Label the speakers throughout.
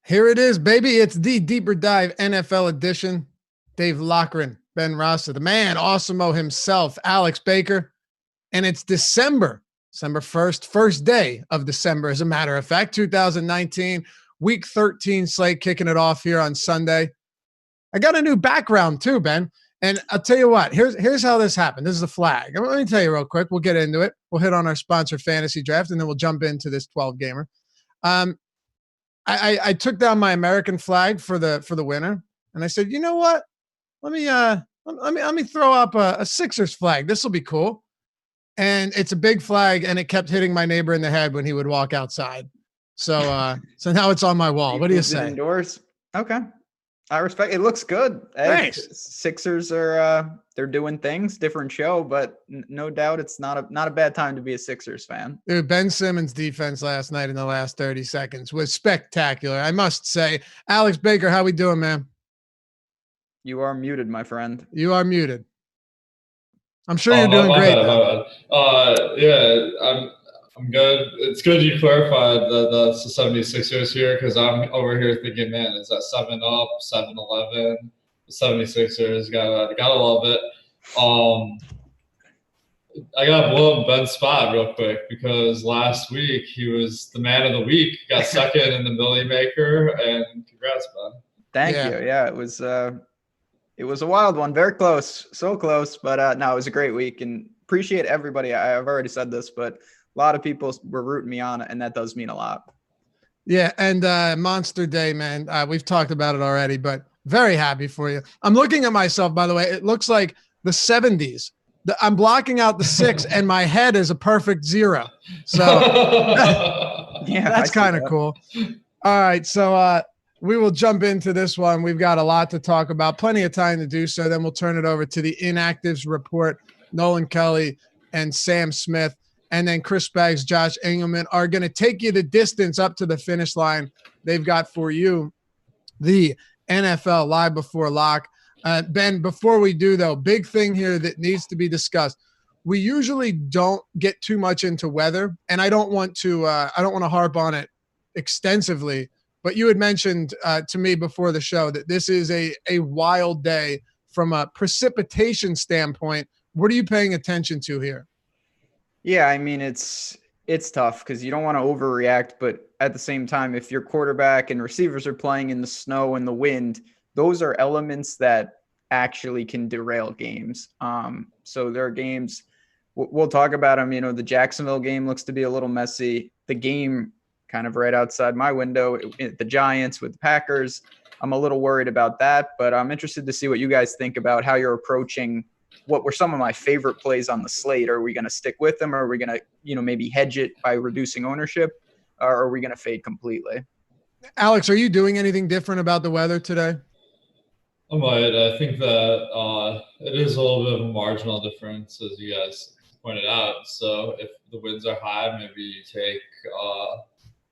Speaker 1: Here it is, baby. It's the Deeper Dive NFL edition. Dave Loughran, Ben Rosser, the man, Awesome-O himself, Alex Baker. And it's December 1st, first day of December, as a matter of fact, 2019, week 13 slate, kicking it off here on Sunday. I got a new background too, Ben. And I'll tell you what, here's how this happened. This is a flag. Let me tell you real quick. We'll get into it. We'll hit on our sponsor fantasy draft, and then we'll jump into this 12-gamer. I took down my American flag for the winner, and I said, you know what? Let me throw up a Sixers flag. This will be cool. And it's a big flag, and it kept hitting my neighbor in the head when he would walk outside. So so now it's on my wall. What do you say?
Speaker 2: Indoors. Okay. I respect it. Looks good.
Speaker 1: Thanks.
Speaker 2: Sixers are they're doing things, different show, but no doubt it's not a bad time to be a Sixers fan.
Speaker 1: Dude, Ben Simmons' defense last night in the last 30 seconds was spectacular, I must say. Alex Baker, how we doing, man?
Speaker 2: You are muted, my friend.
Speaker 1: You are muted. I'm sure you're doing great.
Speaker 3: Yeah, I'm good. It's good you clarified that that's the 76ers here, because I'm over here thinking, man, is that 7-up, 7-11? The 76ers, gotta love it. I got to blow up Ben's spot real quick, because last week he was the man of the week, got second in the Millie Maker, and congrats, Ben.
Speaker 2: Thank you. Yeah, it was a wild one, very close, so close, but no, it was a great week, and appreciate everybody. I've already said this, but a lot of people were rooting me on, and that does mean a lot.
Speaker 1: Yeah, and Monster Day, man. We've talked about it already, but very happy for you. I'm looking at myself, by the way. It looks like the 70s. I'm blocking out the 6, and my head is a perfect 0. So yeah, that's kind of cool. All right, so we will jump into this one. We've got a lot to talk about, plenty of time to do so. Then we'll turn it over to the Inactives report. Nolan Kelly and Sam Smith. And then Chris Spags, Josh Engelman are going to take you the distance up to the finish line. They've got for you the NFL Live Before Lock. Ben, before we do, though, big thing here that needs to be discussed. We usually don't get too much into weather, and I don't want to harp on it extensively. But you had mentioned to me before the show that this is a wild day from a precipitation standpoint. What are you paying attention to here?
Speaker 2: Yeah, I mean, it's tough because you don't want to overreact, but at the same time, if your quarterback and receivers are playing in the snow and the wind, those are elements that actually can derail games. So there are games, we'll talk about them. You know, the Jacksonville game looks to be a little messy. The game kind of right outside my window, the Giants with the Packers, I'm a little worried about that, but I'm interested to see what you guys think about how you're approaching what were some of my favorite plays on the slate. Are we going to stick with them, or are we going to, maybe hedge it by reducing ownership, or are we going to fade completely?
Speaker 1: Alex, are you doing anything different about the weather today?
Speaker 3: I might. I think that it is a little bit of a marginal difference, as you guys pointed out. So if the winds are high, maybe you take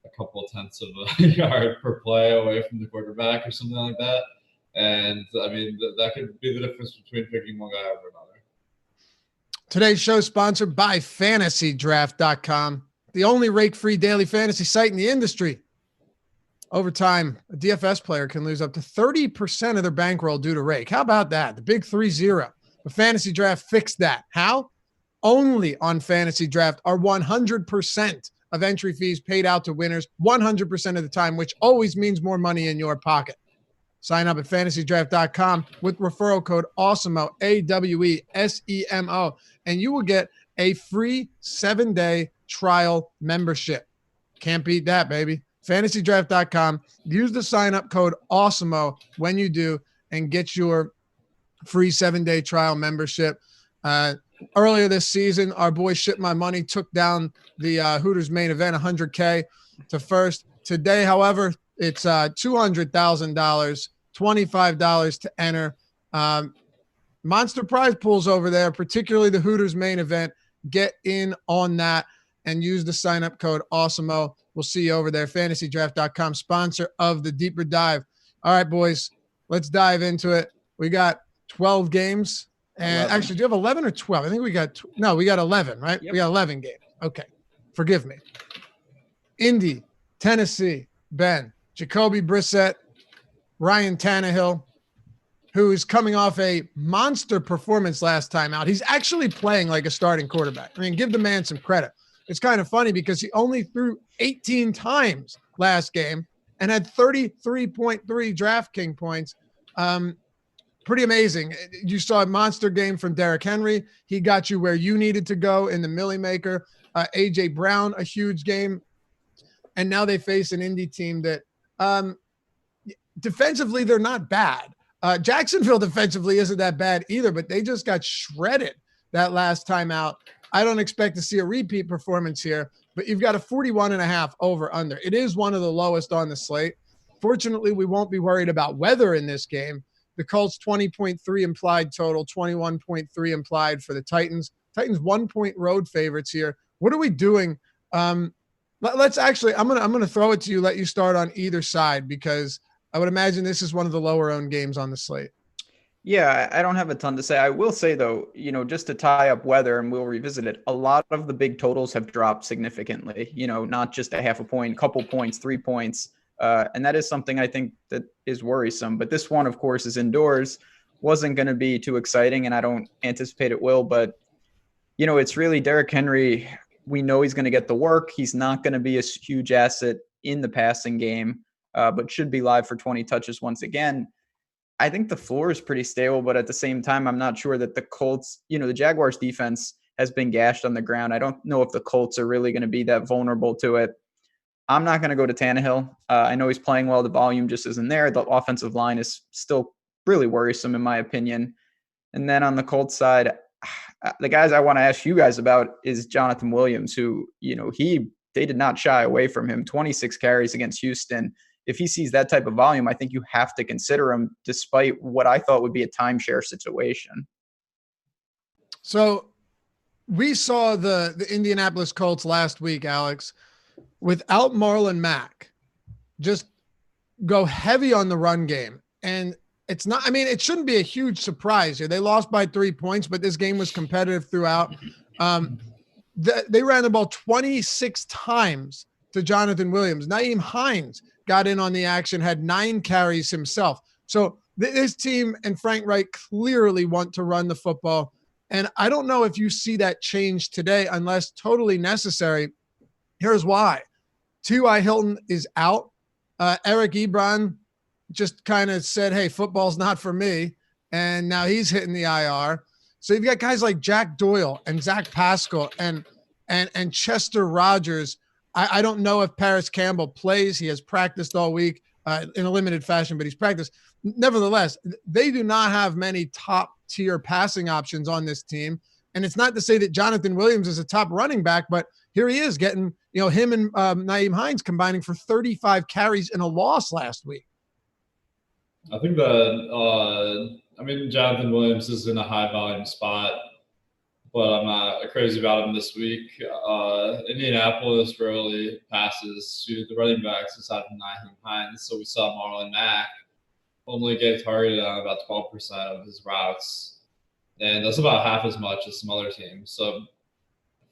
Speaker 3: a couple of tenths of a yard per play away from the quarterback or something like that. And I mean, that could be the difference between picking one guy over another.
Speaker 1: Today's show is sponsored by fantasydraft.com, the only rake-free daily fantasy site in the industry. Over time, a DFS player can lose up to 30% of their bankroll due to rake. How about that? The big 3-0. The Fantasy Draft fixed that. How? Only on Fantasy Draft are 100% of entry fees paid out to winners 100% of the time, which always means more money in your pocket. Sign up at fantasydraft.com with referral code AWESEMO, AWESEMO, and you will get a free 7-day trial membership. Can't beat that, baby. fantasydraft.com. Use the sign-up code AWESEMO when you do and get your free 7-day trial membership. Earlier this season, our boy Ship My Money took down the Hooters main event, $100K to first. Today, however, it's $200,000, $25 to enter. Monster prize pools over there, particularly the Hooters main event. Get in on that and use the sign-up code AWESEMO. We'll see you over there. FantasyDraft.com, sponsor of the Deeper Dive. All right, boys, let's dive into it. We got 12 games. And 11. Actually, do you have 11 or 12? I think we got 11, right? Yep. We got 11 games. Okay. Forgive me. Indy, Tennessee, Ben. Jacoby Brissett, Ryan Tannehill, who is coming off a monster performance last time out. He's actually playing like a starting quarterback. I mean, give the man some credit. It's kind of funny because he only threw 18 times last game and had 33.3 DraftKings points. Pretty amazing. You saw a monster game from Derrick Henry. He got you where you needed to go in the Millie Maker. A.J. Brown, a huge game. And now they face an Indy team that defensively, they're not bad. Jacksonville defensively isn't that bad either, but they just got shredded that last time out. I don't expect to see a repeat performance here, but you've got a 41.5 over under. It is one of the lowest on the slate. Fortunately, we won't be worried about weather in this game. The Colts 20.3 implied total, 21.3 implied for the Titans. Titans 1-point road favorites here. What are we doing? Let's actually, I'm gonna throw it to you. Let you start on either side because I would imagine this is one of the lower owned games on the slate.
Speaker 2: Yeah, I don't have a ton to say. I will say though, just to tie up weather, and we'll revisit it, a lot of the big totals have dropped significantly, not just a half a point, couple points, 3 points. And that is something I think that is worrisome. But this one, of course, is indoors. Wasn't going to be too exciting, and I don't anticipate it will. But, it's really Derrick Henry. We know he's going to get the work. He's not going to be a huge asset in the passing game, but should be live for 20 touches once again. I think the floor is pretty stable, but at the same time, I'm not sure that the Colts, the Jaguars defense has been gashed on the ground. I don't know if the Colts are really going to be that vulnerable to it. I'm not going to go to Tannehill. I know he's playing well. The volume just isn't there. The offensive line is still really worrisome, in my opinion. And then on the Colts side, the guys I want to ask you guys about is Jonathan Williams, who, they did not shy away from him. 26 carries against Houston. If he sees that type of volume, I think you have to consider him, despite what I thought would be a timeshare situation.
Speaker 1: So we saw the Indianapolis Colts last week, Alex, without Marlon Mack, just go heavy on the run game. And it's not, it shouldn't be a huge surprise here. They lost by 3 points, but this game was competitive throughout. They ran the ball 26 times to Jonathan Williams. Nyheim Hines got in on the action, had 9 carries himself. So this team and Frank Reich clearly want to run the football. And I don't know if you see that change today unless totally necessary. Here's why. T.Y. Hilton is out. Eric Ebron just kind of said, hey, football's not for me. And now he's hitting the IR. So you've got guys like Jack Doyle and Zach Pascal and Chester Rodgers. I don't know if Paris Campbell plays. He has practiced all week in a limited fashion, but he's practiced. Nevertheless, they do not have many top-tier passing options on this team. And it's not to say that Jonathan Williams is a top running back, but here he is getting, him and Nyheim Hines combining for 35 carries in a loss last week.
Speaker 3: I think that, Jonathan Williams is in a high volume spot, but I'm not crazy about him this week. Indianapolis rarely passes to the running backs aside from Nyheim Hines. So we saw Marlon Mack only get targeted on about 12% of his routes. And that's about half as much as some other teams. So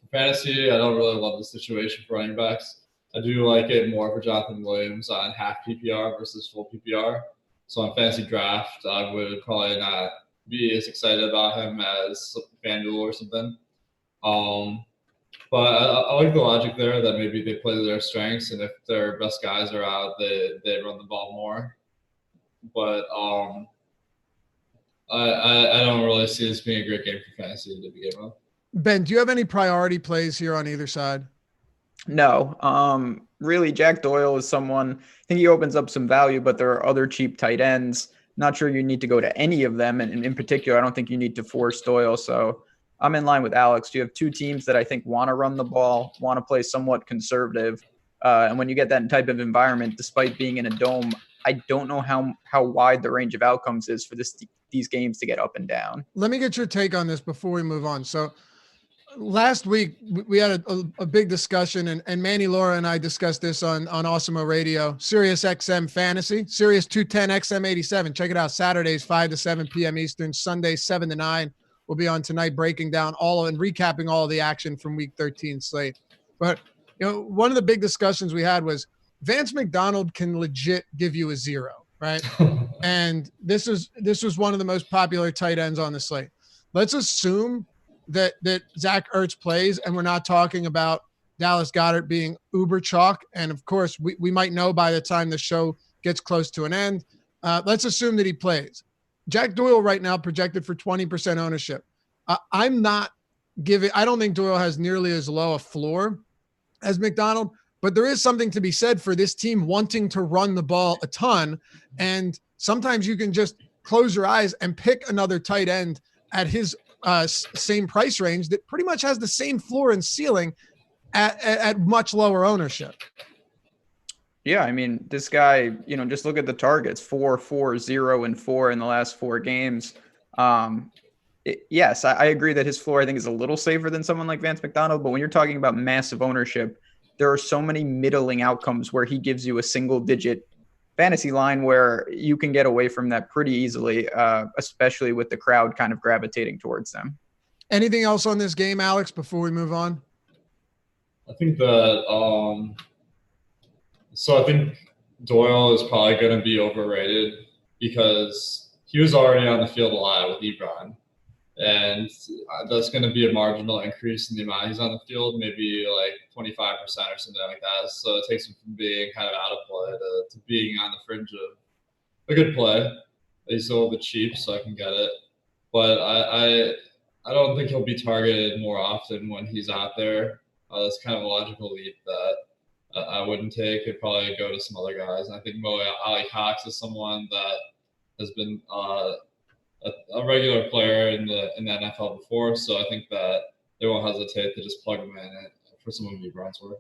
Speaker 3: for fantasy, I don't really love the situation for running backs. I do like it more for Jonathan Williams on half PPR versus full PPR. So on fantasy draft, I would probably not be as excited about him as FanDuel or something. But I like the logic there that maybe they play to their strengths, and if their best guys are out, they run the ball more. But I don't really see this being a great game for fantasy to begin with.
Speaker 1: Ben, do you have any priority plays here on either side?
Speaker 2: No. Really, Jack Doyle is someone, I think he opens up some value, but there are other cheap tight ends. Not sure you need to go to any of them. And in particular, I don't think you need to force Doyle. So I'm in line with Alex. You have two teams that I think want to run the ball, want to play somewhat conservative. And when you get that type of environment, despite being in a dome, I don't know how wide the range of outcomes is for these games to get up and down.
Speaker 1: Let me get your take on this before we move on. So last week we had a big discussion, and Manny Laura and I discussed this on Awesemo Radio, Sirius XM Fantasy, Sirius 210 XM 87. Check it out. Saturdays 5 to 7 p.m. Eastern, Sundays 7 to 9. We'll be on tonight breaking down and recapping all of the action from Week 13 slate. But one of the big discussions we had was Vance McDonald can legit give you a 0, right? And this was one of the most popular tight ends on the slate. Let's assume that Zach Ertz plays, and we're not talking about Dallas Goedert being uber chalk. And of course, we might know by the time the show gets close to an end. Let's assume that he plays. Jack Doyle right now projected for 20% ownership. I don't think Doyle has nearly as low a floor as McDonald, but there is something to be said for this team wanting to run the ball a ton. And sometimes you can just close your eyes and pick another tight end at his same price range that pretty much has the same floor and ceiling at much lower ownership.
Speaker 2: Yeah, I mean, this guy, just look at the targets, 4, 4, 0, and 4 in the last 4 games. Yes, I agree that his floor, I think, is a little safer than someone like Vance McDonald. But when you're talking about massive ownership, there are so many middling outcomes where he gives you a single-digit fantasy line where you can get away from that pretty easily, especially with the crowd kind of gravitating towards them.
Speaker 1: Anything else on this game, Alex, before we move on?
Speaker 3: I think that I think Doyle is probably going to be overrated because he was already on the field a lot with Ebron. And that's going to be a marginal increase in the amount he's on the field, maybe like 25% or something like that. So it takes him from being kind of out of play to being on the fringe of a good play. He's a little bit cheap, so I can get it. But I don't think he'll be targeted more often when he's out there. That's kind of a logical leap that I wouldn't take. I'd probably go to some other guys. And I think Mo Ali Cox is someone that has been a regular player in the NFL before, so I think that they won't hesitate to just plug him in for some of Ebron's work.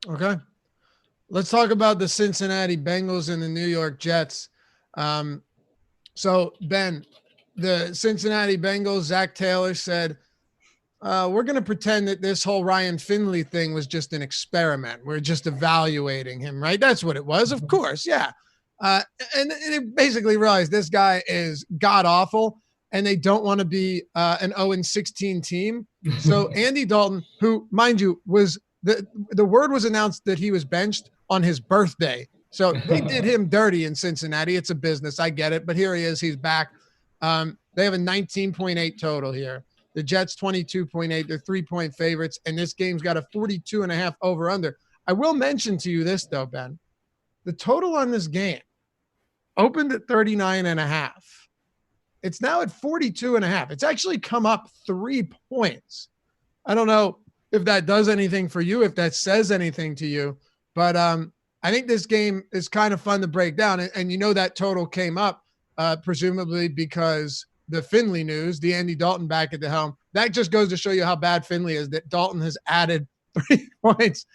Speaker 1: Okay. Let's talk about the Cincinnati Bengals and the New York Jets. So, Ben, the Cincinnati Bengals, Zach Taylor said, we're going to pretend that this whole Ryan Finley thing was just an experiment. We're just evaluating him, right? That's what it was, of course, yeah. And they basically realized this guy is god-awful, and they don't want to be an 0-16 team. So Andy Dalton, who, mind you, was the word was announced that he was benched on his birthday. So they did him dirty in Cincinnati. It's a business. I get it. But here he is. He's back. They have a 19.8 total here. The Jets 22.8. They're 3-point favorites. And this game's got a 42.5 over under. I will mention to you this, though, Ben. The total on this game opened at 39.5. It's now at 42.5. It's actually come up 3 points. I don't know if that does anything for you, if that says anything to you, but I think this game is kind of fun to break down. And that total came up presumably because the Finley news, the Andy Dalton back at the helm, that just goes to show you how bad Finley is, that Dalton has added 3 points.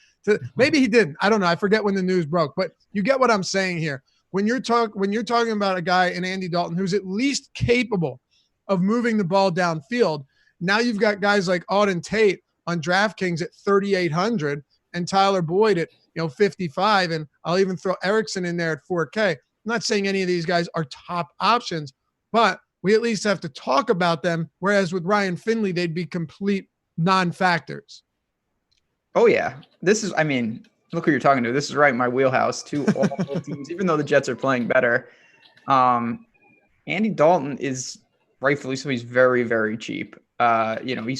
Speaker 1: Maybe he didn't. I don't know. I forget when the news broke, but you get what I'm saying here. When you're talking about a guy in Andy Dalton who's at least capable of moving the ball downfield, now you've got guys like Auden Tate on DraftKings at 3,800 and Tyler Boyd at 55, and I'll even throw Erickson in there at 4K. I'm not saying any of these guys are top options, but we at least have to talk about them. Whereas with Ryan Finley, they'd be complete non-factors.
Speaker 2: Oh, yeah. Look who you're talking to. This is right in my wheelhouse. 2 awful teams, even though the Jets are playing better. Andy Dalton is rightfully so. He's very, very cheap. He's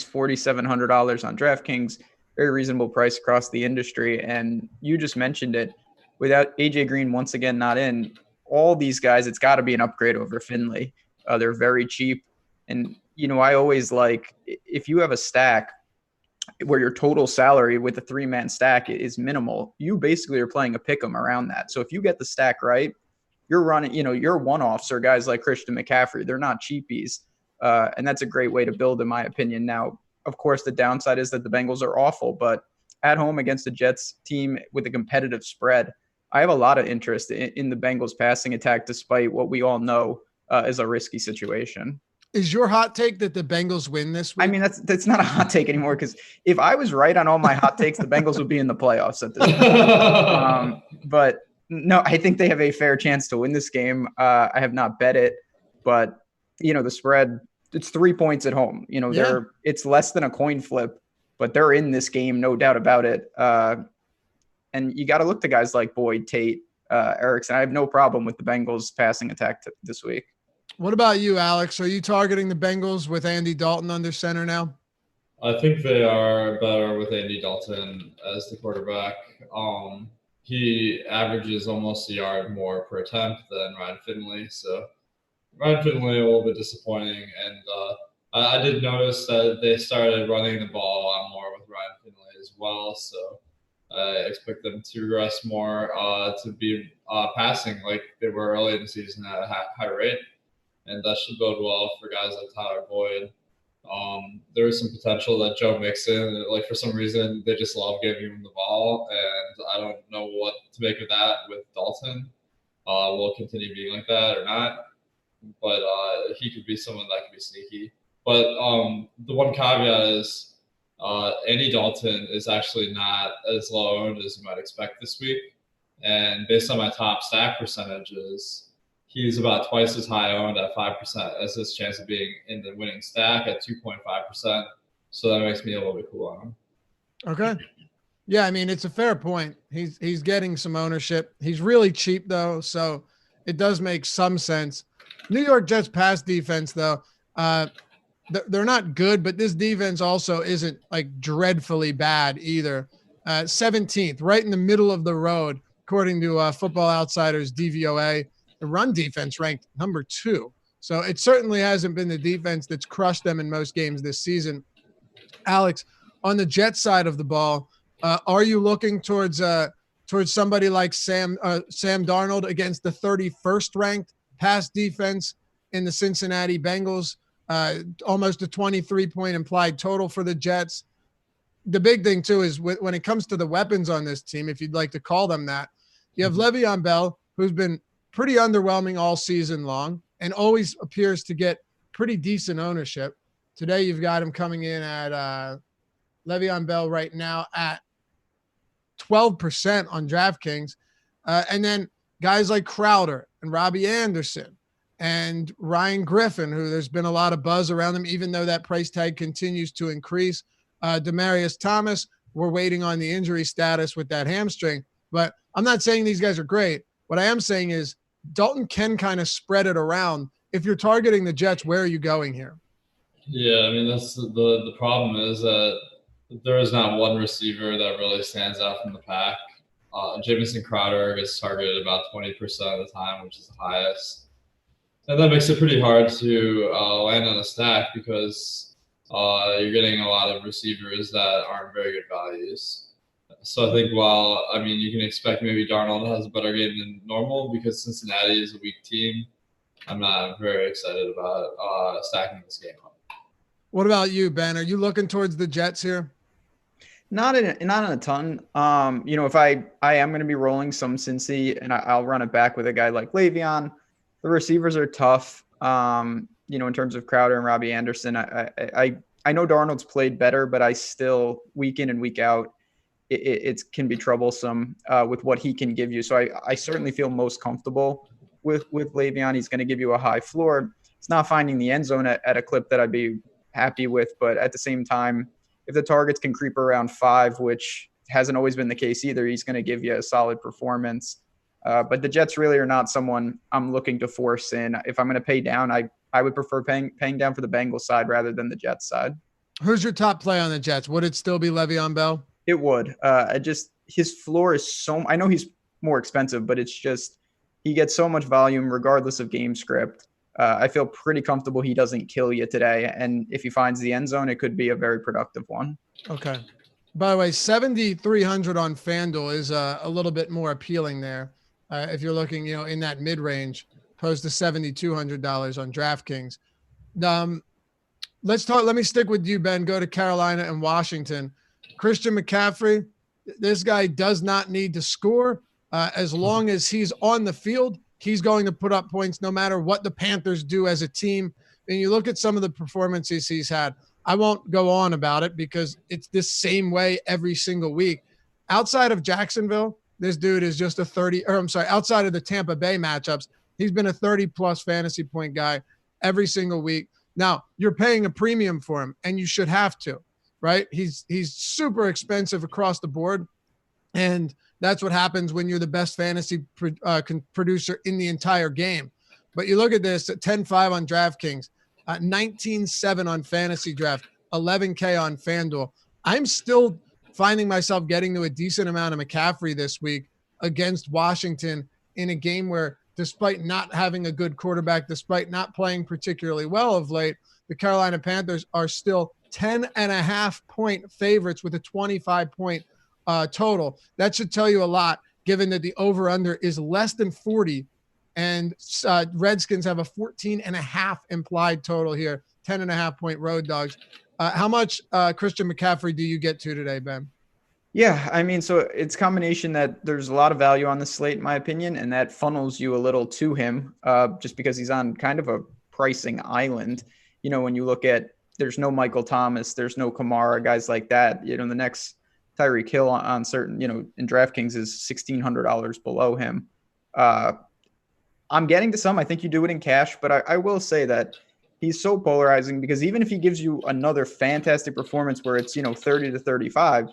Speaker 2: $4,700 on DraftKings, very reasonable price across the industry. And you just mentioned it. Without AJ Green once again not in, all these guys, it's got to be an upgrade over Finley. They're very cheap. And, I always like, if you have a stack where your total salary with a 3-man stack is minimal, you basically are playing a pick'em around that. So if you get the stack right, you're running, your one-offs are guys like Christian McCaffrey. They're not cheapies. And that's a great way to build, in my opinion. Now, of course, the downside is that the Bengals are awful, but at home against the Jets team with a competitive spread, I have a lot of interest in the Bengals passing attack, despite what we all know is a risky situation.
Speaker 1: Is your hot take that the Bengals win this week?
Speaker 2: I mean, that's not a hot take anymore, because if I was right on all my hot takes, the Bengals would be in the playoffs at this point. But no, I think they have a fair chance to win this game. I have not bet it, but the spread, it's 3 points at home. It's less than a coin flip, but they're in this game, no doubt about it. And you got to look to guys like Boyd, Tate, Ertz. I have no problem with the Bengals passing attack this week.
Speaker 1: What about you, Alex? Are you targeting the Bengals with Andy Dalton under center now?
Speaker 3: I think they are better with Andy Dalton as the quarterback. He averages almost a yard more per attempt than Ryan Finley. So Ryan Finley a little bit disappointing. And I did notice that they started running the ball a lot more with Ryan Finley as well. So I expect them to regress more to be passing like they were early in the season at a high rate. And that should bode well for guys like Tyler Boyd. There is some potential that Joe Mixon, like for some reason, they just love giving him the ball, and I don't know what to make of that with Dalton. Will it continue being like that or not? But he could be someone that could be sneaky. But the one caveat is Andy Dalton is actually not as low owned as you might expect this week. And based on my top stack percentages, he's about twice as high owned at 5% as his chance of being in the winning stack at 2.5%. So that makes me a little bit cool on him.
Speaker 1: Okay. Yeah, I mean, it's a fair point. He's getting some ownership. He's really cheap, though, so it does make some sense. New York Jets pass defense, though, they're not good, but this defense also isn't, like, dreadfully bad either. 17th, right in the middle of the road, according to Football Outsiders DVOA. The run defense ranked number 2. So it certainly hasn't been the defense that's crushed them in most games this season. Alex, on the Jets side of the ball, are you looking towards somebody like Sam Darnold against the 31st ranked pass defense in the Cincinnati Bengals? Almost a 23-point implied total for the Jets. The big thing, too, is when it comes to the weapons on this team, if you'd like to call them that, you have Le'Veon Bell, who's been pretty underwhelming all season long and always appears to get pretty decent ownership. Today, you've got him coming in at Le'Veon Bell right now at 12% on DraftKings. And then guys like Crowder and Robbie Anderson and Ryan Griffin, who there's been a lot of buzz around them, even though that price tag continues to increase. Demaryius Thomas, we're waiting on the injury status with that hamstring. But I'm not saying these guys are great. What I am saying is Dalton can kind of spread it around. If you're targeting the Jets, where are you going here?
Speaker 3: Yeah, I mean, that's the problem is that there is not one receiver that really stands out from the pack. Jamison Crowder gets targeted about 20% of the time, which is the highest. And that makes it pretty hard to land on a stack because you're getting a lot of receivers that aren't very good values. So I think you can expect maybe Darnold has a better game than normal because Cincinnati is a weak team. I'm not very excited about stacking this game up.
Speaker 1: What about you, Ben? Are you looking towards the Jets here?
Speaker 2: Not in a ton. If I am going to be rolling some Cincy and I'll run it back with a guy like Le'Veon. The receivers are tough. In terms of Crowder and Robbie Anderson, I know Darnold's played better, but I still week in and week out, it can be troublesome with what he can give you. So I certainly feel most comfortable with Le'Veon. He's going to give you a high floor. It's not finding the end zone at a clip that I'd be happy with, but at the same time, if the targets can creep around 5, which hasn't always been the case either, he's going to give you a solid performance. But the Jets really are not someone I'm looking to force in. If I'm going to pay down, I would prefer paying down for the Bengals side rather than the Jets side.
Speaker 1: Who's your top play on the Jets? Would it still be Le'Veon Bell?
Speaker 2: It would. His floor is I know he's more expensive, but it's just he gets so much volume regardless of game script. I feel pretty comfortable he doesn't kill you today. And if he finds the end zone, it could be a very productive one.
Speaker 1: Okay. By the way, 7,300 on FanDuel is a little bit more appealing there. If you're looking, in that mid-range, opposed to $7,200 on DraftKings. Let me stick with you, Ben. Go to Carolina and Washington. Christian McCaffrey, this guy does not need to score. As long as he's on the field, he's going to put up points no matter what the Panthers do as a team. And you look at some of the performances he's had. I won't go on about it because it's this same way every single week. Outside of Jacksonville, this dude is just outside of the Tampa Bay matchups, he's been a 30-plus fantasy point guy every single week. Now, you're paying a premium for him, and you should have to, right? He's super expensive across the board. And, that's what happens when you're the best fantasy producer in the entire game. But you look at this at 10-5 on DraftKings, 19-7 on Fantasy Draft, 11K on FanDuel. I'm still finding myself getting to a decent amount of McCaffrey this week against Washington in a game where, despite not having a good quarterback, despite not playing particularly well of late, the Carolina Panthers are still 10.5-point favorites with a 25-point total. That should tell you a lot, given that the over-under is less than 40, and Redskins have a 14.5 implied total here, 10.5-point road dogs. How much Christian McCaffrey do you get to today, Ben?
Speaker 2: Yeah, I mean, so it's a combination that there's a lot of value on the slate, in my opinion, and that funnels you a little to him just because he's on kind of a pricing island. You know, when you look at, there's no Michael Thomas, there's no Kamara, guys like that. You know, the next Tyreek Hill on certain, you know, in DraftKings is $1,600 below him. I'm getting to some. I think you do it in cash, but I will say that he's so polarizing because even if he gives you another fantastic performance where it's, you know, 30 to 35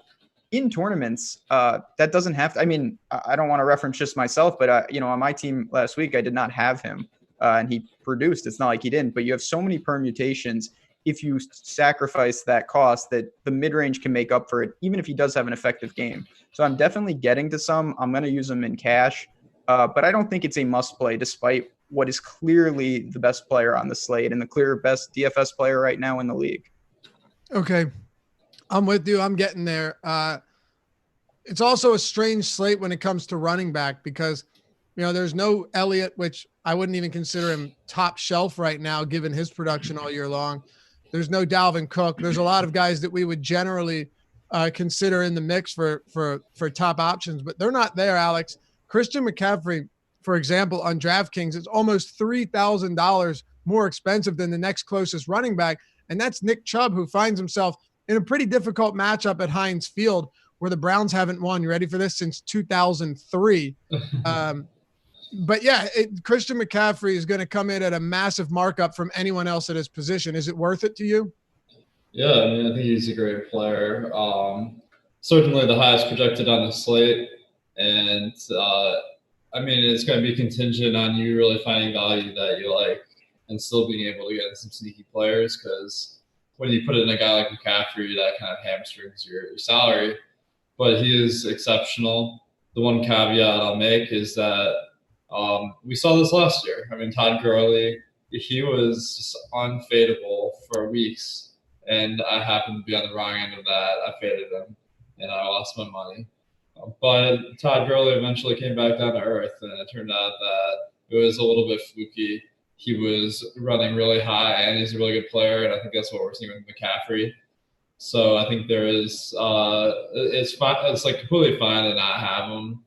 Speaker 2: in tournaments, that doesn't have to, I mean, I don't want to reference just myself, but you know, on my team last week, I did not have him and he produced. It's not like he didn't, but you have so many permutations. If you sacrifice that cost, that the mid-range can make up for it, even if he does have an effective game. So I'm definitely getting to some. I'm going to use him in cash, but I don't think it's a must play, despite what is clearly the best player on the slate and the clear best DFS player right now in the league.
Speaker 1: Okay. I'm with you. I'm getting there. It's also a strange slate when it comes to running back because, you know, there's no Elliott, which I wouldn't even consider him top shelf right now, given his production all year long. There's no Dalvin Cook. There's a lot of guys that we would generally consider in the mix for top options, but they're not there, Alex. Christian McCaffrey, for example, on DraftKings, it's almost $3,000 more expensive than the next closest running back, and that's Nick Chubb, who finds himself in a pretty difficult matchup at Heinz Field, where the Browns haven't won, you ready for this, since 2003. But yeah, Christian McCaffrey is going to come in at a massive markup from anyone else at his position. Is it worth it to you?
Speaker 3: Yeah, I mean, I think he's a great player. Certainly the highest projected on the slate. And, I mean, it's going to be contingent on you really finding value that you like and still being able to get some sneaky players, because when you put in a guy like McCaffrey, that kind of hamstrings your salary. But he is exceptional. The one caveat I'll make is that we saw this last year. I mean, Todd Gurley, he was just unfadeable for weeks, and I happened to be on the wrong end of that. I faded him, and I lost my money. But Todd Gurley eventually came back down to earth, and it turned out that it was a little bit fluky. He was running really high, and he's a really good player, and I think that's what we're seeing with McCaffrey. So I think there is it's fine. It's like completely fine to not have him.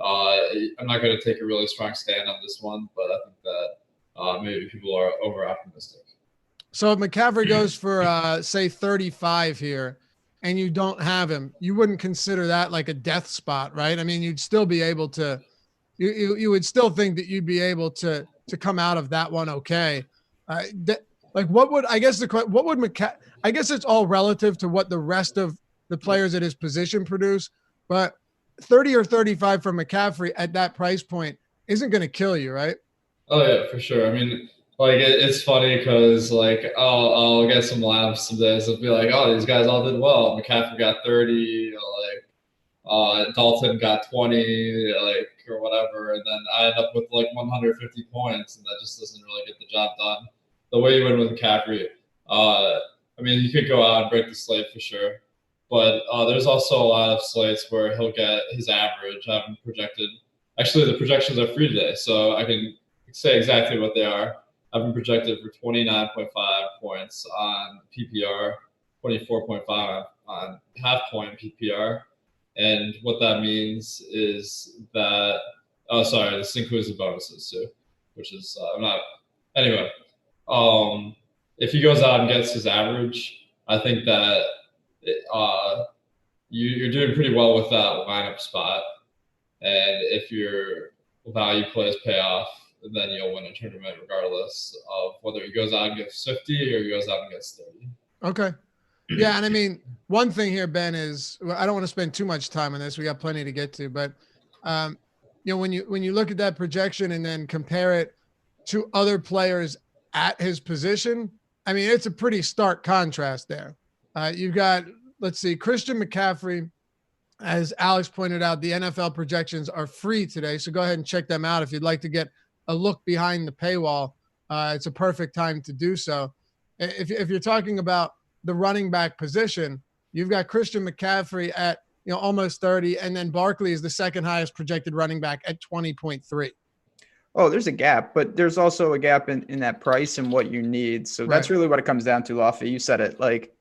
Speaker 3: I'm not going to take a really strong stand on this one, but I think that maybe people are over optimistic.
Speaker 1: So if McCaffrey goes for say 35 here, and you don't have him, you wouldn't consider that like a death spot, right? I mean, you'd still be able to. You would still think that you'd be able to come out of that one okay. Like what would I guess what would McCaffrey? I guess it's all relative to what the rest of the players at his position produce, but 30 or 35 from McCaffrey at that price point isn't going to kill you, right?
Speaker 3: Oh yeah, for sure. I mean, like it's funny because like I'll get some laughs some days. It'll be like, oh, these guys all did well. McCaffrey got 30, like Dalton got 20, like or whatever, and then I end up with like 150 points, and that just doesn't really get the job done. The way you win with McCaffrey, I mean, you could go out and break the slate for sure, but there's also a lot of slates where he'll get his average. I haven't projected. Actually, the projections are free today, so I can say exactly what they are. I've been projected for 29.5 points on PPR, 24.5 on half-point PPR, and what that means is that this includes the bonuses too, which is I'm not anyway. If he goes out and gets his average, I think that you're doing pretty well with that lineup spot. And if your value plays pay off, then you'll win a tournament regardless of whether he goes out and gets 50 or he goes out and gets 30.
Speaker 1: Okay. Yeah, and I mean, one thing here, Ben, is I don't want to spend too much time on this. We got plenty to get to, but when you look at that projection and then compare it to other players at his position, I mean, it's a pretty stark contrast there. You've got, let's see, Christian McCaffrey. As Alex pointed out, the NFL projections are free today, so go ahead and check them out if you'd like to get a look behind the paywall. It's a perfect time to do so. If you're talking about the running back position, you've got Christian McCaffrey at almost 30, and then Barkley is the second highest projected running back at 20.3.
Speaker 2: Oh, there's a gap, but there's also a gap in that price and what you need. So that's really what it comes down to, Laffy. You said it. Like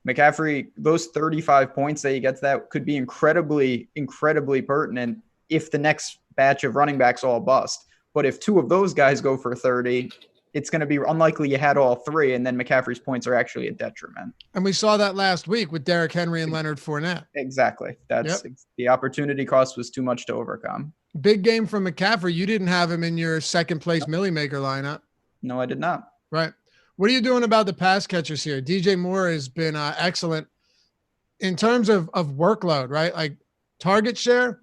Speaker 2: McCaffrey, those 35 points that he gets, that could be incredibly, incredibly pertinent if the next batch of running backs all bust. But if two of those guys go for 30, it's going to be unlikely you had all three, and then McCaffrey's points are actually a detriment.
Speaker 1: And we saw that last week with Derrick Henry and Leonard Fournette.
Speaker 2: Exactly. That's the opportunity cost was too much to overcome.
Speaker 1: Big game from McCaffrey. You didn't have him in your second place Millie Maker lineup.
Speaker 2: No, I did not.
Speaker 1: Right. What are you doing about the pass catchers here? DJ Moore has been excellent in terms of workload, right? Like target share.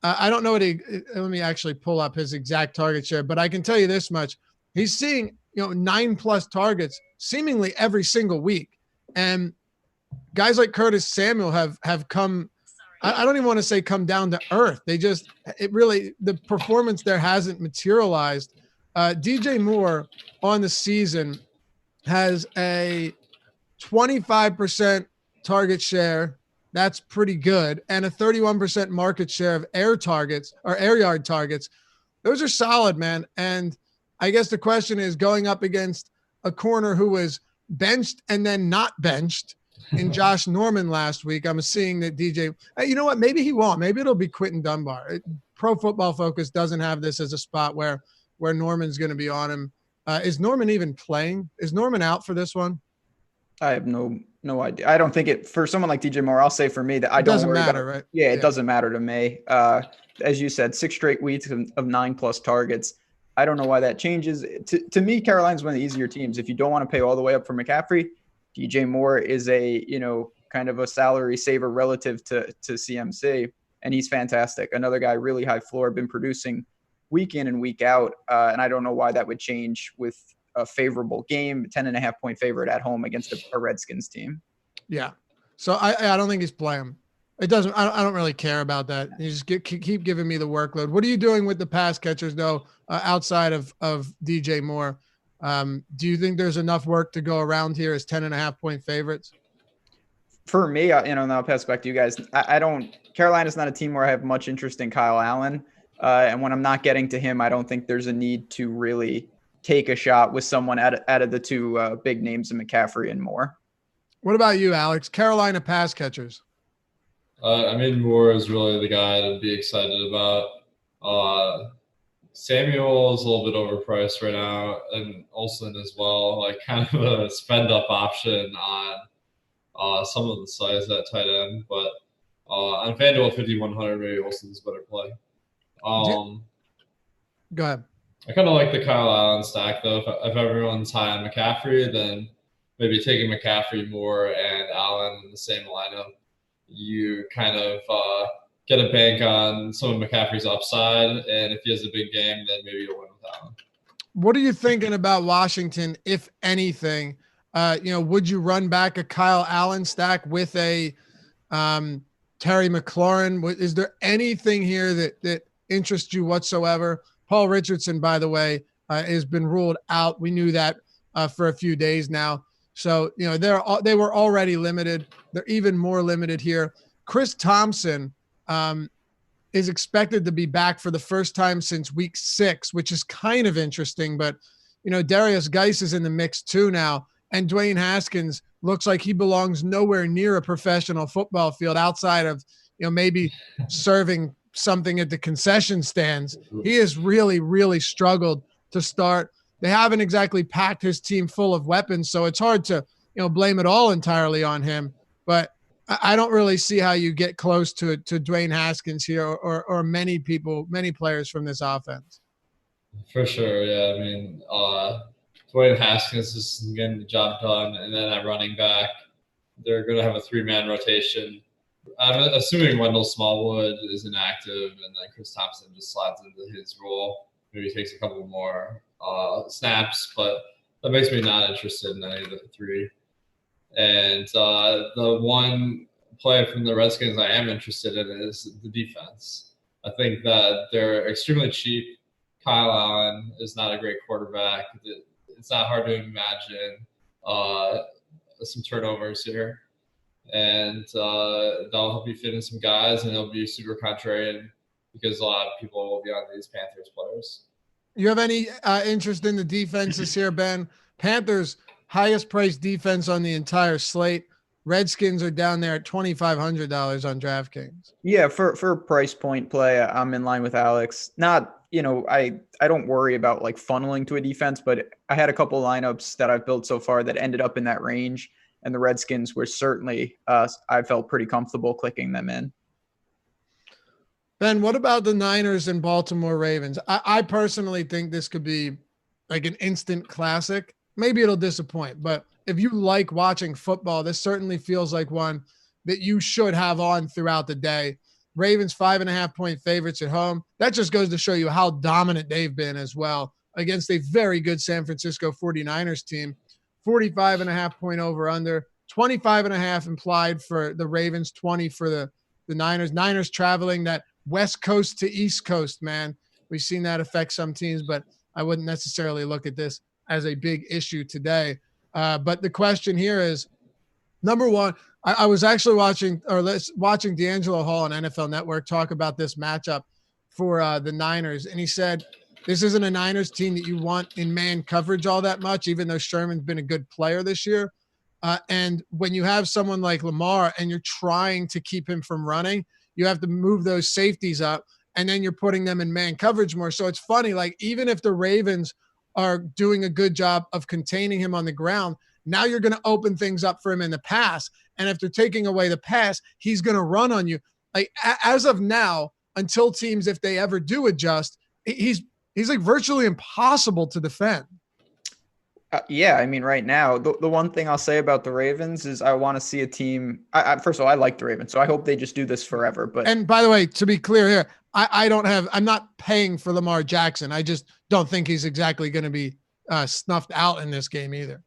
Speaker 1: I don't know what let me actually pull up his exact target share, but I can tell you this much. He's seeing, 9+ targets seemingly every single week. And guys like Curtis Samuel have come, I don't even want to say come down to earth. The performance there hasn't materialized. DJ Moore on the season has a 25% target share. That's pretty good. And a 31% market share of air yard targets. Those are solid, man. And I guess the question is, going up against a corner who was benched and then not benched in Josh Norman last week, I'm seeing that DJ, you know what? Maybe he won't. Maybe it'll be Quentin Dunbar. Pro Football Focus doesn't have this as a spot where Norman's going to be on him. Is Norman even playing? Is Norman out for this one?
Speaker 2: I have no idea. I don't think it, for someone like DJ Moore, I'll say for me that I don't worry about it.
Speaker 1: Right?
Speaker 2: Yeah, it doesn't matter to me. As you said, 6 straight weeks of 9+ targets. I don't know why that changes. To me, Carolina's one of the easier teams. If you don't want to pay all the way up for McCaffrey, DJ Moore is a, kind of a salary saver relative to CMC, and he's fantastic. Another guy, really high floor, been producing week in and week out, and I don't know why that would change with a favorable game, 10.5-point favorite at home against a Redskins team.
Speaker 1: Yeah. So I don't think he's playing. It doesn't. I don't really care about that. You just keep giving me the workload. What are you doing with the pass catchers though, outside of DJ Moore? Do you think there's enough work to go around here as 10.5-point favorites?
Speaker 2: For me, and I'll pass back to you guys. I don't. Carolina's not a team where I have much interest in Kyle Allen, and when I'm not getting to him, I don't think there's a need to really take a shot with someone out of the two big names of McCaffrey and Moore.
Speaker 1: What about you, Alex? Carolina pass catchers.
Speaker 3: Moore is really the guy to be excited about. Samuel is a little bit overpriced right now, and Olsen as well, like kind of a spend up option on some of the size at tight end, but on FanDuel 5,100, maybe Olsen's a better play.
Speaker 1: Go ahead.
Speaker 3: I kind of like the Kyle Allen stack though. If everyone's high on McCaffrey, then maybe taking McCaffrey, Moore, and Allen in the same lineup, you kind of get a bank on some of McCaffrey's upside, and if he has a big game, then maybe you'll win with Allen.
Speaker 1: What are you thinking about Washington, if anything? Would you run back a Kyle Allen stack with a Terry McLaurin? Is there anything here that interests you whatsoever? Paul Richardson, by the way, has been ruled out. We knew that for a few days now. So, they were already limited. They're even more limited here. Chris Thompson is expected to be back for the first time since week 6, which is kind of interesting. But, Darius Geis is in the mix too now. And Dwayne Haskins looks like he belongs nowhere near a professional football field outside of, maybe serving something at the concession stands. He has really, really struggled to start. They haven't exactly packed his team full of weapons, so it's hard to, blame it all entirely on him. But I don't really see how you get close to Dwayne Haskins here or many players from this offense.
Speaker 3: For sure, yeah. Dwayne Haskins is getting the job done, and then at running back, they're going to have a 3-man rotation. I'm assuming Wendell Smallwood is inactive, and then Chris Thompson just slides into his role. Maybe takes a couple more snaps, but that makes me not interested in any of the three. And the one play from the Redskins I am interested in is the defense. I think that they're extremely cheap. Kyle Allen is not a great quarterback. It's not hard to imagine some turnovers here. And that'll help you fit in some guys, and it'll be super contrarian because a lot of people will be on these Panthers players.
Speaker 1: You have any interest in the defenses here, Ben? Panthers, highest priced defense on the entire slate. Redskins are down there at $2,500 on DraftKings.
Speaker 2: Yeah, for price point play, I'm in line with Alex. Not, I don't worry about like funneling to a defense, but I had a couple lineups that I've built so far that ended up in that range, and the Redskins were certainly, I felt pretty comfortable clicking them in.
Speaker 1: Ben, what about the Niners and Baltimore Ravens? I personally think this could be like an instant classic. Maybe it'll disappoint, but if you like watching football, this certainly feels like one that you should have on throughout the day. Ravens 5.5-point favorites at home. That just goes to show you how dominant they've been as well against a very good San Francisco 49ers team. 45.5-point over under, 25.5 implied for the Ravens, 20 for the Niners. Niners traveling that West Coast to East Coast, man. We've seen that affect some teams, but I wouldn't necessarily look at this as a big issue today. But the question here is, number one, I was actually watching D'Angelo Hall on NFL Network talk about this matchup for the Niners, and he said this isn't a Niners team that you want in man coverage all that much, even though Sherman's been a good player this year. And when you have someone like Lamar and you're trying to keep him from running, you have to move those safeties up, and then you're putting them in man coverage more. So it's funny, like even if the Ravens are doing a good job of containing him on the ground, now you're going to open things up for him in the pass. And if they're taking away the pass, he's going to run on you. Like as of now, until teams, if they ever do adjust, he's like virtually impossible to defend.
Speaker 2: Yeah, I mean, right now, the one thing I'll say about the Ravens is I want to see a team. First of all, I like the Ravens, so I hope they just do this forever.
Speaker 1: And by the way, to be clear here, I'm not paying for Lamar Jackson. I just don't think he's exactly going to be snuffed out in this game either.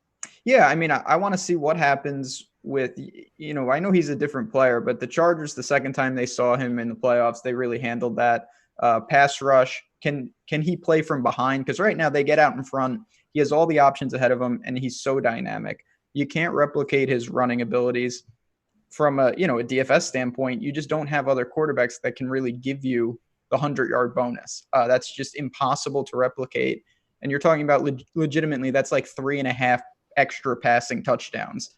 Speaker 2: Yeah, I mean, I want to see what happens with, I know he's a different player, but the Chargers, the second time they saw him in the playoffs, they really handled that. Pass rush, can he play from behind? Because right now they get out in front. He has all the options ahead of him, and he's so dynamic. You can't replicate his running abilities from a DFS standpoint. You just don't have other quarterbacks that can really give you the 100-yard bonus. That's just impossible to replicate. And you're talking about legitimately, that's like 3.5 extra passing touchdowns.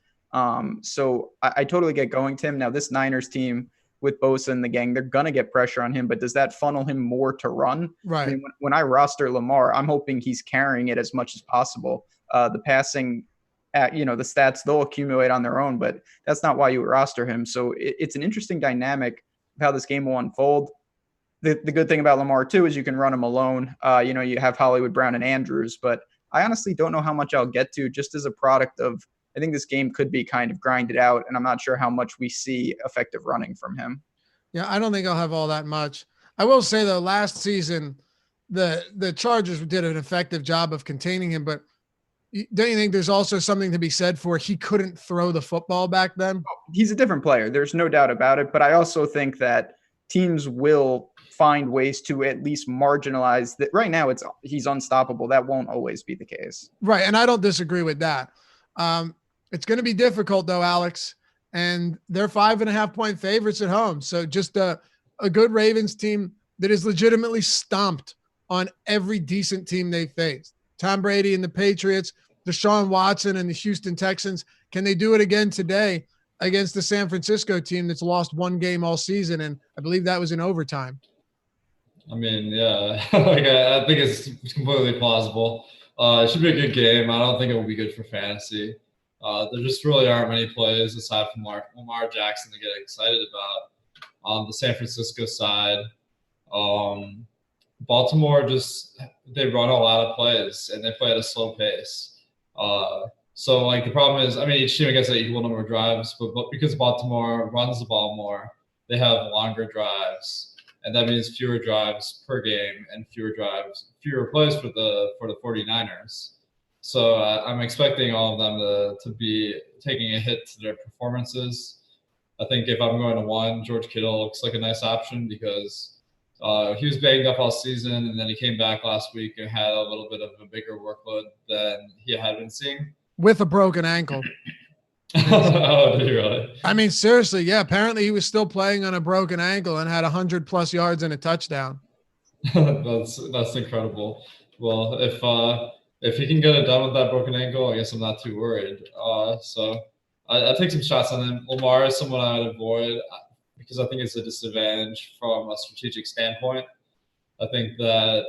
Speaker 2: So I totally get going, Tim. Now, this Niners team with Bosa and the gang, they're going to get pressure on him, but does that funnel him more to run?
Speaker 1: Right.
Speaker 2: I mean, when I roster Lamar, I'm hoping he's carrying it as much as possible. The passing, the stats, they'll accumulate on their own, but that's not why you roster him. So it's an interesting dynamic of how this game will unfold. The good thing about Lamar, too, is you can run him alone. You have Hollywood Brown and Andrews, but I honestly don't know how much I'll get to just as a product of, I think this game could be kind of grinded out, and I'm not sure how much we see effective running from him.
Speaker 1: Yeah, I don't think I'll have all that much. I will say, though, last season, the Chargers did an effective job of containing him, but don't you think there's also something to be said for he couldn't throw the football back then?
Speaker 2: He's a different player. There's no doubt about it, but I also think that teams will find ways to at least marginalize that. Right now, he's unstoppable. That won't always be the case.
Speaker 1: Right, and I don't disagree with that. It's going to be difficult, though, Alex, and they're 5.5-point favorites at home. So just a good Ravens team that is legitimately stomped on every decent team they faced. Tom Brady and the Patriots, Deshaun Watson and the Houston Texans. Can they do it again today against the San Francisco team that's lost one game all season? And I believe that was in overtime.
Speaker 3: I mean, yeah, I think it's completely plausible. It should be a good game. I don't think it will be good for fantasy. There just really aren't many plays aside from Lamar Jackson to get excited about. On the San Francisco side, Baltimore they run a lot of plays and they play at a slow pace. So like the problem is, I mean, each team gets an equal number of drives, but because Baltimore runs the ball more, they have longer drives, and that means fewer drives per game and fewer plays for the 49ers. So I'm expecting all of them to be taking a hit to their performances. I think if I'm going to one, George Kittle looks like a nice option because he was banged up all season, and then he came back last week and had a little bit of a bigger workload than he had been seeing.
Speaker 1: With a broken ankle.
Speaker 3: Oh, did he really?
Speaker 1: I mean, seriously, yeah. Apparently he was still playing on a broken ankle and had 100+ yards and a touchdown.
Speaker 3: That's incredible. Well, if he can get it done with that broken ankle, I guess I'm not too worried. So I take some shots on him. Lamar is someone I would avoid because I think it's a disadvantage from a strategic standpoint. I think that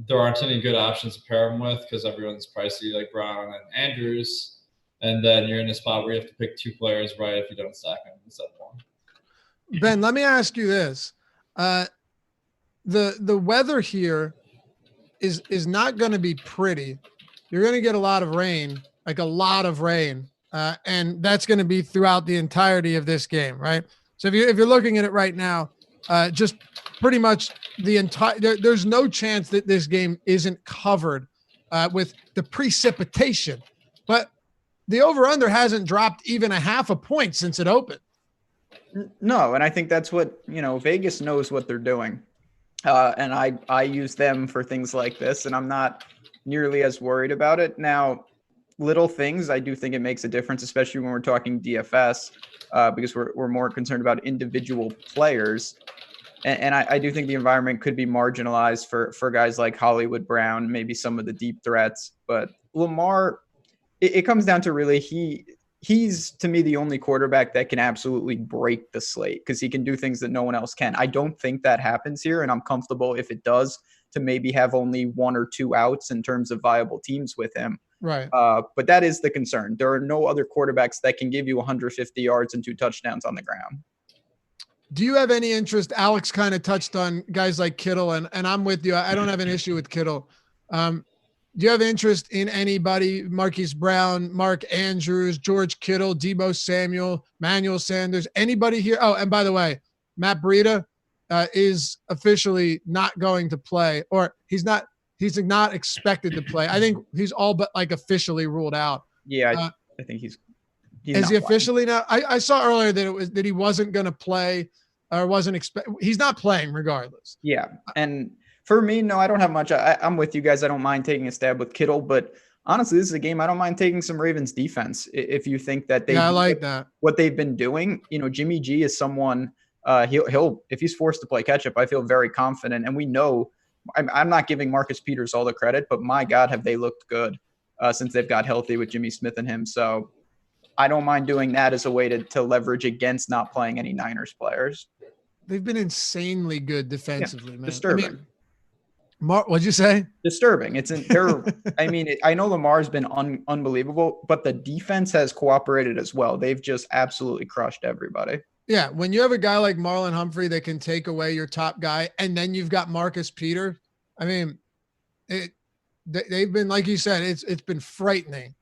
Speaker 3: there aren't any good options to pair him with because everyone's pricey, like Brown and Andrews. And then you're in a spot where you have to pick two players right if you don't stack them instead of one.
Speaker 1: Ben, let me ask you this. The weather here is not going to be pretty. You're going to get a lot of rain, and that's going to be throughout the entirety of this game, right? So if you're looking at it right now, just pretty much the entire there's no chance that this game isn't covered with the precipitation, but the over-under hasn't dropped even a half a point since it opened.
Speaker 2: No, and I think that's what, Vegas knows what they're doing. And I use them for things like this, and I'm not nearly as worried about it. Now, little things, I do think it makes a difference, especially when we're talking DFS, because we're more concerned about individual players. And I do think the environment could be marginalized for guys like Hollywood Brown, maybe some of the deep threats. But Lamar, it comes down to really he's to me the only quarterback that can absolutely break the slate because he can do things that no one else can. I don't think that happens here, and I'm comfortable if it does to maybe have only one or two outs in terms of viable teams with him.
Speaker 1: Right.
Speaker 2: But that is the concern. There are no other quarterbacks that can give you 150 yards and 2 touchdowns on the ground.
Speaker 1: Do you have any interest? Alex kind of touched on guys like Kittle, and I'm with you. I don't have an issue with Kittle. Do you have interest in anybody? Marquise Brown, Mark Andrews, George Kittle, Deebo Samuel, Manuel Sanders, anybody here? Oh, and by the way, Matt Breida is officially not going to play, or he's not expected to play. I think he's all but like officially ruled out.
Speaker 2: Yeah, I think he's
Speaker 1: is he officially now? I saw earlier that he wasn't going to play or wasn't he's not playing regardless.
Speaker 2: Yeah. And for me, no, I don't have much. I'm with you guys. I don't mind taking a stab with Kittle, but honestly, this is a game I don't mind taking some Ravens defense. If you think that
Speaker 1: I like that.
Speaker 2: What they've been doing, Jimmy G is someone he'll if he's forced to play catch up, I feel very confident. And we know I'm not giving Marcus Peters all the credit, but my God, have they looked good since they've got healthy with Jimmy Smith and him. So I don't mind doing that as a way to leverage against not playing any Niners players.
Speaker 1: They've been insanely good defensively, man.
Speaker 2: Disturbing.
Speaker 1: What'd you say?
Speaker 2: Disturbing. I know Lamar's been unbelievable, but the defense has cooperated as well. They've just absolutely crushed everybody.
Speaker 1: Yeah, when you have a guy like Marlon Humphrey that can take away your top guy, and then you've got Marcus Peters, I mean, they've been, like you said, it's been frightening.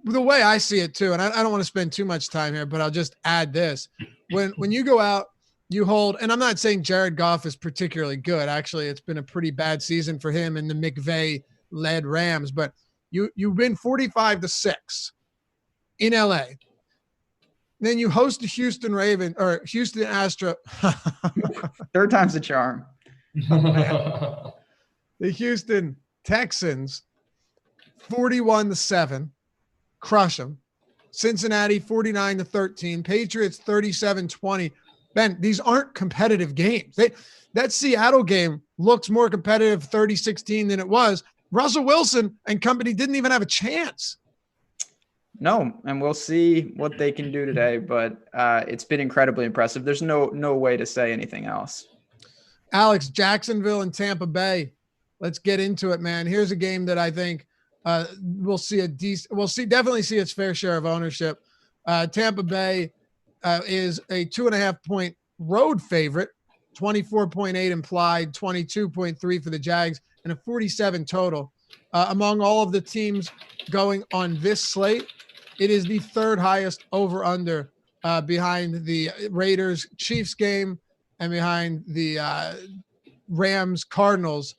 Speaker 1: The way I see it too, and I don't want to spend too much time here, but I'll just add this. When you go out, you hold, and I'm not saying Jared Goff is particularly good. Actually, it's been a pretty bad season for him and the McVay-led Rams, but you win 45-6 in LA. Then you host the Houston Astro.
Speaker 2: Third time's the charm.
Speaker 1: The Houston Texans, 41-7, crush them. Cincinnati, 49-13. Patriots, 37-20. Ben, these aren't competitive games. That Seattle game looks more competitive 30-16 than it was. Russell Wilson and company didn't even have a chance.
Speaker 2: No, and we'll see what they can do today, but it's been incredibly impressive. There's no way to say anything else.
Speaker 1: Alex, Jacksonville and Tampa Bay. Let's get into it, man. Here's a game that I think we'll definitely see its fair share of ownership. Tampa Bay is a 2.5-point road favorite, 24.8 implied, 22.3 for the Jags, and a 47 total. Among all of the teams going on this slate, it is the third highest over-under behind the Raiders-Chiefs game and behind the Rams-Cardinals.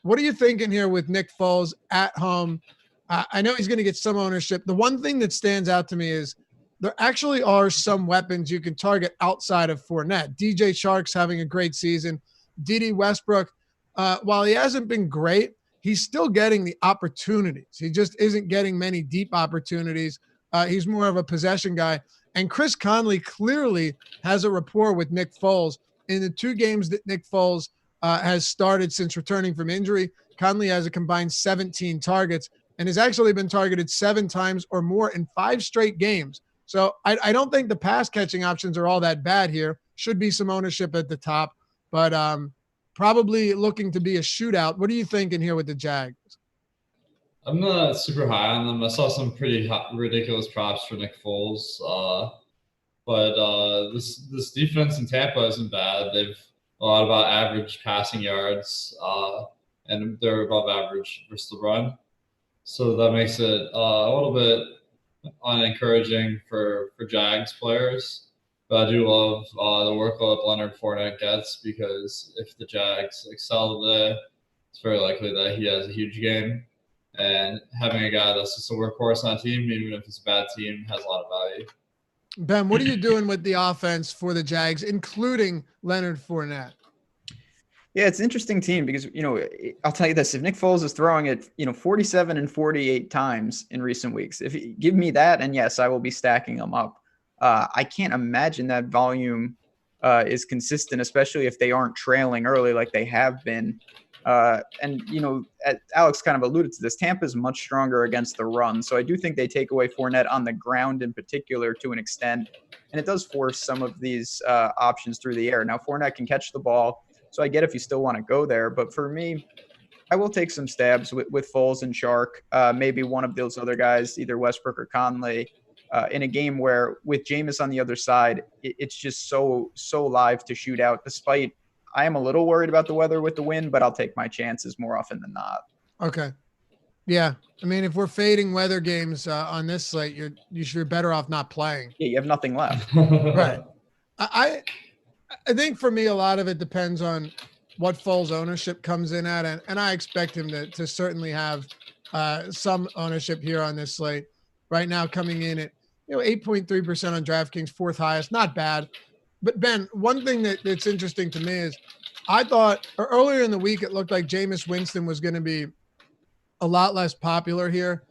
Speaker 1: What are you thinking here with Nick Foles at home? I know he's going to get some ownership. The one thing that stands out to me is there actually are some weapons you can target outside of Fournette. DJ Chark's having a great season. D.D. Westbrook, while he hasn't been great, he's still getting the opportunities. He just isn't getting many deep opportunities. He's more of a possession guy. And Chris Conley clearly has a rapport with Nick Foles. In the 2 games that Nick Foles has started since returning from injury, Conley has a combined 17 targets and has actually been targeted 7 times or more in 5 straight games. So I don't think the pass catching options are all that bad here. Should be some ownership at the top, but probably looking to be a shootout. What are you thinking here with the Jags?
Speaker 3: I'm not super high on them. I saw some pretty ridiculous props for Nick Foles. But this defense in Tampa isn't bad. They've a lot about average passing yards, and they're above average versus the run. So that makes it a little bit unencouraging for Jags players. But I do love the workload Leonard Fournette gets, because if the Jags excel today, it's very likely that he has a huge game. And having a guy that's just a workhorse on a team, even if it's a bad team, has a lot of value.
Speaker 1: Ben, what are you doing with the offense for the Jags, including Leonard Fournette?
Speaker 2: Yeah, it's an interesting team because, I'll tell you this, if Nick Foles is throwing it, 47 and 48 times in recent weeks, if you give me that, and yes, I will be stacking them up. I can't imagine that volume is consistent, especially if they aren't trailing early like they have been. And Alex kind of alluded to this, Tampa is much stronger against the run. So I do think they take away Fournette on the ground in particular to an extent. And it does force some of these options through the air. Now, Fournette can catch the ball, so I get if you still want to go there. But for me, I will take some stabs with Foles and Chark, maybe one of those other guys, either Westbrook or Conley, in a game where with Jameis on the other side, it's just so live to shoot out, despite I am a little worried about the weather with the wind, but I'll take my chances more often than not.
Speaker 1: Okay. Yeah. I mean, if we're fading weather games on this slate, you're better off not playing.
Speaker 2: Yeah, you have nothing left.
Speaker 1: Right. I think for me, a lot of it depends on what Foles ownership comes in at. And I expect him to certainly have some ownership here on this slate. Right now coming in at 8.3% on DraftKings, 4th highest. Not bad. But Ben, one thing that's interesting to me is I thought earlier in the week, it looked like Jameis Winston was going to be a lot less popular here.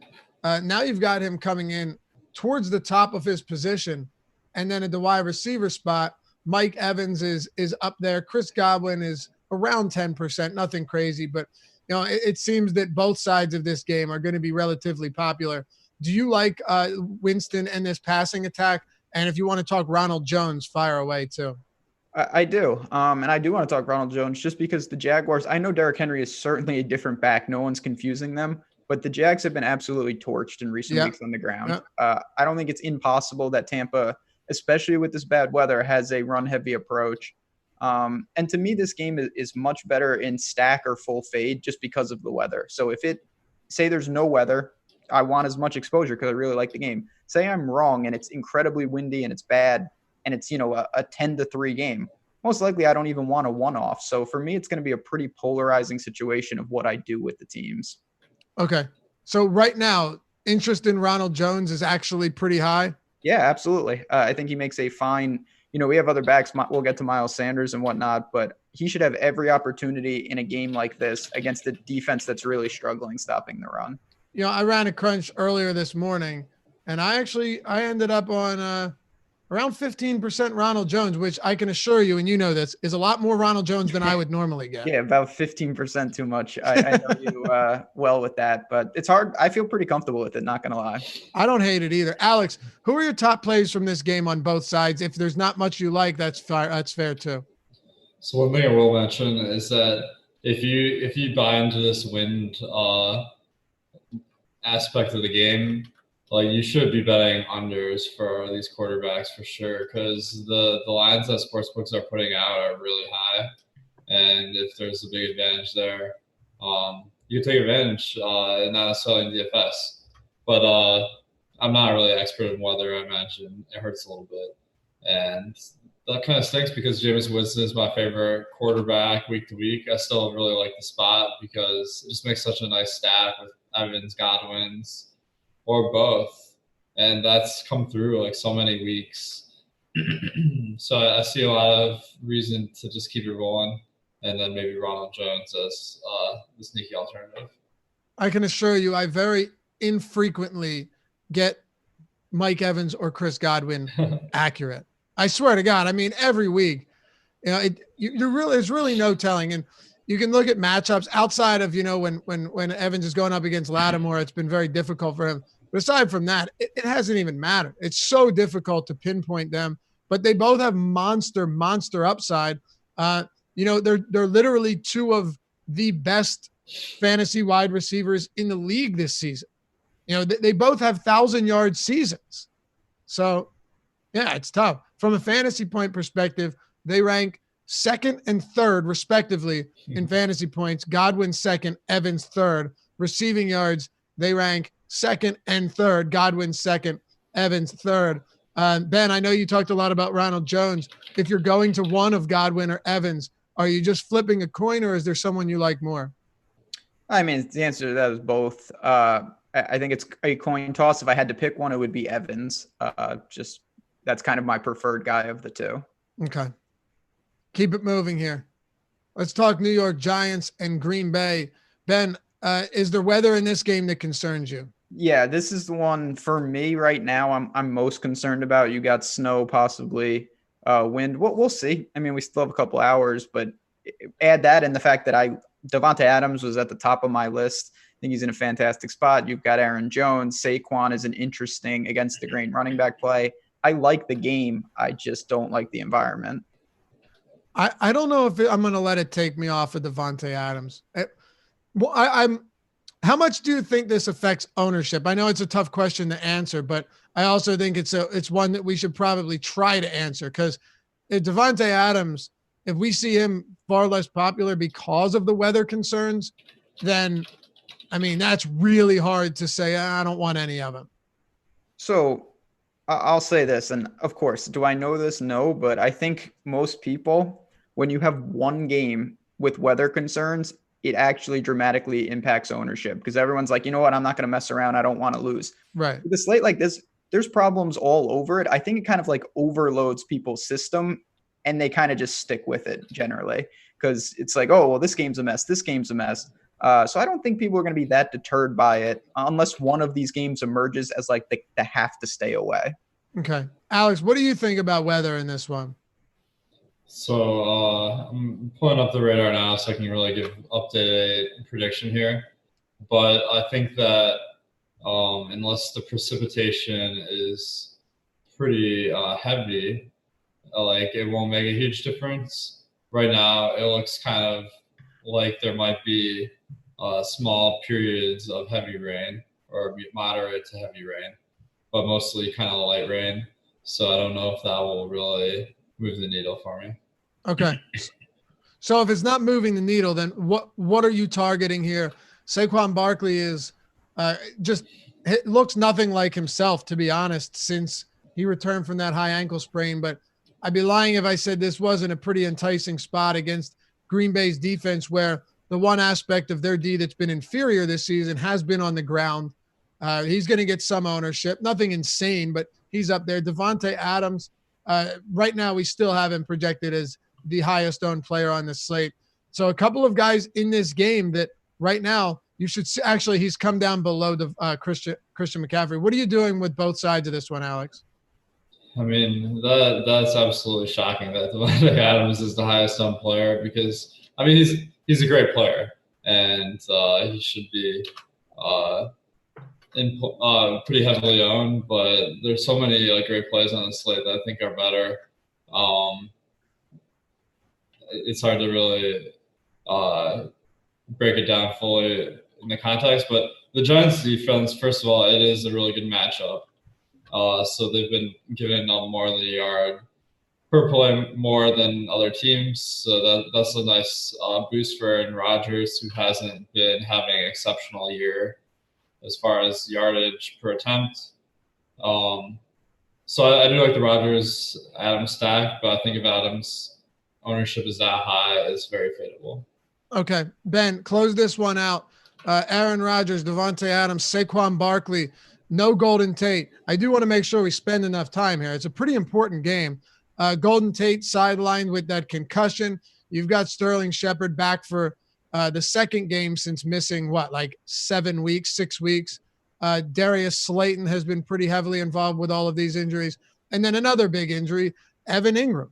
Speaker 1: Now you've got him coming in towards the top of his position. And then at the wide receiver spot, Mike Evans is up there. Chris Godwin is around 10%, nothing crazy, but it seems that both sides of this game are going to be relatively popular. Do you like Winston and this passing attack? And if you want to talk Ronald Jones, fire away too.
Speaker 2: I do. And I do want to talk Ronald Jones just because the Jaguars, I know Derrick Henry is certainly a different back. No one's confusing them, but the Jags have been absolutely torched in recent weeks on the ground. I don't think it's impossible that Tampa, especially with this bad weather, has a run heavy approach. And to me, this game is much better in stack or full fade just because of the weather. So if say there's no weather, I want as much exposure because I really like the game. Say I'm wrong and it's incredibly windy and it's bad and it's, a 10-3 game. Most likely I don't even want a one-off. So for me, it's going to be a pretty polarizing situation of what I do with the teams.
Speaker 1: Okay. So right now, interest in Ronald Jones is actually pretty high.
Speaker 2: Yeah, absolutely. I think he makes a fine, we have other backs. We'll get to Miles Sanders and whatnot, but he should have every opportunity in a game like this against a defense that's really struggling stopping the run.
Speaker 1: I ran a crunch earlier this morning, and I ended up on around 15% Ronald Jones, which I can assure you, and this, is a lot more Ronald Jones than I would normally get.
Speaker 2: Yeah, about 15% too much. I know you well with that, but it's hard. I feel pretty comfortable with it, not going to lie.
Speaker 1: I don't hate it either. Alex, who are your top plays from this game on both sides? If there's not much you like, that's fair too.
Speaker 3: So one thing I will mention is that if you buy into this wind aspect of the game, you should be betting unders for these quarterbacks for sure, because the lines that sportsbooks are putting out are really high, and if there's a big advantage there, you can take advantage, not necessarily in DFS. But I'm not really an expert in weather. I imagine it hurts a little bit. And that kind of stinks because Jameis Winston is my favorite quarterback week to week. I still really like the spot because it just makes such a nice stack with Evans, Godwin's, or both. And that's come through like so many weeks. So I see a lot of reason to just keep it rolling. And then maybe Ronald Jones as the sneaky alternative.
Speaker 1: I can assure you, I very infrequently get Mike Evans or Chris Godwin accurate. I swear to God. I mean, every week, you know, there's really no telling. And you can look at matchups outside of, you know, when Evans is going up against Lattimore, it's been very difficult for him. But aside from that, it hasn't even mattered. It's so difficult to pinpoint them, but they both have monster upside. You know, they're literally two of the best fantasy wide receivers in the league this season. You know, they both have 1,000-yard seasons. So, yeah, it's tough. From a fantasy point perspective, they rank second and third, respectively, in fantasy points. Godwin second, Evans third. Receiving yards, they rank second and third. Godwin second, Evans third. Ben, I know you talked a lot about Ronald Jones. If you're going to one of Godwin or Evans, are you just flipping a coin, or is there someone you like more?
Speaker 2: I mean, the answer to that is both. I think it's a coin toss. If I had to pick one, it would be Evans. Just that's kind of my preferred guy of the two.
Speaker 1: Okay. Keep it moving here. Let's talk New York Giants and Green Bay. Ben, is there weather in this game that concerns you?
Speaker 2: Yeah, this is the one for me right now. I'm most concerned about. You got snow, possibly wind. We'll see. I mean, we still have a couple hours, but add that and the fact that Davante Adams was at the top of my list. I think he's in a fantastic spot. You've got Aaron Jones. Saquon is an interesting against the grain running back play. I like the game. I just don't like the environment.
Speaker 1: I don't know if I'm going to let it take me off of Davante Adams. How much do you think this affects ownership? I know it's a tough question to answer, but I also think it's one that we should probably try to answer, because if Davante Adams, if we see him far less popular because of the weather concerns, then, I mean, that's really hard to say, I don't want any of him.
Speaker 2: So I'll say this, and of course, do I know this? No, but I think most people, when you have one game with weather concerns, it actually dramatically impacts ownership, because everyone's like, you know what, I'm not going to mess around. I don't want to lose.
Speaker 1: Right.
Speaker 2: With a slate like this, there's problems all over it. I think it kind of like overloads people's system, and they kind of just stick with it generally, because it's like, oh, well, this game's a mess. This game's a mess. So I don't think people are going to be that deterred by it unless one of these games emerges as like the have to stay away.
Speaker 1: Okay. Alex, what do you think about weather in this one?
Speaker 3: So I'm pulling up the radar now so I can really give updated prediction here. But I think that unless the precipitation is pretty heavy, like it won't make a huge difference. Right now, it looks kind of like there might be small periods of heavy rain or moderate to heavy rain, but mostly kind of light rain. So I don't know if that will really move the needle for me.
Speaker 1: Okay. So if it's not moving the needle, then what are you targeting here? Saquon Barkley is it looks nothing like himself, to be honest, since he returned from that high ankle sprain. But I'd be lying if I said this wasn't a pretty enticing spot against Green Bay's defense, where the one aspect of their D that's been inferior this season has been on the ground. He's going to get some ownership, nothing insane, but he's up there. Davante Adams, right now we still have him projected as the highest owned player on the slate. So a couple of guys in this game that right now you should see, actually he's come down below the Christian McCaffrey. What are you doing with both sides of this one, Alex?
Speaker 3: I mean, that's absolutely shocking that Davante Adams is the highest owned player, because I mean he's a great player, and he should be pretty heavily owned. But there's so many like great plays on the slate that I think are better. It's hard to really break it down fully in the context, but the Giants defense, first of all, it is a really good matchup. So they've been giving up more than a yard per play more than other teams. So that's a nice boost for Aaron Rodgers, who hasn't been having an exceptional year as far as yardage per attempt. So I do like the Rodgers Adams stack, but I think if Adams ownership is that high, it's very fadeable.
Speaker 1: Okay, Ben, close this one out. Aaron Rodgers, Devontae Adams, Saquon Barkley, no Golden Tate. I do want to make sure we spend enough time here. It's a pretty important game. Golden Tate sidelined with that concussion. You've got Sterling Shepard back for the second game since missing, 6 weeks. Darius Slayton has been pretty heavily involved with all of these injuries. And then another big injury, Evan Ingram.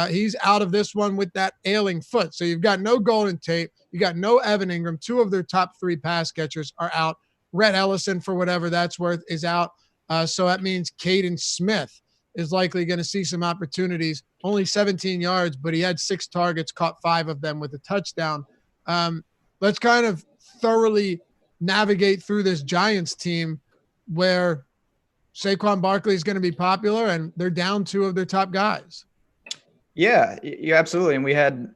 Speaker 1: He's out of this one with that ailing foot. So you've got no Golden Tate. You got no Evan Ingram. Two of their top three pass catchers are out. Rhett Ellison, for whatever that's worth, is out. So that means Caden Smith is likely going to see some opportunities. Only 17 yards, but he had 6 targets, caught 5 of them with a touchdown. Let's kind of thoroughly navigate through this Giants team where Saquon Barkley is going to be popular and they're down 2 of their top guys.
Speaker 2: Yeah, absolutely. And we had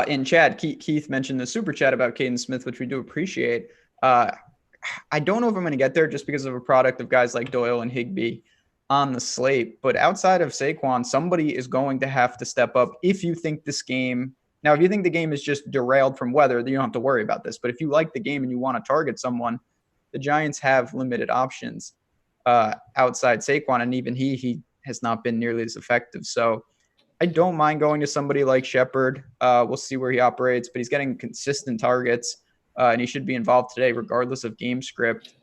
Speaker 2: in chat, Keith mentioned the super chat about Caden Smith, which we do appreciate. I don't know if I'm going to get there just because of a product of guys like Doyle and Higbee on the slate. But outside of Saquon, somebody is going to have to step up if you think this game – now, if you think the game is just derailed from weather, then you don't have to worry about this. But if you like the game and you want to target someone, the Giants have limited options outside Saquon, and even he has not been nearly as effective. So I don't mind going to somebody like Shepard. We'll see where he operates, but he's getting consistent targets, and he should be involved today regardless of game script.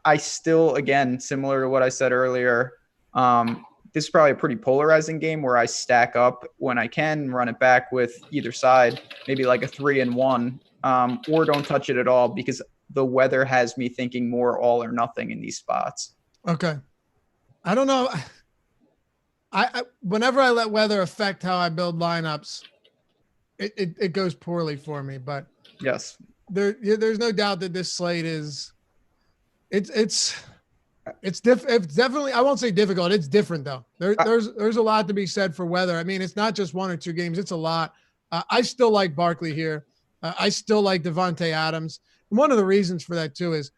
Speaker 2: I still, again, similar to what I said earlier, this is probably a pretty polarizing game where I stack up when I can, run it back with either side, maybe like a 3-1, or don't touch it at all because the weather has me thinking more all or nothing in these spots.
Speaker 1: Okay. I don't know. I whenever I let weather affect how I build lineups, it goes poorly for me. But
Speaker 2: yes,
Speaker 1: there's no doubt that this slate is it's definitely, I won't say difficult. It's different though. There's a lot to be said for weather. I mean, it's not just 1 or 2 games. It's a lot. I still like Barkley here. I still like Devontae Adams. And one of the reasons for that too is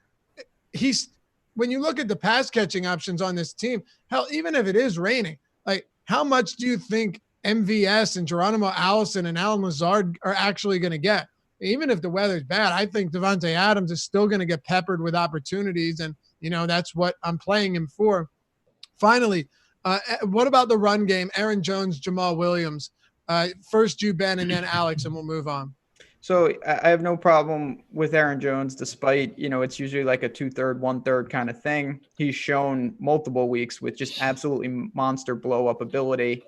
Speaker 1: when you look at the pass catching options on this team, hell, even if it is raining, like how much do you think MVS and Geronimo Allison and Alan Lazard are actually going to get? Even if the weather's bad, I think Devontae Adams is still going to get peppered with opportunities. And, that's what I'm playing him for. Finally, what about the run game? Aaron Jones, Jamal Williams. First you, Ben, and then Alex, and we'll move on.
Speaker 2: So I have no problem with Aaron Jones, despite, it's usually like a 2/3, 1/3 kind of thing. He's shown multiple weeks with just absolutely monster blow up ability.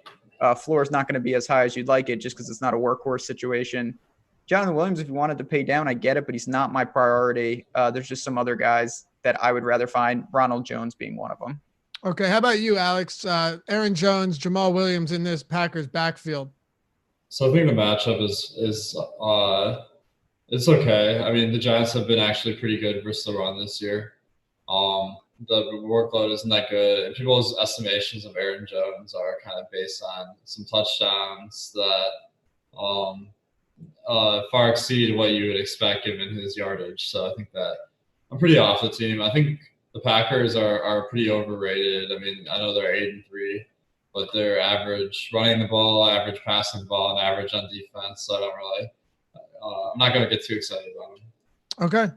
Speaker 2: Floor is not going to be as high as you'd like it just because it's not a workhorse situation. Jonathan Williams, if you wanted to pay down, I get it, but he's not my priority. There's just some other guys that I would rather find, Ronald Jones being one of them.
Speaker 1: Okay, how about you, Alex? Aaron Jones, Jamal Williams in this Packers backfield.
Speaker 3: So I think the matchup is it's okay. I mean, the Giants have been actually pretty good versus the run this year. The workload isn't that good. And people's estimations of Aaron Jones are kind of based on some touchdowns that far exceed what you would expect given his yardage. So I think that I'm pretty off the team. I think the Packers are pretty overrated. I mean, I know they're 8-3, but they're average running the ball, average passing the ball, and average on defense. So I don't really I'm not going to get too excited about them.
Speaker 1: Okay.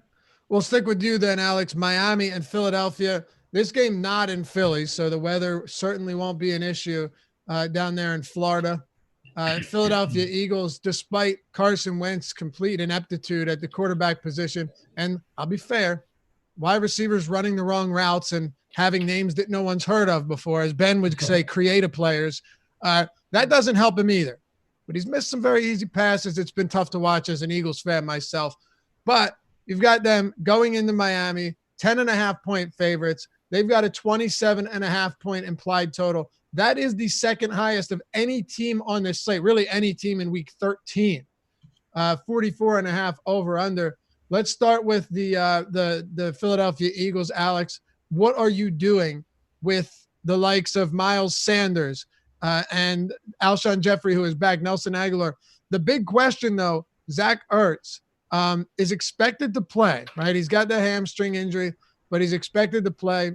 Speaker 1: We'll stick with you then, Alex. Miami and Philadelphia. This game not in Philly, so the weather certainly won't be an issue down there in Florida. Philadelphia Eagles, despite Carson Wentz's complete ineptitude at the quarterback position, and I'll be fair, wide receivers running the wrong routes and having names that no one's heard of before, as Ben would say, creative players, that doesn't help him either. But he's missed some very easy passes. It's been tough to watch as an Eagles fan myself. But you've got them going into Miami, 10.5-point favorites. They've got a 27.5-point implied total. That is the second highest of any team on this slate, really any team in week 13. 44.5 over under. Let's start with the Philadelphia Eagles. Alex, what are you doing with the likes of Miles Sanders, and Alshon Jeffrey, who is back, Nelson Aguilar. The big question, though, Zach Ertz is expected to play, right? He's got the hamstring injury, but he's expected to play.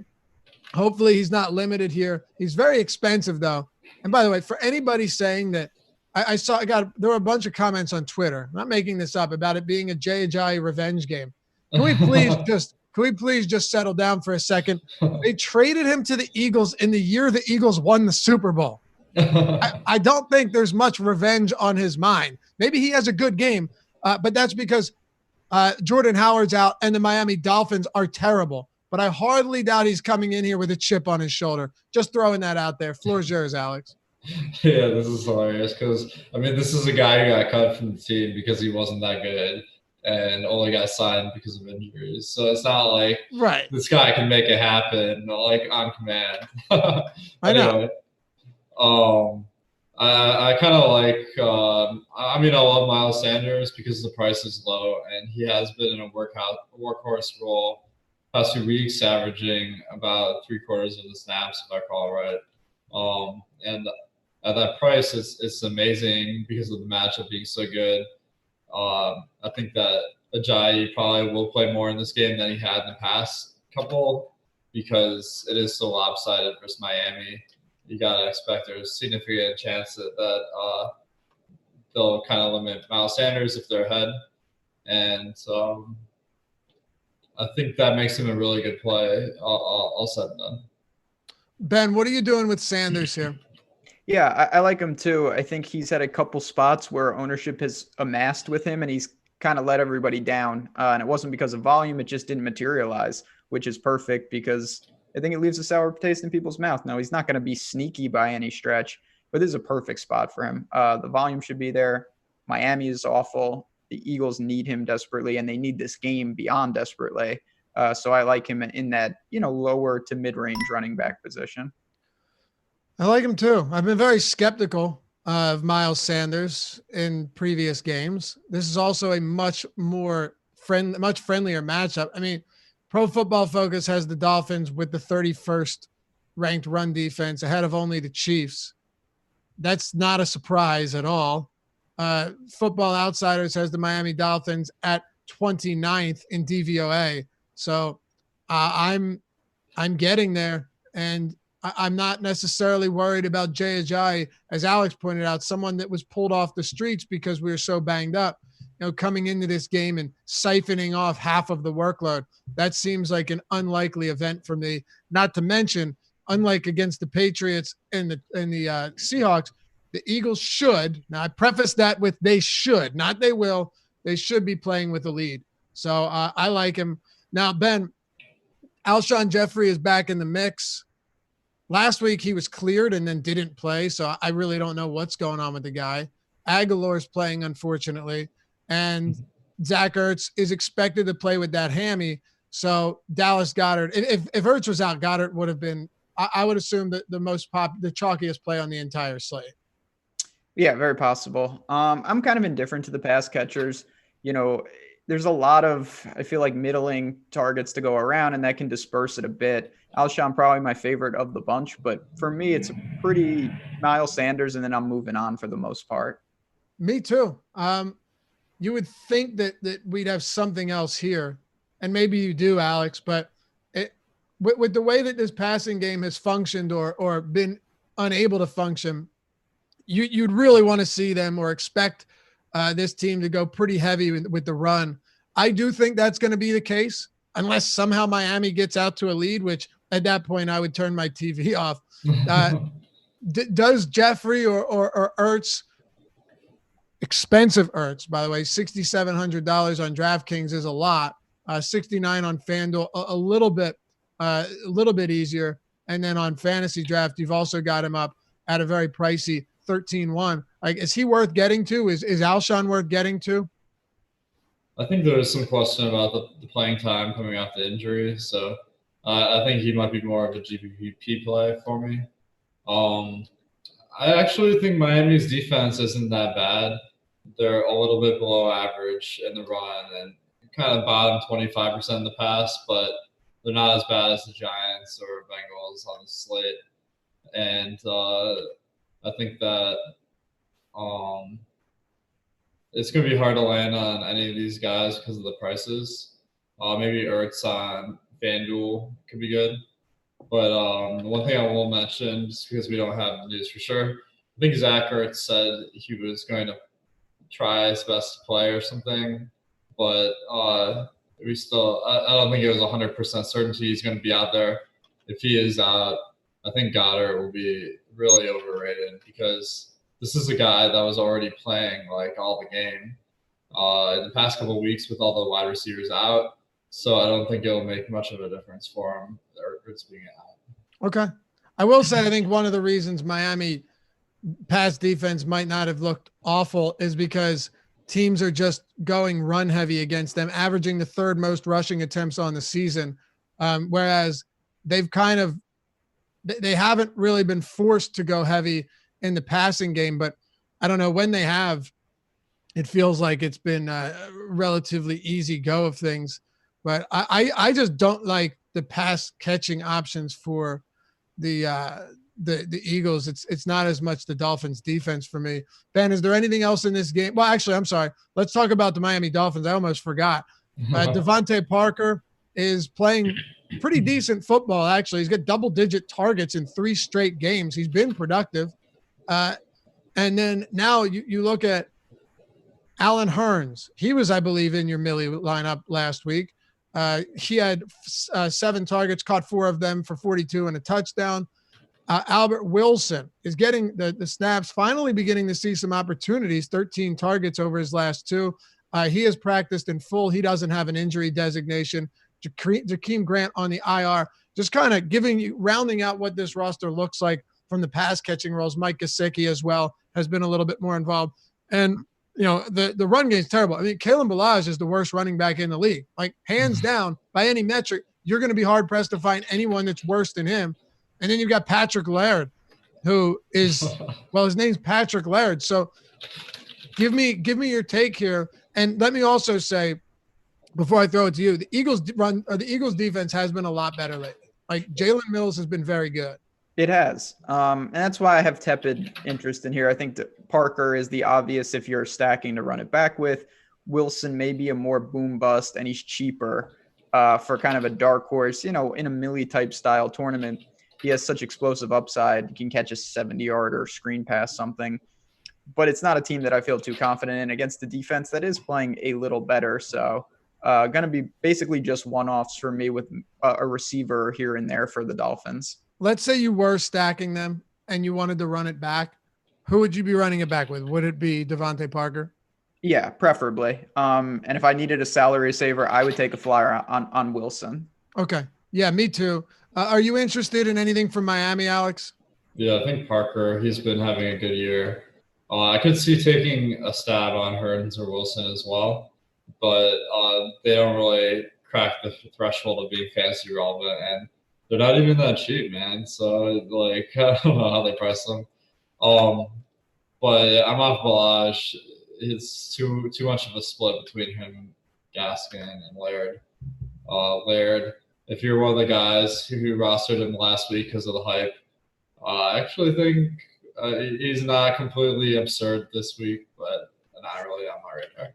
Speaker 1: Hopefully he's not limited here. He's very expensive, though. And by the way, for anybody saying that, there were a bunch of comments on Twitter, I'm not making this up, about it being a Jay Ajayi revenge game. Can we please just settle down for a second? They traded him to the Eagles in the year the Eagles won the Super Bowl. I don't think there's much revenge on his mind. Maybe he has a good game, but that's because Jordan Howard's out and the Miami Dolphins are terrible. But I hardly doubt he's coming in here with a chip on his shoulder. Just throwing that out there. Floor's yours, Alex.
Speaker 3: Yeah, this is hilarious because, this is a guy who got cut from the team because he wasn't that good and only got signed because of injuries. So it's not like this guy can make it happen on command.
Speaker 1: I know.
Speaker 3: I kind of like I love Miles Sanders because the price is low and he has been in a workhorse role past 2 weeks, averaging about 3/4 of the snaps, if I recall right. And at that price, it's amazing because of the matchup being so good. I think that Ajayi probably will play more in this game than he had in the past couple because it is so lopsided versus Miami. You got to expect there's a significant chance that they'll kind of limit Miles Sanders if they're ahead. And I think that makes him a really good play. All said and done.
Speaker 1: Ben, what are you doing with Sanders here?
Speaker 2: Yeah, I like him too. I think he's had a couple spots where ownership has amassed with him and he's kind of let everybody down. And it wasn't because of volume. It just didn't materialize, which is perfect because I think it leaves a sour taste in people's mouth. Now, he's not going to be sneaky by any stretch, but this is a perfect spot for him. The volume should be there. Miami is awful. The Eagles need him desperately, and they need this game beyond desperately. So I like him in that, lower to mid-range running back position.
Speaker 1: I like him too. I've been very skeptical of Miles Sanders in previous games. This is also a much friendlier matchup. Pro Football Focus has the Dolphins with the 31st ranked run defense ahead of only the Chiefs. That's not a surprise at all. Football Outsiders has the Miami Dolphins at 29th in DVOA. So I'm getting there, and I'm not necessarily worried about Jay Ajayi, as Alex pointed out, someone that was pulled off the streets because we were so banged up, coming into this game and siphoning off half of the workload. That seems like an unlikely event for me. Not to mention, unlike against the Patriots and the Seahawks, the Eagles should. Now I preface that with they should, not they will. They should be playing with a lead. So I like him. Now, Ben, Alshon Jeffrey is back in the mix. Last week he was cleared and then didn't play, so I really don't know what's going on with the guy. Aguilar's playing, unfortunately, and Zach Ertz is expected to play with that hammy. So Dallas Goedert, if Ertz was out, Goddard would have been, I would assume, the chalkiest play on the entire slate.
Speaker 2: Yeah, very possible. I'm kind of indifferent to the pass catchers. There's a lot of, I feel like, middling targets to go around, and that can disperse it a bit. Alshon probably my favorite of the bunch, but for me, it's a pretty Miles Sanders, and then I'm moving on for the most part.
Speaker 1: Me too. You would think that we'd have something else here, and maybe you do, Alex, but with the way that this passing game has functioned or been unable to function, you'd really want to see them or expect this team to go pretty heavy with the run. I do think that's going to be the case unless somehow Miami gets out to a lead, which at that point I would turn my TV off. Does Jeffrey or Ertz, expensive Ertz, by the way, $6,700 on DraftKings is a lot. 69 on FanDuel, a little bit easier. And then on Fantasy Draft, you've also got him up at a very pricey 13-1. Like, is he worth getting to? Is Alshon worth getting to?
Speaker 3: I think there is some question about the playing time coming off the injury. So I think he might be more of a GPP play for me. I actually think Miami's defense isn't that bad. They're a little bit below average in the run and kind of bottom 25% in the pass, but they're not as bad as the Giants or Bengals on the slate. And I think that it's going to be hard to land on any of these guys because of the prices. Maybe Ertz on FanDuel could be good. But the one thing I will mention, just because we don't have news for sure, I think Zach Ertz said he was going to try his best to play or something. But I don't think it was 100% certainty he's going to be out there. If he is out, I think Goddard will be really overrated because this is a guy that was already playing like all the game in the past couple of weeks with all the wide receivers out. So I don't think it'll make much of a difference for him, Ertz being out.
Speaker 1: Okay. I will say, I think one of the reasons Miami pass defense might not have looked awful is because teams are just going run heavy against them, averaging the third most rushing attempts on the season. Whereas they haven't really been forced to go heavy in the passing game, but I don't know when they have, it feels like it's been a relatively easy go of things, but I just don't like the pass catching options for the Eagles. It's not as much the Dolphins defense for me. Ben, is there anything else in this game? Well, actually, I'm sorry. Let's talk about the Miami Dolphins. I almost forgot. Devontae Parker is playing pretty decent football, actually. He's got double-digit targets in 3 straight games. He's been productive. And then now you look at Allen Hurns. He was, I believe, in your Millie lineup last week. He had 7 targets, caught 4 of them for 42 and a touchdown. Albert Wilson is getting the snaps, finally beginning to see some opportunities, 13 targets over his last 2. He has practiced in full. He doesn't have an injury designation. Jakeem Grant on the IR, just kind of rounding out what this roster looks like from the pass catching roles. Mike Gesicki as well has been a little bit more involved. And, the run game is terrible. I mean, Kalen Ballage is the worst running back in the league. Like, hands down, by any metric, you're going to be hard-pressed to find anyone that's worse than him. And then you've got Patrick Laird, who is, well, his name's Patrick Laird. So give me your take here. And let me also say, before I throw it to you, the Eagles defense has been a lot better lately. Like, Jalen Mills has been very good.
Speaker 2: It has. And that's why I have tepid interest in here. I think that Parker is the obvious if you're stacking to run it back with. Wilson may be a more boom bust, and he's cheaper for kind of a dark horse, in a Millie type style tournament. He has such explosive upside. He can catch a 70-yard or screen pass something. But it's not a team that I feel too confident in against the defense that is playing a little better. So going to be basically just one-offs for me with a receiver here and there for the Dolphins.
Speaker 1: Let's say you were stacking them and you wanted to run it back. Who would you be running it back with? Would it be Devontae Parker?
Speaker 2: Yeah, preferably. And if I needed a salary saver, I would take a flyer on Wilson.
Speaker 1: Okay. Yeah, me too. Are you interested in anything from Miami, Alex?
Speaker 3: Yeah, I think Parker, he's been having a good year. I could see taking a stab on Hurns or Wilson as well, but they don't really crack the threshold of being fantasy relevant, and they're not even that cheap, man. So, I don't know how they price them. But I'm off Ballage. It's too much of a split between him, Gaskin, and Laird. Laird, if you're one of the guys who rostered him last week because of the hype, I actually think he's not completely absurd this week, but not really on my radar.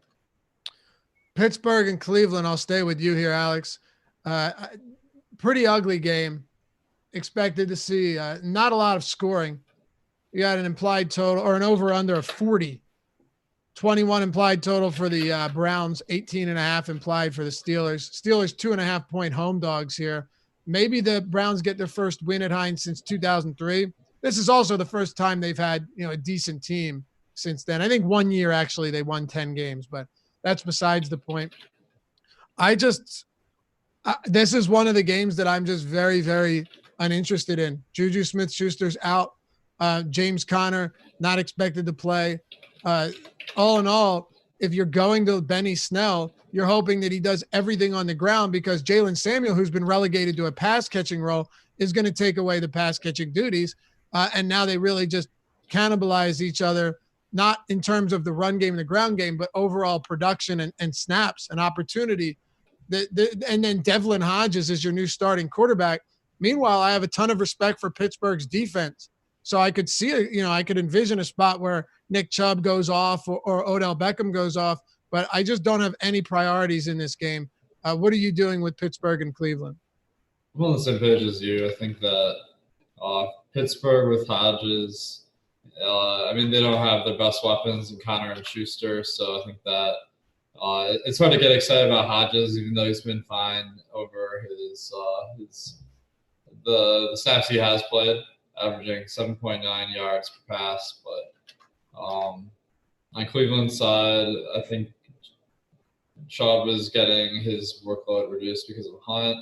Speaker 1: Pittsburgh and Cleveland, I'll stay with you here, Alex. Pretty ugly game. Expected to see not a lot of scoring. You got an implied total or an over-under of 40. 21 implied total for the Browns, 18.5 implied for the Steelers. Steelers 2.5-point home dogs here. Maybe the Browns get their first win at Heinz since 2003. This is also the first time they've had a decent team since then. I think 1 year actually they won 10 games, but that's besides the point. This is one of the games that I'm just very, very uninterested in. Juju Smith-Schuster's out. James Conner not expected to play. All in all, if you're going to Benny Snell, you're hoping that he does everything on the ground because Jalen Samuel, who's been relegated to a pass-catching role, is going to take away the pass-catching duties. And now they really just cannibalize each other, not in terms of the run game and the ground game, but overall production and snaps and opportunity. And then Devlin Hodges is your new starting quarterback. Meanwhile, I have a ton of respect for Pittsburgh's defense. So I could see it, I could envision a spot where Nick Chubb goes off or Odell Beckham goes off, but I just don't have any priorities in this game. What are you doing with Pittsburgh and Cleveland?
Speaker 3: I'm on the same page as you. I think that Pittsburgh with Hodges, they don't have their best weapons in Connor and Schuster, so I think that it's hard to get excited about Hodges, even though he's been fine over the snaps he has played, averaging 7.9 yards per pass. But on Cleveland's side, I think Chubb is getting his workload reduced because of Hunt,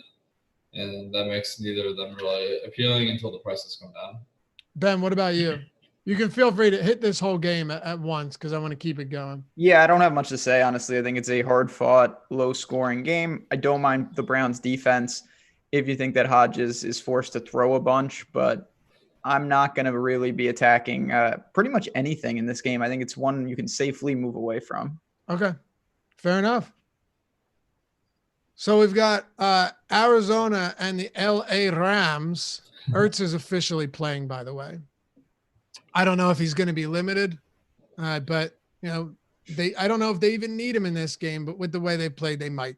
Speaker 3: and that makes neither of them really appealing until the prices come down.
Speaker 1: Ben, what about you? You can feel free to hit this whole game at once because I want to keep it going.
Speaker 2: Yeah, I don't have much to say, honestly. I think it's a hard-fought, low-scoring game. I don't mind the Browns' defense if you think that Hodges is forced to throw a bunch, but I'm not going to really be attacking pretty much anything in this game. I think it's one you can safely move away from.
Speaker 1: Okay, fair enough. So we've got Arizona and the LA Rams. Ertz is officially playing, by the way. I don't know if he's going to be limited, but I don't know if they even need him in this game, but with the way they played, they might.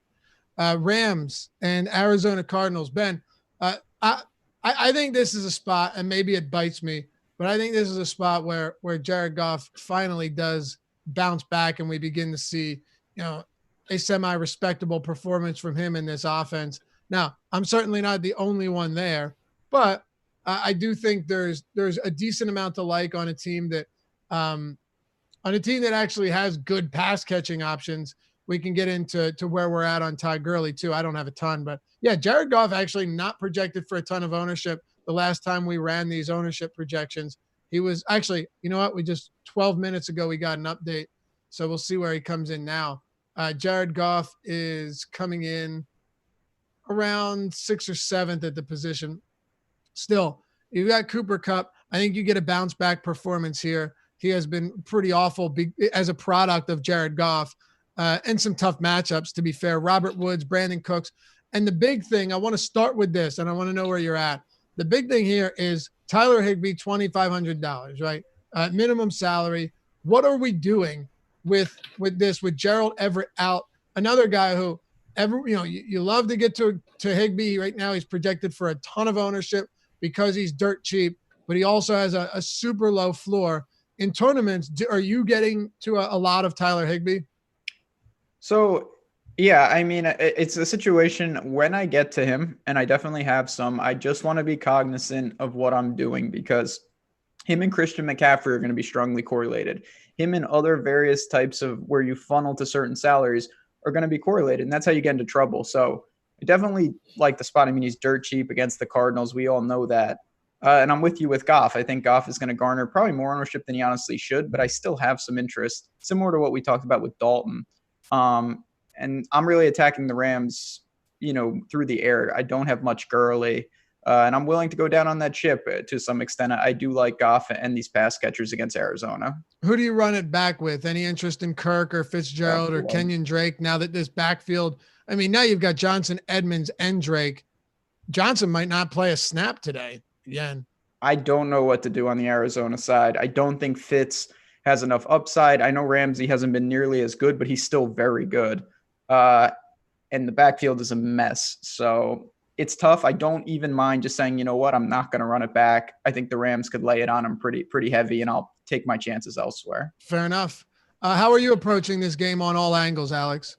Speaker 1: Rams and Arizona Cardinals. Ben, I think this is a spot, and maybe it bites me, but I think this is a spot where Jared Goff finally does bounce back, and we begin to see, a semi-respectable performance from him in this offense. Now, I'm certainly not the only one there, but I do think there's a decent amount to like on a team that actually has good pass catching options. We can get into where we're at on Ty Gurley too. I don't have a ton, but yeah, Jared Goff actually not projected for a ton of ownership. The last time we ran these ownership projections, he was actually, you know what? 12 minutes ago, we got an update. So we'll see where he comes in now. Jared Goff is coming in around 6th or 7th at the position. Still, you got Cooper Kupp. I think you get a bounce back performance here. He has been pretty awful as a product of Jared Goff and some tough matchups, to be fair. Robert Woods, Brandon Cooks. And the big thing, I want to start with this, and I want to know where you're at. The big thing here is Tyler Higbee, $2,500, right? Minimum salary. What are we doing with Gerald Everett out? Another guy who you love to get to Higbee right now. He's projected for a ton of ownership because he's dirt cheap, but he also has a super low floor. In tournaments, are you getting to a lot of Tyler Higbee?
Speaker 2: So, yeah, I mean, it's a situation when I get to him, and I definitely have some, I just want to be cognizant of what I'm doing because him and Christian McCaffrey are going to be strongly correlated. Him and other various types of where you funnel to certain salaries are going to be correlated, and that's how you get into trouble. So I definitely like the spot. I mean, he's dirt cheap against the Cardinals. We all know that. And I'm with you with Goff. I think Goff is going to garner probably more ownership than he honestly should, but I still have some interest, similar to what we talked about with Dalton. And I'm really attacking the Rams, through the air. I don't have much Gurley, and I'm willing to go down on that chip to some extent. I do like Goff and these pass catchers against Arizona.
Speaker 1: Who do you run it back with? Any interest in Kirk or Fitzgerald or Kenyon Drake now that this backfield – I mean, now you've got Johnson, Edmonds, and Drake. Johnson might not play a snap today again.
Speaker 2: I don't know what to do on the Arizona side. I don't think Fitz has enough upside. I know Ramsey hasn't been nearly as good, but he's still very good. And the backfield is a mess. So it's tough. I don't even mind just saying, you know what, I'm not going to run it back. I think the Rams could lay it on him pretty heavy, and I'll take my chances elsewhere.
Speaker 1: Fair enough. How are you approaching this game on all angles, Alex?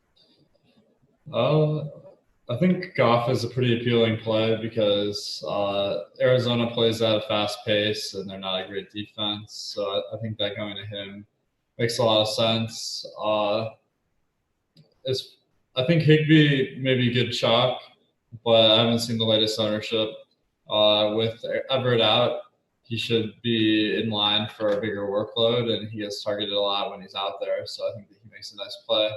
Speaker 3: I think Goff is a pretty appealing play because Arizona plays at a fast pace and they're not a great defense. So I think that going to him makes a lot of sense. I think Higbee may be good chalk, but I haven't seen the latest ownership. With Everett out, he should be in line for a bigger workload, and he gets targeted a lot when he's out there. So I think that he makes a nice play.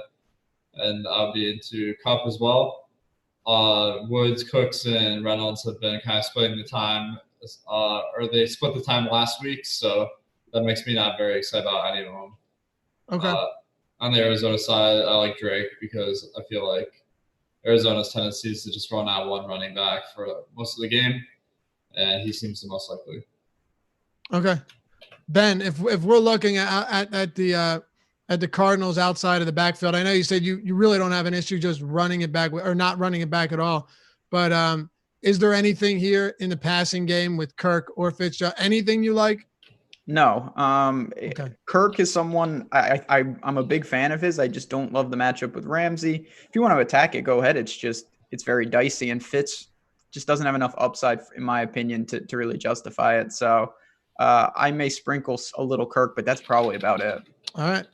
Speaker 3: And I'll be into Kupp as well. Woods, Cooks, and Reynolds have been kind of splitting the time, or they split the time last week, so that makes me not very excited about any of them.
Speaker 1: Okay.
Speaker 3: On the Arizona side, I like Drake because I feel like Arizona's tendency is to just run out one running back for most of the game, and he seems the most likely.
Speaker 1: Okay. Ben, if we're looking at the Cardinals outside of the backfield, I know you said you really don't have an issue just running it back or not running it back at all. But is there anything here in the passing game with Kirk or Fitzgerald? Anything you like?
Speaker 2: No.
Speaker 1: Okay.
Speaker 2: Kirk is someone I'm a big fan of his. I just don't love the matchup with Ramsey. If you want to attack it, go ahead. It's very dicey, and Fitz just doesn't have enough upside, in my opinion, to really justify it. So I may sprinkle a little Kirk, but that's probably about it.
Speaker 1: All right.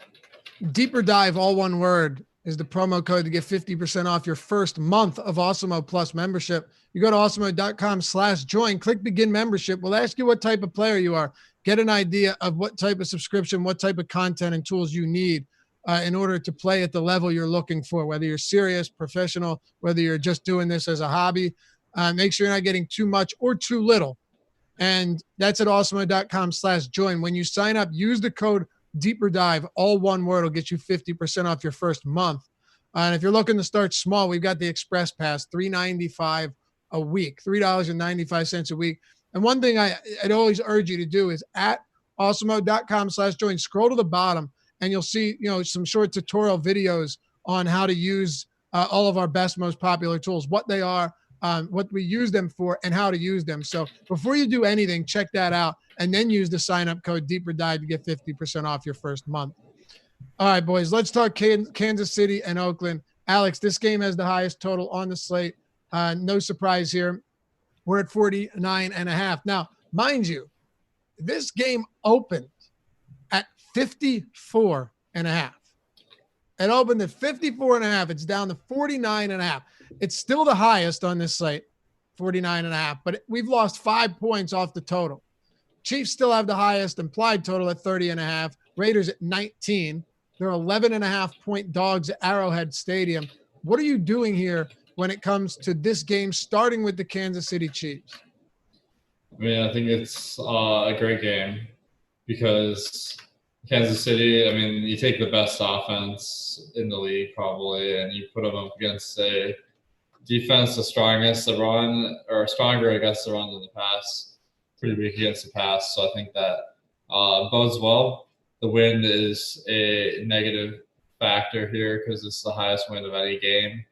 Speaker 1: Deeper Dive, all one word, is the promo code to get 50% off your first month of Awesemo Plus membership. You go to awesemo.com/join, click begin membership. We'll ask you what type of player you are. Get an idea of what type of subscription, what type of content and tools you need in order to play at the level you're looking for, whether you're serious, professional, whether you're just doing this as a hobby. Make sure you're not getting too much or too little. And that's at awesemo.com/join. When you sign up, use the code Deeper Dive, all one word, will get you 50% off your first month. And if you're looking to start small, we've got the Express Pass, $3.95 a week, $3.95 a week. And one thing I'd always urge you to do is at awesemo.com/join, scroll to the bottom and you'll see, some short tutorial videos on how to use all of our best, most popular tools, what they are, what we use them for, and how to use them. So before you do anything, check that out and then use the sign-up code Deeper Dive to get 50% off your first month. All right, boys, let's talk Kansas City and Oakland. Alex, this game has the highest total on the slate. No surprise here. We're at 49.5. Now, mind you, this game opened at 54.5. It opened at 54.5. It's down to 49.5. It's still the highest on this slate, 49.5, but we've lost 5 points off the total. Chiefs still have the highest implied total at 30.5. Raiders at 19. They're 11.5 point dogs at Arrowhead Stadium. What are you doing here when it comes to this game, starting with the Kansas City Chiefs?
Speaker 3: I mean, I think it's a great game because Kansas City, I mean, you take the best offense in the league probably, and you put them up against a defense the strongest the run, or stronger against the run than the pass, pretty weak against the pass. So I think that bodes well. The wind is a negative factor here because it's the highest wind of any game.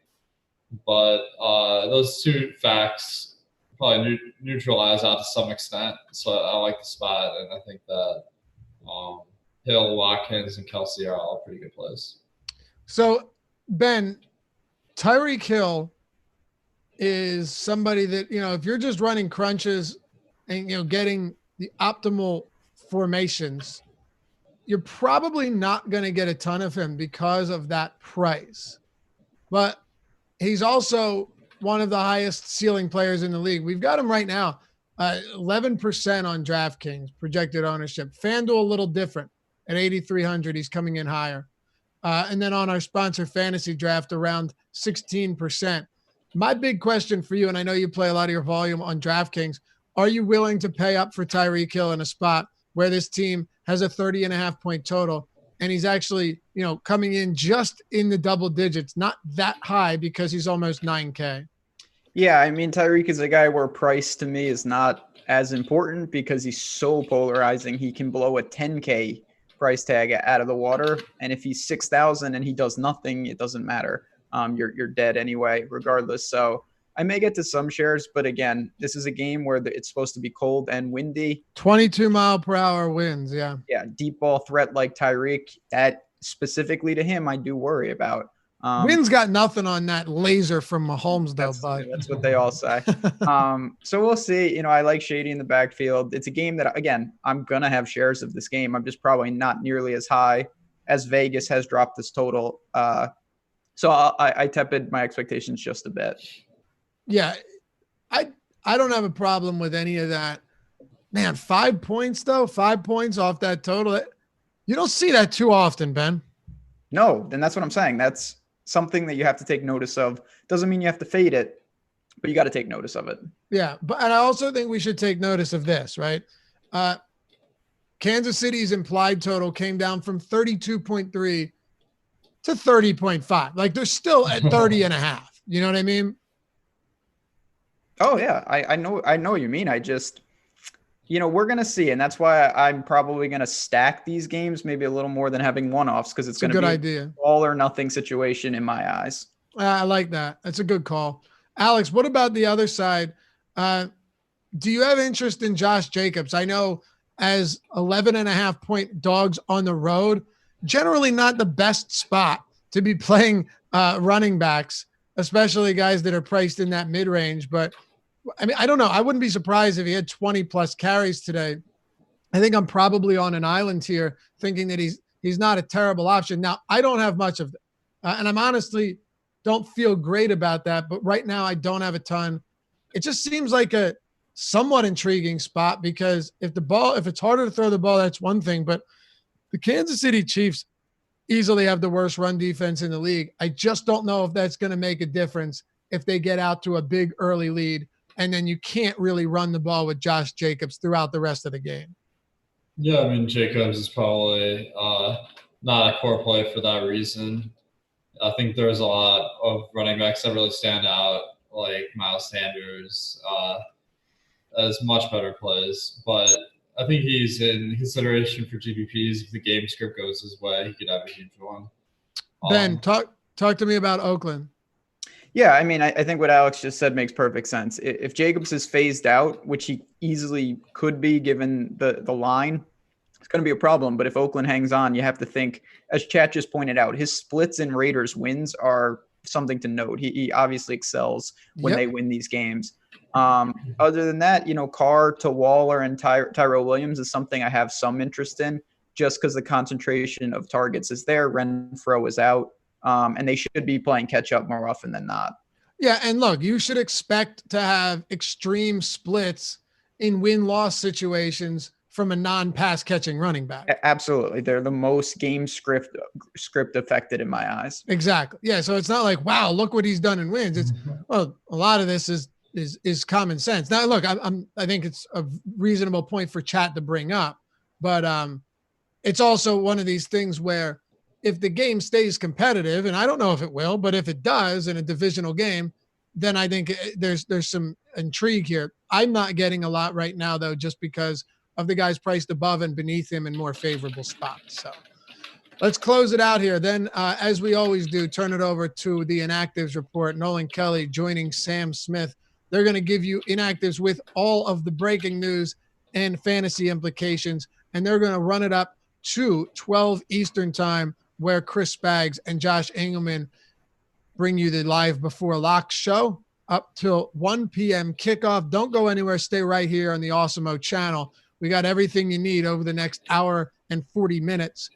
Speaker 3: But those two facts probably neutralize out to some extent. So I like the spot, and I think that Hill, Watkins, and Kelsey are all pretty good plays.
Speaker 1: So, Ben, Tyreek Hill is somebody that, if you're just running crunches and, getting the optimal formations, you're probably not going to get a ton of him because of that price. But he's also one of the highest ceiling players in the league. We've got him right now, 11% on DraftKings projected ownership. FanDuel a little different at 8,300. He's coming in higher. And then on our sponsor fantasy draft, around 16%. My big question for you, and I know you play a lot of your volume on DraftKings, are you willing to pay up for Tyreek Hill in a spot where this team has a 30.5 point total and he's actually, coming in just in the double digits, not that high because he's almost 9K?
Speaker 2: Yeah, I mean, Tyreek is a guy where price to me is not as important because he's so polarizing. He can blow a 10K price tag out of the water. And if he's 6,000 and he does nothing, it doesn't matter. You're dead anyway, regardless. So I may get to some shares, but again, this is a game where it's supposed to be cold and windy.
Speaker 1: 22-mile-per-hour winds, yeah.
Speaker 2: Yeah, deep ball threat like Tyreek, that specifically to him, I do worry about.
Speaker 1: Wynn's got nothing on that laser from Mahomes, though, bud.
Speaker 2: That's what they all say. So we'll see. I like Shady in the backfield. It's a game that, again, I'm going to have shares of this game. I'm just probably not nearly as high as Vegas has dropped this total. So I tepid my expectations just a bit.
Speaker 1: Yeah, I don't have a problem with any of that. Man, 5 points, though, 5 points off that total. You don't see that too often, Ben.
Speaker 2: No, then that's what I'm saying. That's something that you have to take notice of. Doesn't mean you have to fade it, but you got to take notice of it.
Speaker 1: Yeah, and I also think we should take notice of this, right? Kansas City's implied total came down from 32.3 to 30.5. Like they're still at 30.5. You know what I mean?
Speaker 2: Oh yeah, I know what you mean. I just, we're going to see. And that's why I'm probably going to stack these games maybe a little more than having one-offs, because it's going to be
Speaker 1: idea.
Speaker 2: All or nothing situation in my eyes.
Speaker 1: I like that. That's a good call. Alex, what about the other side? Do you have interest in Josh Jacobs? I know as 11.5-point dogs on the road, generally not the best spot to be playing running backs, especially guys that are priced in that mid-range. But I mean, I don't know. I wouldn't be surprised if he had 20 plus carries today. I think I'm probably on an island here thinking that he's not a terrible option. Now, I don't have much of it. And I'm honestly don't feel great about that. But right now I don't have a ton. It just seems like a somewhat intriguing spot, because if it's harder to throw the ball, that's one thing. But the Kansas City Chiefs easily have the worst run defense in the league. I just don't know if that's going to make a difference if they get out to a big early lead, and then you can't really run the ball with Josh Jacobs throughout the rest of the game.
Speaker 3: Yeah, I mean, Jacobs is probably not a core play for that reason. I think there's a lot of running backs that really stand out, like Miles Sanders, as much better plays. But I think he's in consideration for GPPs. If the game script goes his way, he could have a huge one.
Speaker 1: Ben, talk to me about Oakland.
Speaker 2: Yeah, I mean, I think what Alex just said makes perfect sense. If Jacobs is phased out, which he easily could be given the line, it's going to be a problem. But if Oakland hangs on, you have to think, as Chat just pointed out, his splits and Raiders wins are something to note. He obviously excels when they win these games. Other than that, Carr to Waller and Tyrell Williams is something I have some interest in, just because the concentration of targets is there. Renfro is out. And they should be playing catch up more often than not.
Speaker 1: Yeah. And look, you should expect to have extreme splits in win-loss situations from a non-pass catching running back.
Speaker 2: Absolutely. They're the most game script affected in my eyes.
Speaker 1: Exactly. Yeah. So it's not like, wow, look what he's done in wins. It's, well, a lot of this is common sense. Now, look, I think it's a reasonable point for Chat to bring up, but it's also one of these things where if the game stays competitive, and I don't know if it will, but if it does in a divisional game, then I think there's some intrigue here. I'm not getting a lot right now, though, just because of the guys priced above and beneath him in more favorable spots. So let's close it out here. Then, as we always do, turn it over to the Inactives report. Nolan Kelly joining Sam Smith. They're going to give you Inactives with all of the breaking news and fantasy implications, and they're going to run it up to 12 Eastern time, where Chris Spags and Josh Engelman bring you the Live Before Lock show up till 1 p.m. kickoff. Don't go anywhere. Stay right here on the Awesemo channel. We got everything you need over the next hour and 40 minutes.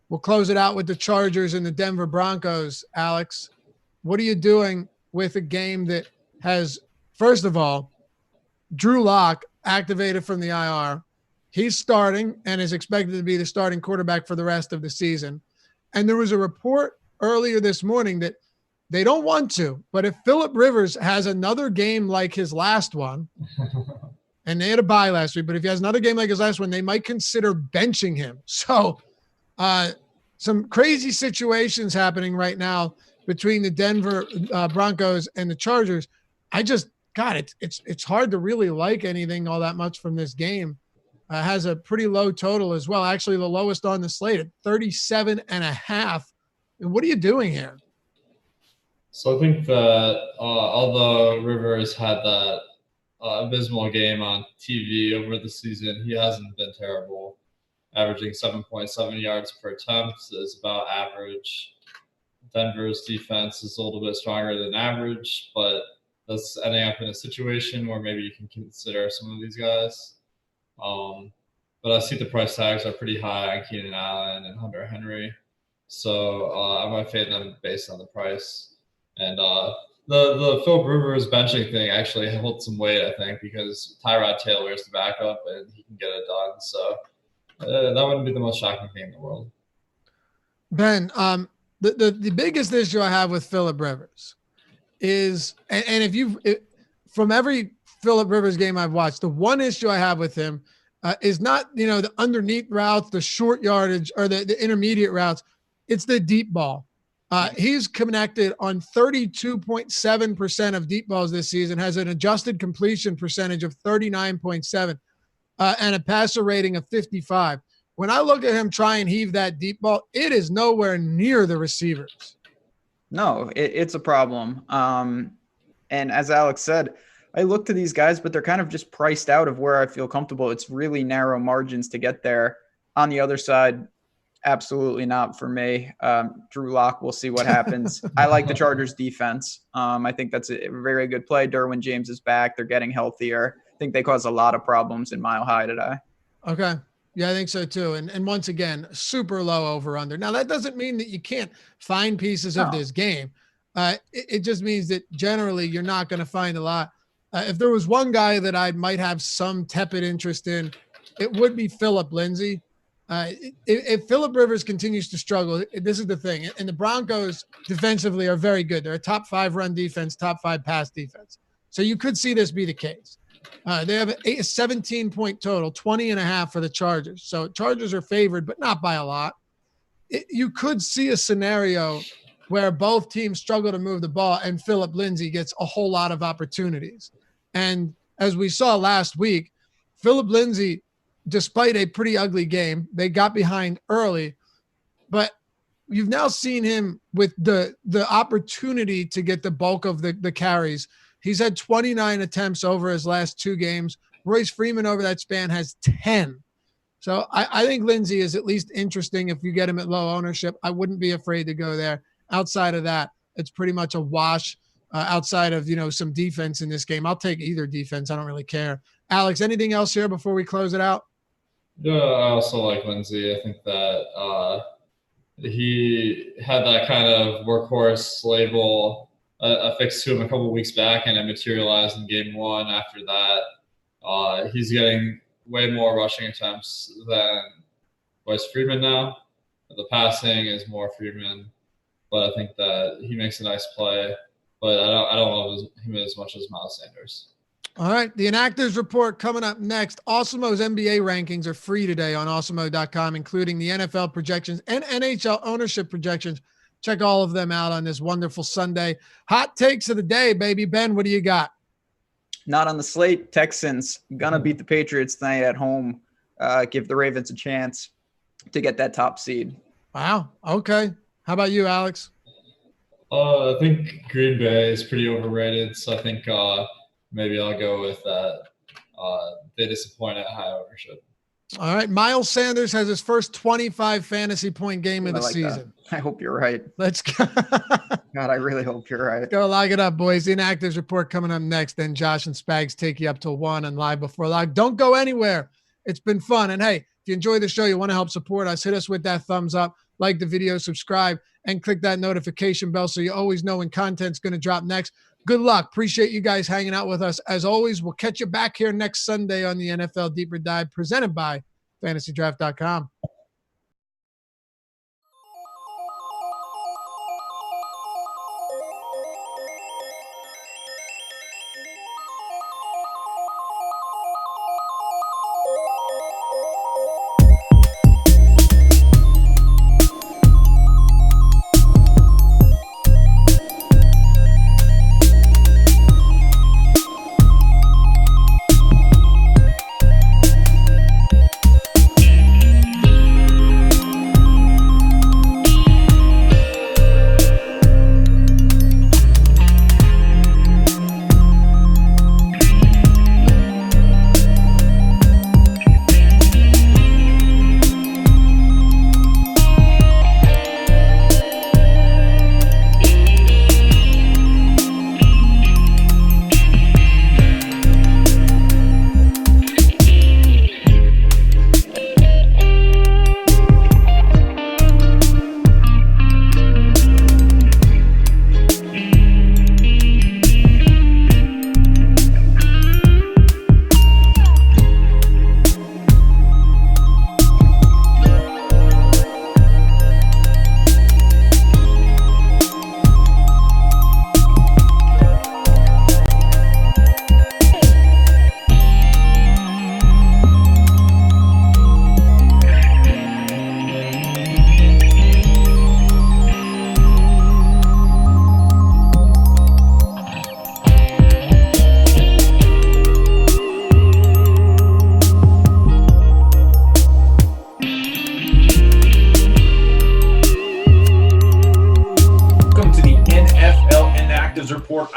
Speaker 1: We'll close it out with the Chargers and the Denver Broncos. Alex, what are you doing with a game that has, first of all, Drew Lock activated from the IR. He's starting and is expected to be the starting quarterback for the rest of the season. And there was a report earlier this morning that they don't want to, but if Phillip Rivers has another game like his last one, and they had a bye last week, but if he has another game like his last one, they might consider benching him. So some crazy situations happening right now between the Denver Broncos and the Chargers. It's hard to really like anything all that much from this game. Has a pretty low total as well. Actually, the lowest on the slate at 37.5. And what are you doing here?
Speaker 3: So I think that although Rivers had that abysmal game on TV over the season, he hasn't been terrible. Averaging 7.7 yards per attempt is about average. Denver's defense is a little bit stronger than average, but that's ending up in a situation where maybe you can consider some of these guys. But I see the price tags are pretty high on Keenan Allen and Hunter Henry. So I might fade them based on the price. And the Phillip Rivers benching thing actually holds some weight, I think, because Tyrod Taylor is the backup and he can get it done. So that wouldn't be the most shocking thing in the world.
Speaker 1: Ben, the biggest issue I have with Phillip Rivers is, and from every Phillip Rivers game I've watched, the one issue I have with him is not, the underneath routes, the short yardage, or the intermediate routes. It's the deep ball. He's connected on 32.7% of deep balls this season, has an adjusted completion percentage of 39.7. and a passer rating of 55. When I look at him try and heave that deep ball, it is nowhere near the receivers.
Speaker 2: No, it's a problem. And as Alex said, I look to these guys, but they're kind of just priced out of where I feel comfortable. It's really narrow margins to get there. On the other side, absolutely not for me. Drew Lock, we'll see what happens. I like the Chargers defense. I think that's a very good play. Derwin James is back. They're getting healthier. I think they caused a lot of problems in Mile High today.
Speaker 1: Okay. Yeah, I think so too. And once again, super low over under. Now that doesn't mean that you can't find pieces of this game. It just means that generally you're not going to find a lot. If there was one guy that I might have some tepid interest in, it would be Phillip Lindsay. If Phillip Rivers continues to struggle, this is the thing. And the Broncos defensively are very good. They're a top 5 run defense, top 5 pass defense. So you could see this be the case. They have a 17-point total, 20.5 for the Chargers. So Chargers are favored, but not by a lot. You could see a scenario where both teams struggle to move the ball and Phillip Lindsay gets a whole lot of opportunities. And as we saw last week, Phillip Lindsay, despite a pretty ugly game, they got behind early, but you've now seen him with the opportunity to get the bulk of the carries. He's had 29 attempts over his last 2 games. Royce Freeman over that span has 10. So I think Lindsay is at least interesting if you get him at low ownership. I wouldn't be afraid to go there. Outside of that, it's pretty much a wash. Outside of, some defense in this game, I'll take either defense. I don't really care. Alex, anything else here before we close it out?
Speaker 3: Yeah, I also like Lindsay. I think that he had that kind of workhorse label affixed to him a couple of weeks back, and it materialized in game 1. After that, he's getting way more rushing attempts than Royce Freeman now. The passing is more Freeman, but I think that he makes a nice play. But I don't love him as much as Miles Sanders.
Speaker 1: All right. The Inactives report coming up next. Awesemo's NBA rankings are free today on awesemo.com, including the NFL projections and NHL ownership projections. Check all of them out on this wonderful Sunday. Hot takes of the day, baby. Ben, what do you got?
Speaker 2: Not on the slate. Texans gonna beat the Patriots tonight at home. Give the Ravens a chance to get that top seed.
Speaker 1: Wow. Okay. How about you, Alex?
Speaker 3: I think Green Bay is pretty overrated, so I think maybe I'll go with that. They disappoint at high ownership.
Speaker 1: All right. Miles Sanders has his first 25 fantasy point game of the season.
Speaker 2: That. I hope you're right.
Speaker 1: Let's go.
Speaker 2: God, I really hope you're right.
Speaker 1: Go lock it up, boys. The Inactives report coming up next. Then Josh and Spags take you up till 1 and live before live. Don't go anywhere. It's been fun. And hey, if you enjoy the show, you want to help support us, hit us with that thumbs up, like the video, subscribe, and click that notification bell so you always know when content's going to drop next. Good luck. Appreciate you guys hanging out with us. As always, we'll catch you back here next Sunday on the NFL Deeper Dive presented by FantasyDraft.com.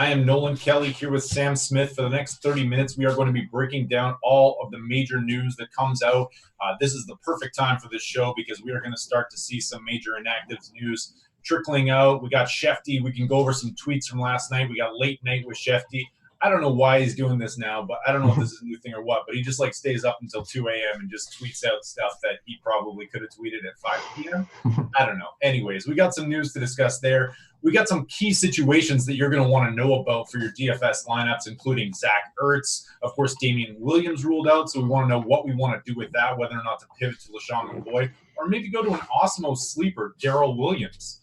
Speaker 4: I am Nolan Kelly here with Sam Smith. For the next 30 minutes, we are going to be breaking down all of the major news that comes out. This is the perfect time for this show because we are going to start to see some major Inactives news trickling out. We got Shefty. We can go over some tweets from last night. We got late night with Shefty. I don't know why he's doing this now, but I don't know if this is a new thing or what, but he just like stays up until 2 a.m. and just tweets out stuff that he probably could have tweeted at 5 p.m. I don't know. Anyways, we got some news to discuss there. We got some key situations that you're going to want to know about for your DFS lineups, including Zach Ertz. Of course, Damian Williams ruled out, so we want to know what we want to do with that, whether or not to pivot to LaShawn McCoy, or maybe go to an Osmo sleeper, Darrell Williams.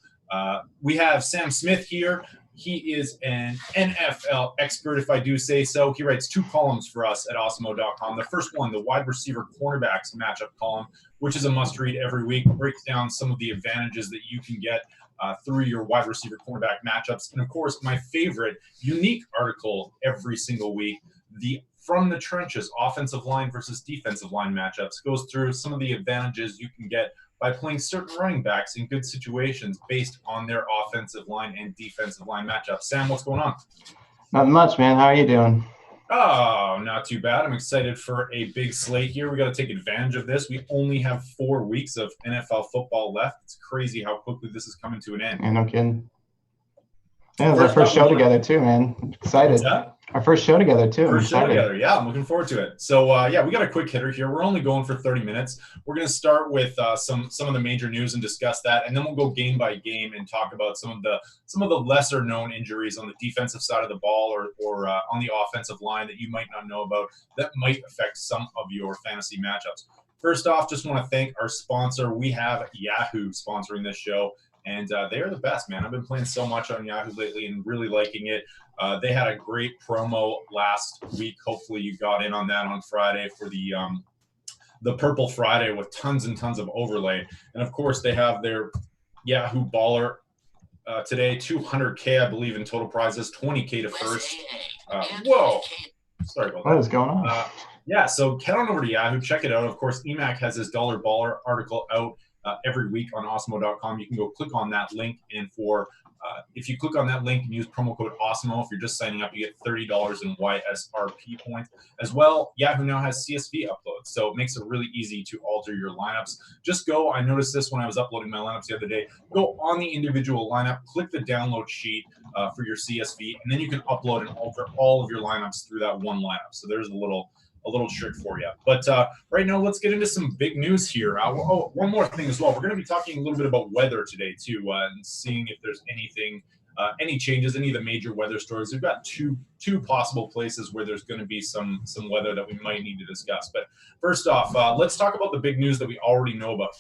Speaker 4: We have Sam Smith here. He is an NFL expert, if I do say so. He writes 2 columns for us at Osmo.com. The first one, the wide receiver cornerbacks matchup column, which is a must-read every week, breaks down some of the advantages that you can get through your wide receiver cornerback matchups. And, of course, my favorite unique article every single week, the From the Trenches offensive line versus defensive line matchups, goes through some of the advantages you can get by playing certain running backs in good situations based on their offensive line and defensive line matchups. Sam, what's going on?
Speaker 5: Not much, man. How are you doing?
Speaker 4: Oh, not too bad. I'm excited for a big slate here. We got to take advantage of this. We only have 4 weeks of NFL football left. It's crazy how quickly this is coming to an end.
Speaker 5: Yeah, no kidding. Yeah, it's our first show together too, man. I'm excited. Our first show together too.
Speaker 4: First show together, yeah. I'm looking forward to it. So, we got a quick hitter here. We're only going for 30 minutes. We're going to start with some of the major news and discuss that, and then we'll go game by game and talk about some of the lesser known injuries on the defensive side of the ball or on the offensive line that you might not know about that might affect some of your fantasy matchups. First off, just want to thank our sponsor. We have Yahoo sponsoring this show. And they are the best, man. I've been playing so much on Yahoo lately and really liking it. They had a great promo last week. Hopefully you got in on that on Friday for the Purple Friday with tons and tons of overlay. And, of course, they have their Yahoo Baller today, $200K, I believe, in total prizes, $20K to first. Whoa. Sorry about that.
Speaker 5: What is going on?
Speaker 4: So head on over to Yahoo. Check it out. Of course, EMAC has his Dollar Baller article out every week on Osmo.com. You can go click on that link, and if you click on that link and use promo code Osmo, if you're just signing up, you get $30 in YSRP points. As well, Yahoo now has CSV uploads, so it makes it really easy to alter your lineups. Just go, I noticed this when I was uploading my lineups the other day, go on the individual lineup, click the download sheet for your CSV, and then you can upload and alter all of your lineups through that one lineup. So there's a little trick for you. But right now, let's get into some big news here. One more thing as well. We're going to be talking a little bit about weather today, too, and seeing if there's anything, any changes, any of the major weather stories. We've got two possible places where there's going to be some weather that we might need to discuss. But first off, let's talk about the big news that we already know about.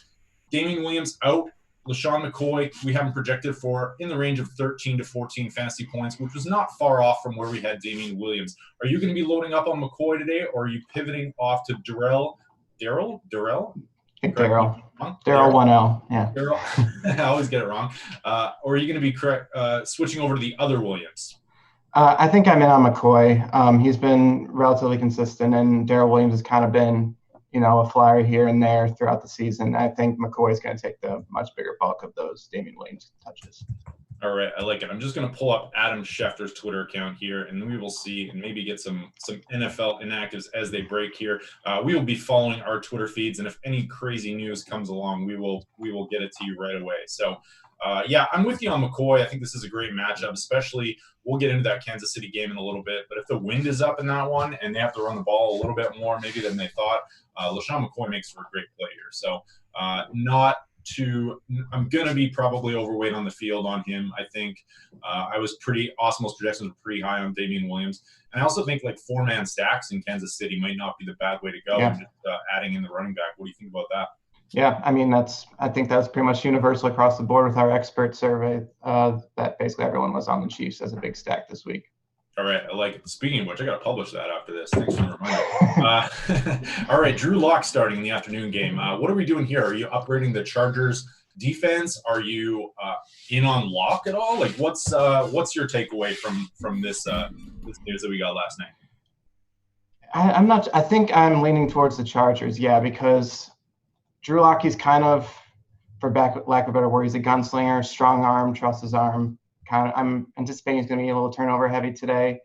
Speaker 4: Damian Williams out. LaShawn McCoy, we have him projected for in the range of 13 to 14 fantasy points, which was not far off from where we had Damian Williams. Are you going to be loading up on McCoy today, or are you pivoting off to Darrell?
Speaker 5: Darrell 1L. Yeah.
Speaker 4: Darrell. I always get it wrong. Or are you going to be switching over to the other Williams?
Speaker 5: I think I'm in on McCoy. He's been relatively consistent, and Darrell Williams has kind of been a flyer here and there throughout the season. I think McCoy is going to take the much bigger bulk of those Damian Williams touches.
Speaker 4: All right, I like it. I'm just going to pull up Adam Schefter's Twitter account here, and we will see and maybe get some NFL inactives as they break here. We will be following our Twitter feeds, and if any crazy news comes along, we will get it to you right away. So, I'm with you on McCoy. I think this is a great matchup, especially we'll get into that Kansas City game in a little bit. But if the wind is up in that one and they have to run the ball a little bit more maybe than they thought, LaShawn McCoy makes for a great play here. So I'm going to be probably overweight on the field on him. I think Osmo's projections were pretty high on Damian Williams. And I also think like 4-man stacks in Kansas City might not be the bad way to go.
Speaker 5: Yeah.
Speaker 4: And just adding in the running back. What do you think about that?
Speaker 5: Yeah, I mean, I think that's pretty much universal across the board with our expert survey that basically everyone was on the Chiefs as a big stack this week.
Speaker 4: All right, I like it. Speaking of which, I got to publish that after this. Thanks for reminding me. All right, Drew Lock starting in the afternoon game. What are we doing here? Are you upgrading the Chargers defense? Are you in on Lock at all? Like, what's your takeaway from this news that we got last night?
Speaker 5: I'm not. I think I'm leaning towards the Chargers. Yeah, because Drew Lock, he's kind of, for lack of a better word, he's a gunslinger, strong arm, trusts his arm. I'm anticipating he's going to be a little turnover heavy today.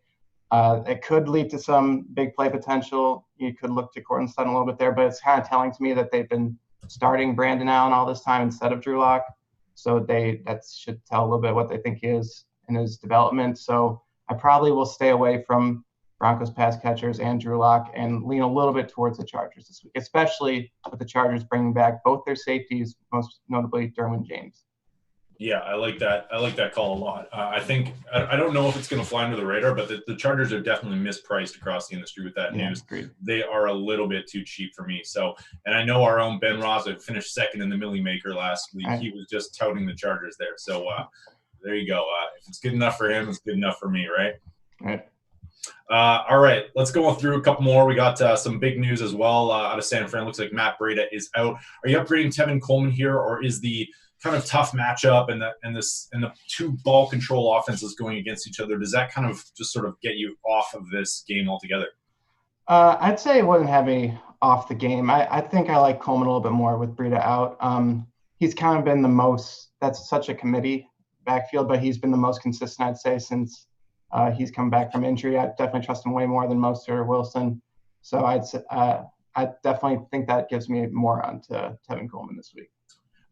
Speaker 5: It could lead to some big play potential. You could look to Courtland Sutton a little bit there, but it's kind of telling to me that they've been starting Brandon Allen all this time instead of Drew Lock. So that should tell a little bit what they think he is in his development. So I probably will stay away from Broncos pass catchers and Drew Lock and lean a little bit towards the Chargers this week, especially with the Chargers bringing back both their safeties, most notably Derwin James.
Speaker 4: Yeah, I like that. I like that call a lot. I think I don't know if it's going to fly under the radar, but the Chargers are definitely mispriced across the industry with that news.
Speaker 5: Agreed.
Speaker 4: They are a little bit too cheap for me. So, and I know our own Ben Roza finished second in the Millie Maker last week. He was just touting the Chargers there. So there you go. If it's good enough for him, it's good enough for me, right?
Speaker 5: Right.
Speaker 4: All right, let's go through a couple more. We got some big news as well out of San Fran. Looks like Matt Breida is out. Are you upgrading Tevin Coleman here, or is the kind of tough matchup and the two ball control offenses going against each other, does that kind of just sort of get you off of this game altogether?
Speaker 5: I'd say it wouldn't have me off the game. I think I like Coleman a little bit more with Breida out. He's kind of been the most, that's such a committee backfield, but he's been the most consistent, I'd say, since he's come back from injury. I definitely trust him way more than Mostert or Wilson. So I definitely think that gives me more onto Tevin Coleman this week.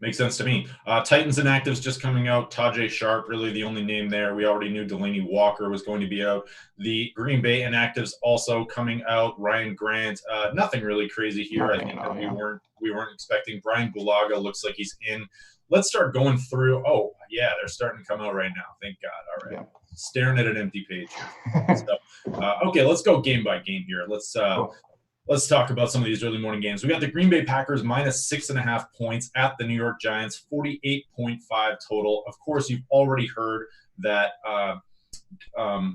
Speaker 4: Makes sense to me. Titans Inactives just coming out. Tajay Sharp, really the only name there. We already knew Delaney Walker was going to be out. The Green Bay Inactives also coming out. Ryan Grant, nothing really crazy here. I think that we weren't expecting. Brian Bulaga looks like he's in. Let's start going through. Oh, yeah, they're starting to come out right now. Thank God. All right. Yeah. Staring at an empty page here. So, okay, let's go game by game here. Let's talk about some of these early morning games. We got the Green Bay Packers minus 6.5 points at the New York Giants, 48.5 total. Of course, you've already heard that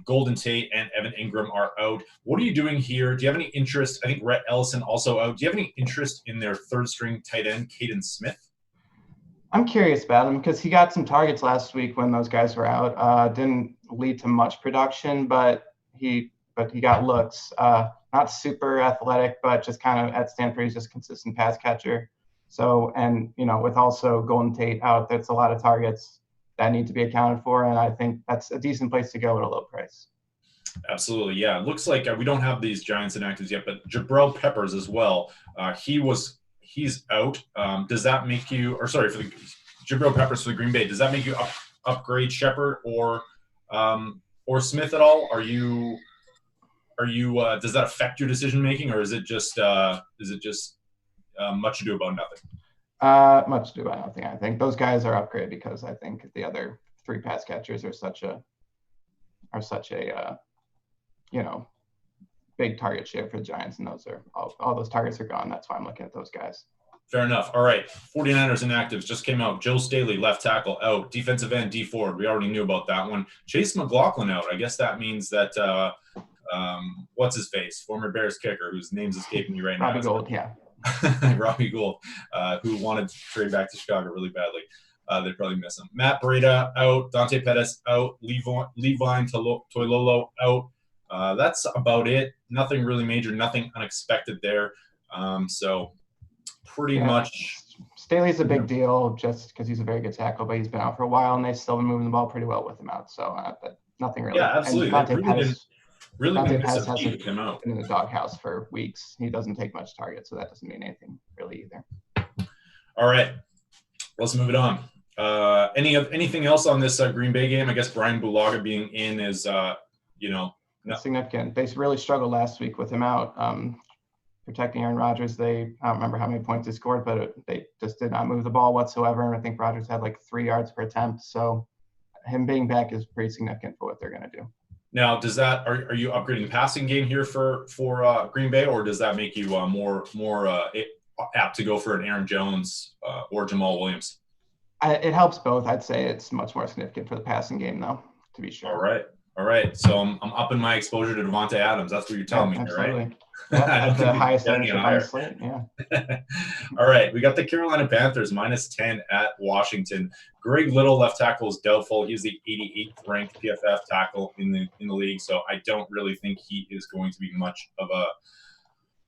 Speaker 4: Golden Tate and Evan Ingram are out. What are you doing here? Do you have any interest? I think Rhett Ellison also out. Do you have any interest in their third-string tight end, Caden Smith?
Speaker 5: I'm curious about him because he got some targets last week when those guys were out. Didn't lead to much production, but he got looks. Not super athletic, but just kind of at Stanford, he's just a consistent pass catcher. So, and, with also Golden Tate out, that's a lot of targets that need to be accounted for. And I think that's a decent place to go at a low price.
Speaker 4: Absolutely. Yeah. It looks like we don't have these Giants Inactives yet, but Jabril Peppers as well. He's out. Does that make you, for the Jabril Peppers for the Green Bay, does that make you upgrade Shepard or Smith at all? Are you does that affect your decision making, or is it just much ado about nothing?
Speaker 5: Much ado about nothing. I think those guys are upgraded because I think the other three pass catchers are such a big target share for the Giants, and those are all those targets are gone. That's why I'm looking at those guys.
Speaker 4: Fair enough. All right. 49ers Inactives just came out. Joe Staley, left tackle, out. Defensive end, D Ford. We already knew about that one. Chase McLaughlin out. I guess that means that what's his face? Former Bears kicker, whose name's escaping me right now.
Speaker 5: Robbie Gould, yeah.
Speaker 4: Robbie Gould, who wanted to trade back to Chicago really badly. They'd probably miss him. Matt Breida out. Dante Pettis out. Levine Toilolo out. That's about it. Nothing really major. Nothing unexpected there. So pretty much.
Speaker 5: Staley's a big deal just because he's a very good tackle, but he's been out for a while, and they've still been moving the ball pretty well with him out. So but nothing really.
Speaker 4: Yeah, absolutely. Dante Pettis hasn't
Speaker 5: been in the doghouse for weeks. He doesn't take much target, so that doesn't mean anything really either.
Speaker 4: All right, let's move it on. Anything else on this Green Bay game? I guess Brian Bulaga being in is
Speaker 5: significant. They really struggled last week with him out. Protecting Aaron Rodgers, I don't remember how many points they scored, but they just did not move the ball whatsoever. And I think Rodgers had like 3 yards per attempt. So him being back is pretty significant for what they're going to do.
Speaker 4: Now, are you upgrading the passing game here for Green Bay, or does that make you more apt to go for an Aaron Jones or Jamal Williams?
Speaker 5: It helps both. I'd say it's much more significant for the passing game, though, to be sure.
Speaker 4: All right. So I'm upping my exposure to Devontae Adams. That's what you're telling me, right?
Speaker 5: That's the highest ownership on the slate. Yeah.
Speaker 4: All right. We got the Carolina Panthers minus 10 at Washington. Greg Little, left tackle, is doubtful. He's the 88th ranked PFF tackle in the league. So I don't really think he is going to be much of a.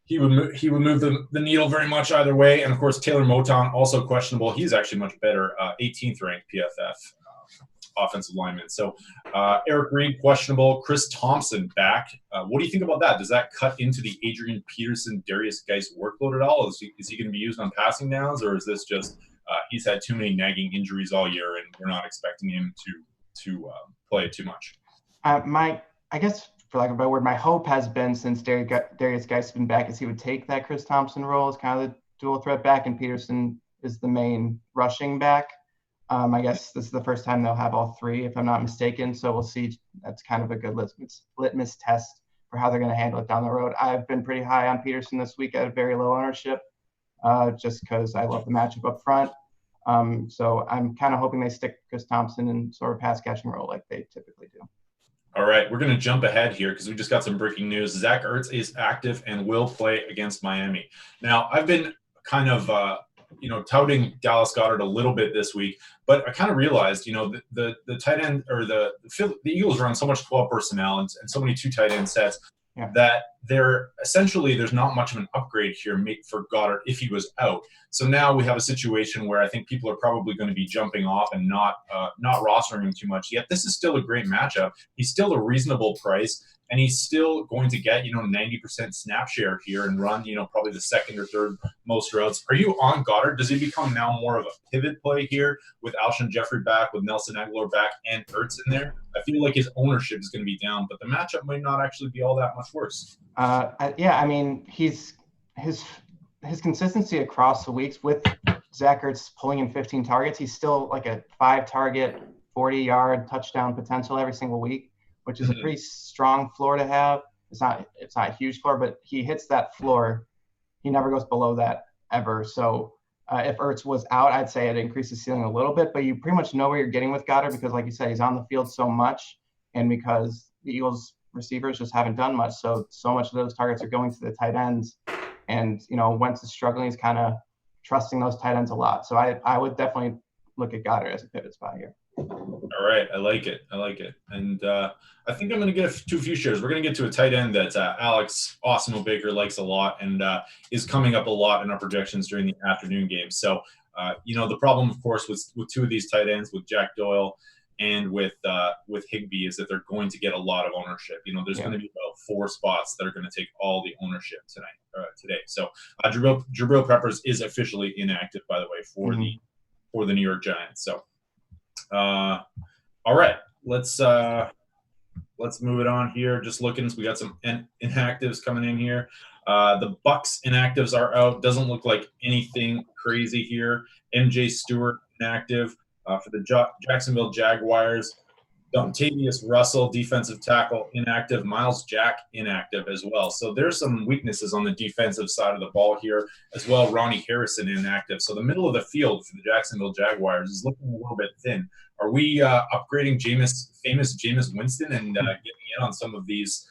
Speaker 4: He would move the needle very much either way. And of course, Taylor Moton, also questionable. He's actually much better. 18th ranked PFF. offensive linemen. So Eric Reed, questionable. Chris Thompson back. What do you think about that? Does that cut into the Adrian Peterson, Darius Geis workload at all? Is he going to be used on passing downs, or is this just he's had too many nagging injuries all year and we're not expecting him to play too much?
Speaker 5: I guess, for lack of a better word, my hope has been, since Darius Geis has been back, is he would take that Chris Thompson role as kind of the dual threat back, and Peterson is the main rushing back. I guess this is the first time they'll have all three, if I'm not mistaken. So we'll see. That's kind of a good litmus test for how they're going to handle it down the road. I've been pretty high on Peterson this week at a very low ownership, just because I love the matchup up front. So I'm kind of hoping they stick Chris Thompson in sort of pass catching role like they typically do.
Speaker 4: All right, we're going to jump ahead here because we just got some breaking news. Zach Ertz is active and will play against Miami. Now, I've been kind of touting Dallas Goedert a little bit this week, but I kind of realized, the tight end, or the Eagles run so much 12 personnel and so many 2 tight end sets that there's not much of an upgrade here for Goddard if he was out. So now we have a situation where I think people are probably going to be jumping off and not rostering him too much. Yet this is still a great matchup. He's still a reasonable price, and he's still going to get 90% snap share here and run probably the second or third most routes. Are you on Goddard? Does he become now more of a pivot play here with Alshon Jeffrey back, with Nelson Aguilar back, and Ertz in there? I feel like his ownership is going to be down, but the matchup might not actually be all that much worse.
Speaker 5: I mean, his consistency across the weeks with Zach Ertz pulling in 15 targets, he's still like a 5-target, 40-yard touchdown potential every single week, which is a pretty strong floor to have. It's not a huge floor, but he hits that floor. He never goes below that ever. So if Ertz was out, I'd say it increases the ceiling a little bit, but you pretty much know where you're getting with Goddard because, like you said, he's on the field so much, and because the Eagles receivers just haven't done much. So much of those targets are going to the tight ends, and Wentz is struggling. He's kind of trusting those tight ends a lot. So I would definitely look at Goddard as a pivot spot here.
Speaker 4: All right. I like it. And I think I'm going to get to a few shares. We're going to get to a tight end that Alex Baker likes a lot and is coming up a lot in our projections during the afternoon game. So, the problem, of course, with 2 of these tight ends, with Jack Doyle and with Higbee, is that they're going to get a lot of ownership. There's going to be about 4 spots that are going to take all the ownership today. So Jabril Peppers is officially inactive, by the way, for the New York Giants. So, all right, let's move it on here. Just looking, so we got some inactives coming in here. The Bucks inactives are out. Doesn't look like anything crazy here. MJ Stewart inactive for the Jacksonville Jaguars. Dontavius Russell, defensive tackle, inactive. Miles Jack, inactive as well. So there's some weaknesses on the defensive side of the ball here as well. Ronnie Harrison, inactive. So the middle of the field for the Jacksonville Jaguars is looking a little bit thin. Are we upgrading famous Jameis Winston and getting in on some of these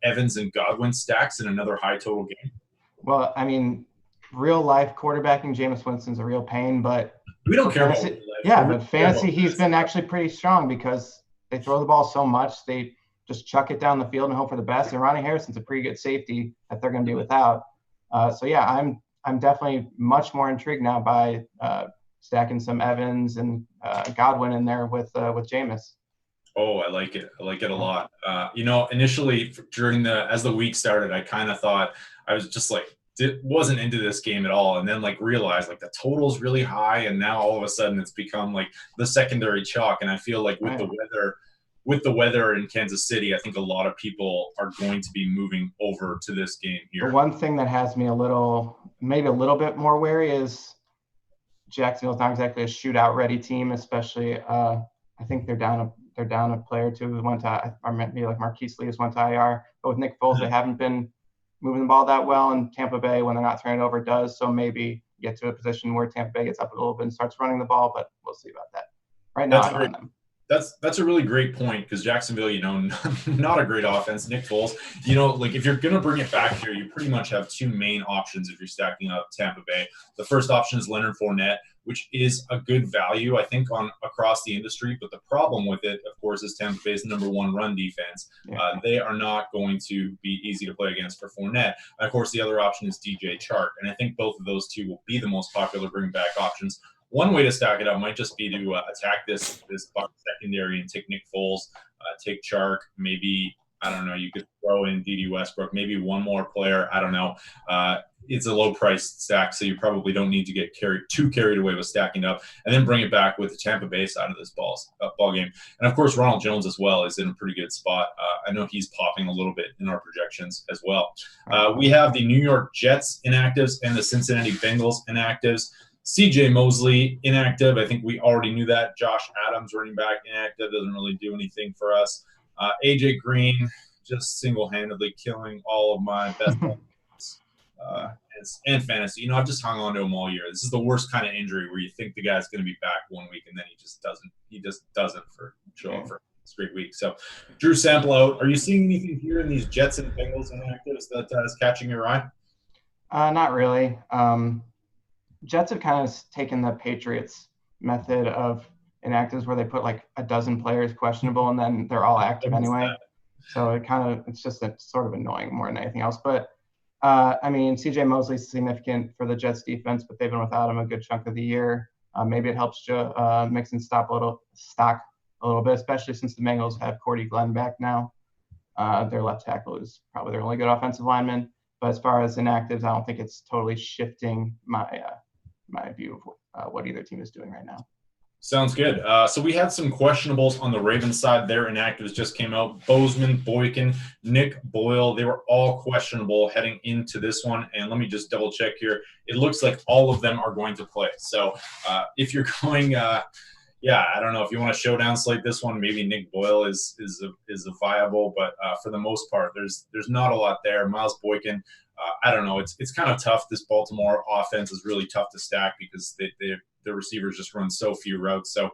Speaker 4: Evans and Godwin stacks in another high total game?
Speaker 5: Well, I mean, real life quarterbacking, Jameis Winston's a real pain, but
Speaker 4: we don't care about
Speaker 5: but fantasy, he's been actually pretty strong because they throw the ball so much. They just chuck it down the field and hope for the best. And Ronnie Harrison's a pretty good safety that they're going to be without. I'm definitely much more intrigued now by stacking some Evans and Godwin in there with Jameis.
Speaker 4: Oh, I like it. I like it a lot. Initially as the week started, I kind of thought I was just like, wasn't into this game at all, and then realized the total's really high, and now all of a sudden it's become the secondary chalk. And I feel like with the weather in Kansas City, I think a lot of people are going to be moving over to this game here.
Speaker 5: The one thing that has me maybe a little bit more wary is Jacksonville's not exactly a shootout ready team, especially I think they're down a player or two who went to, or maybe Marquise Lee went to IR, but with Nick Foles, they haven't been moving the ball that well, and Tampa Bay, when they're not turning it over, does. So maybe get to a position where Tampa Bay gets up a little bit and starts running the ball, but we'll see about that. Right now, I'm on them.
Speaker 4: That's a really great point because Jacksonville, not a great offense. Nick Foles, if you're going to bring it back here, you pretty much have 2 main options if you're stacking up Tampa Bay. The first option is Leonard Fournette, which is a good value, I think, across the industry. But the problem with it, of course, is Tampa Bay's #1 run defense. Yeah. They are not going to be easy to play against for Fournette. And, of course, the other option is DJ Chark. And I think both of those 2 will be the most popular bring-back options. One way to stack it up might just be to attack this Bucs secondary and take Nick Foles, take Chark, maybe, I don't know, you could throw in D.D. Westbrook, maybe one more player. I don't know. It's a low-priced stack, so you probably don't need to get too carried away with stacking up, and then bring it back with the Tampa Bay side of this ball game. And, of course, Ronald Jones as well is in a pretty good spot. I know he's popping a little bit in our projections as well. We have the New York Jets inactives and the Cincinnati Bengals inactives. C.J. Mosley inactive. I think we already knew that. Josh Adams, running back, inactive. Doesn't really do anything for us. A.J. Green just single-handedly killing all of my best and fantasy. I've just hung on to him all year. This is the worst kind of injury where you think the guy's going to be back 1 week and then he just doesn't show up for a straight week. So Drew Sample out. Are you seeing anything here in these Jets and Bengals inactives that is catching your eye?
Speaker 5: Not really. Jets have kind of taken the Patriots method of inactives where they put like a dozen players questionable and then they're all active anyway. So it's just sort of annoying more than anything else. But CJ Mosley's significant for the Jets defense, but they've been without him a good chunk of the year. Maybe it helps Mixon stock a little bit, especially since the Bengals have Cordy Glenn back now. Their left tackle is probably their only good offensive lineman. But as far as inactives, I don't think it's totally shifting my view of what either team is doing right now.
Speaker 4: Sounds good. So we had some questionables on the Ravens side. Their inactives just came out. Bozeman, Boykin, Nick Boyle, they were all questionable heading into this one. And let me just double check here. It looks like all of them are going to play. So if you're going, I don't know if you want to showdown slate this one. Maybe Nick Boyle is a viable, but for the most part, there's not a lot there. Miles Boykin, I don't know. It's kind of tough. This Baltimore offense is really tough to stack because the receivers just run so few routes. So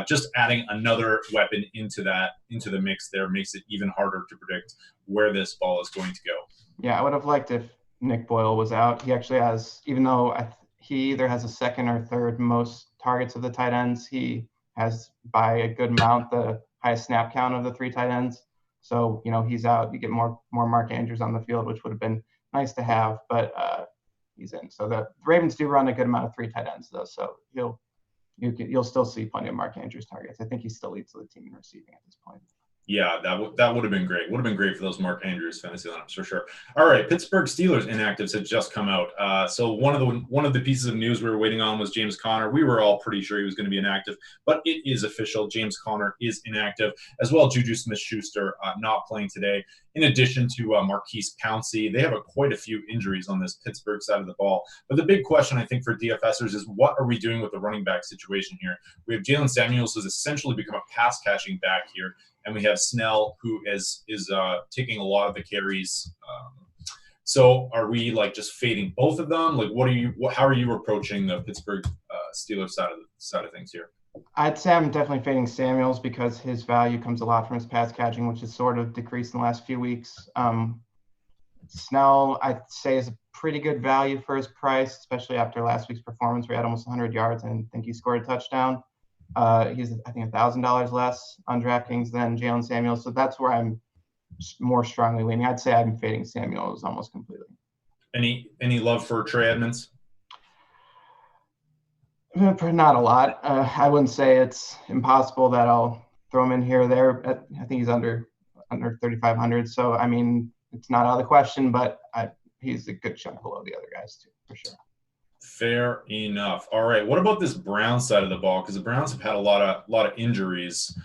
Speaker 4: just adding another weapon into the mix there makes it even harder to predict where this ball is going to go. Yeah,
Speaker 5: I would have liked if Nick Boyle was out. He actually has, even though he either has a second or third most targets of the tight ends, he has by a good amount the highest snap count of the three tight ends. So, he's out. You get more Mark Andrews on the field, which would have been nice to have, but he's in. So the Ravens do run a good amount of three tight ends, though. So you'll still see plenty of Mark Andrews targets. I think he still leads the team in receiving at this point.
Speaker 4: Yeah, that would have been great. Would have been great for those Mark Andrews fantasy lineups for sure. All right, Pittsburgh Steelers inactives had just come out. So one of the pieces of news we were waiting on was James Conner. We were all pretty sure he was going to be inactive, but it is official. James Conner is inactive, as well. Juju Smith-Schuster not playing today. In addition to Marquise Pouncey, they have quite a few injuries on this Pittsburgh side of the ball. But the big question, I think, for DFSers is what are we doing with the running back situation here? We have Jalen Samuels, who's essentially become a pass-catching back here. And we have Snell, who is taking a lot of the carries. So are we just fading both of them? How are you approaching the Pittsburgh Steelers side of things here?
Speaker 5: I'd say I'm definitely fading Samuels because his value comes a lot from his pass catching, which has sort of decreased in the last few weeks. Snell, I'd say, is a pretty good value for his price, especially after last week's performance where he had almost 100 yards and I think he scored a touchdown. He's, I think, $1,000 less on DraftKings than Jalen Samuels. So that's where I'm more strongly leaning. I'd say I'm fading Samuels almost completely.
Speaker 4: Any love for Trey Edmonds?
Speaker 5: Not a lot. I wouldn't say it's impossible that I'll throw him in here or there. I think he's under 3,500. So, it's not out of the question, but he's a good chunk below the other guys too, for sure.
Speaker 4: Fair enough. All right. What about this Browns side of the ball? Because the Browns have had a lot of injuries.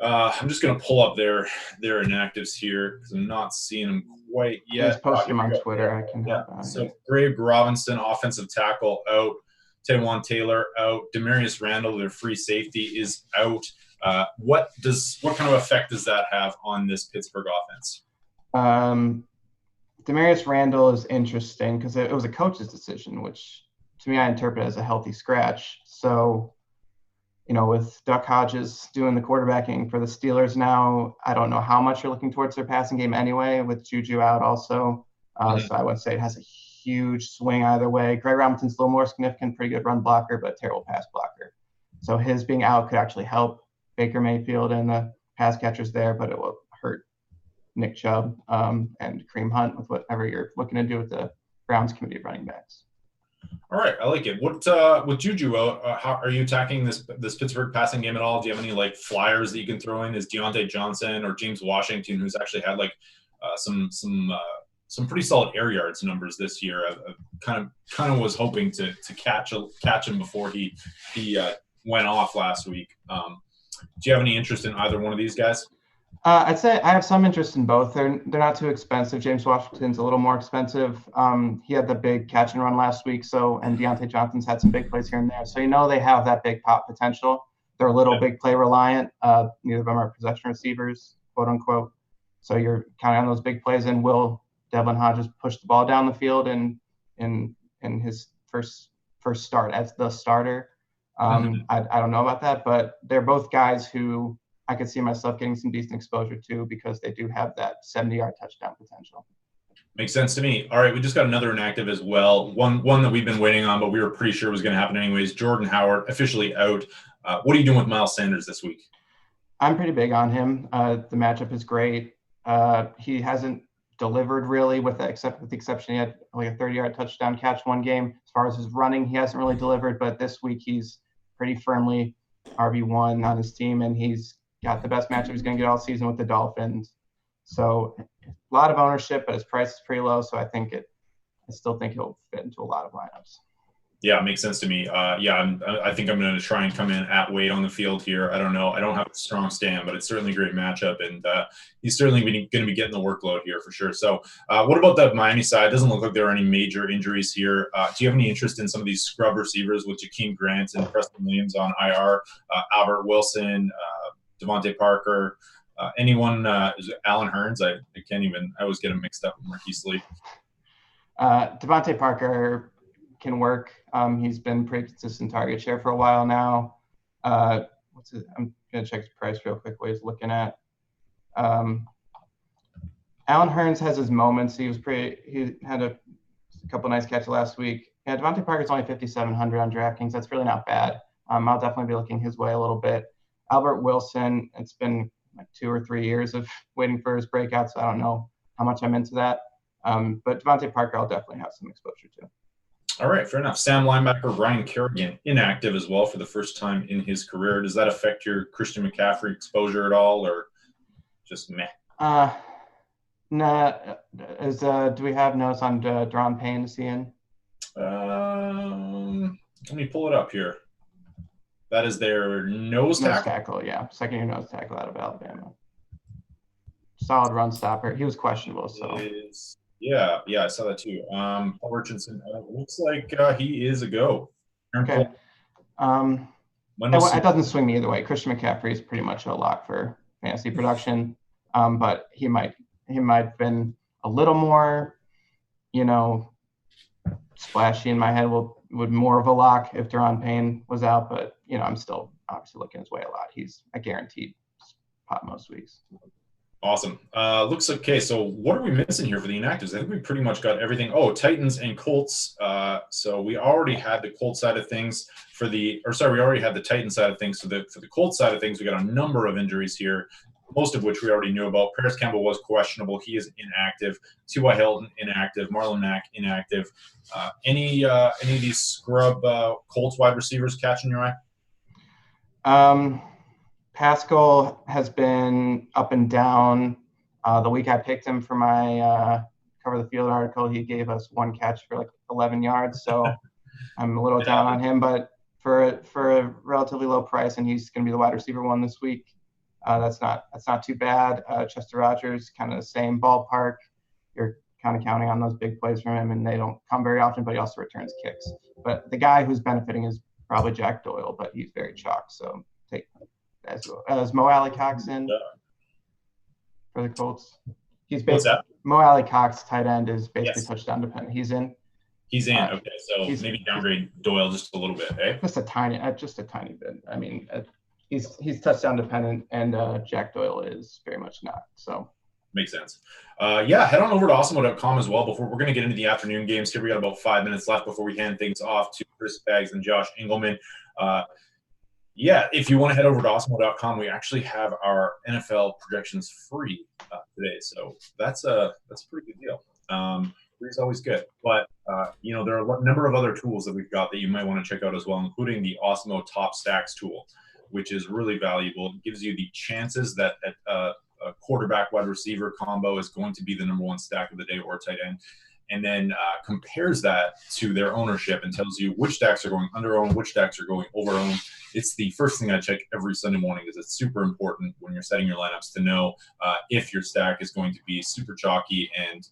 Speaker 4: I'm just going to pull up their inactives here because I'm not seeing them quite yet.
Speaker 5: I just posted them on Twitter. I can help out.
Speaker 4: So Greg Robinson, offensive tackle, out. Taywan Taylor out. Demarius Randall, their free safety, is out. What kind of effect does that have on this Pittsburgh offense?
Speaker 5: Demarius Randall is interesting because it was a coach's decision, which to me I interpret as a healthy scratch. So, with Duck Hodges doing the quarterbacking for the Steelers now, I don't know how much you're looking towards their passing game anyway, with Juju out also. So I wouldn't say it has a huge swing either way. Greg Robinson's a little more significant, pretty good run blocker, but terrible pass blocker. So his being out could actually help Baker Mayfield and the pass catchers there, but it will hurt Nick Chubb and Kareem Hunt with whatever you're looking to do with the Browns committee of running backs.
Speaker 4: All right, I like it. What with Juju? How are you attacking this Pittsburgh passing game at all? Do you have any like flyers that you can throw in? Is Deontay Johnson or James Washington, who's actually had like some pretty solid air yards numbers this year? I kind of was hoping to catch him before he went off last week. Do you have any interest in either one of these guys?
Speaker 5: I'd say I have some interest in both. They're not too expensive. James Washington's a little more expensive. He had the big catch and run last week, and Deontay Johnson's had some big plays here and there. So they have that big pop potential. They're a little big play reliant. Neither of them are possession receivers, quote unquote. So you're counting on those big plays. And will Devlin Hodges push the ball down the field in his first start as the starter? I don't know about that, but they're both guys who I could see myself getting some decent exposure to because they do have that 70-yard touchdown potential.
Speaker 4: Makes sense to me. All right, we just got another inactive as well. One that we've been waiting on, but we were pretty sure was going to happen anyways. Jordan Howard officially out. What are you doing with Miles Sanders this week?
Speaker 5: I'm pretty big on him. The matchup is great. He hasn't delivered really, with the exception he had like a 30-yard touchdown catch one game. As far as his running, he hasn't really delivered, but this week he's pretty firmly RB1 on his team, and he's got the best matchup he's going to get all season with the Dolphins. So a lot of ownership, but his price is pretty low. So I still think he'll fit into a lot of lineups.
Speaker 4: Yeah, it makes sense to me. I think I'm going to try and come in at weight on the field here. I don't know. I don't have a strong stand, but it's certainly a great matchup, and he's certainly going to be getting the workload here for sure. So what about the Miami side? It doesn't look like there are any major injuries here. Do you have any interest in some of these scrub receivers with Jakeem Grant and Preston Williams on IR, Albert Wilson, Devontae Parker, anyone, is it Alan Hearns? I always get him mixed up with Marquise Lee.
Speaker 5: Devontae Parker can work. He's been pretty consistent target share for a while now. I'm going to check his price real quick, what he's looking at. Alan Hearns has his moments. He had a couple nice catches last week. Yeah, Devontae Parker's only 5,700 on DraftKings. That's really not bad. I'll definitely be looking his way a little bit. Albert Wilson, it's been like 2 or 3 years of waiting for his breakout, so I don't know how much I'm into that. But Devontae Parker, I'll definitely have some exposure to.
Speaker 4: All right, fair enough. Sam linebacker Ryan Kerrigan, inactive as well for the first time in his career. Does that affect your Christian McCaffrey exposure at all, or just meh?
Speaker 5: Nah. Do we have notes on Deron Payne to see in?
Speaker 4: Let me pull it up here. That is their nose tackle.
Speaker 5: Yeah. Second-year nose tackle out of Alabama. Solid run stopper. He was questionable, so.
Speaker 4: Yeah, I saw that too. Paul Richardson, looks like he is a go.
Speaker 5: Okay. It doesn't swing me either way. Christian McCaffrey is pretty much a lock for fantasy production, but he might have been a little more, splashy in my head. Would more of a lock if Deron Payne was out, but I'm still obviously looking his way a lot. He's a guaranteed pop most weeks.
Speaker 4: Awesome. Looks okay. So what are we missing here for the inactives? I think we pretty much got everything. Oh, Titans and Colts. So we already had the Colts side of things we already had the Titans side of things. So for the Colts side of things, we got a number of injuries here, most of which we already knew about. Paris Campbell was questionable. He is inactive. T.Y. Hilton, inactive. Marlon Mack, inactive. Any of these scrub Colts wide receivers catching your eye?
Speaker 5: Pascal has been up and down. The week I picked him for my Cover the Field article, he gave us one catch for like 11 yards. So I'm a little down on him, but for a relatively low price, and he's going to be the wide receiver one this week. That's not too bad. Chester Rodgers, kind of the same ballpark. You're kind of counting on those big plays from him, and they don't come very often, but he also returns kicks. But the guy who's benefiting is probably Jack Doyle, but he's very chalk. So take as Mo Alley Cox in for the Colts. He's basically Mo Alley Cox, tight end, is basically touchdown dependent. He's in.
Speaker 4: Okay, so maybe downgrade Doyle just a little bit, eh?
Speaker 5: Just a tiny bit. I mean, he's touchdown dependent, and Jack Doyle is very much not. So
Speaker 4: makes sense. Head on over to awesemo.com as well. Before we're going to get into the afternoon games here, we got about 5 minutes left before we hand things off to Chris Baggs and Josh Engelman. If you want to head over to awesemo.com, we actually have our NFL projections free today. So that's a pretty good deal. Free is always good. But there are a number of other tools that we've got that you might want to check out as well, including the Osmo Top Stacks tool, which is really valuable. It gives you the chances that a quarterback wide receiver combo is going to be the number one stack of the day or tight end, and then compares that to their ownership and tells you which stacks are going under owned, which stacks are going over owned. It's the first thing I check every Sunday morning, because it's super important when you're setting your lineups to know if your stack is going to be super chalky and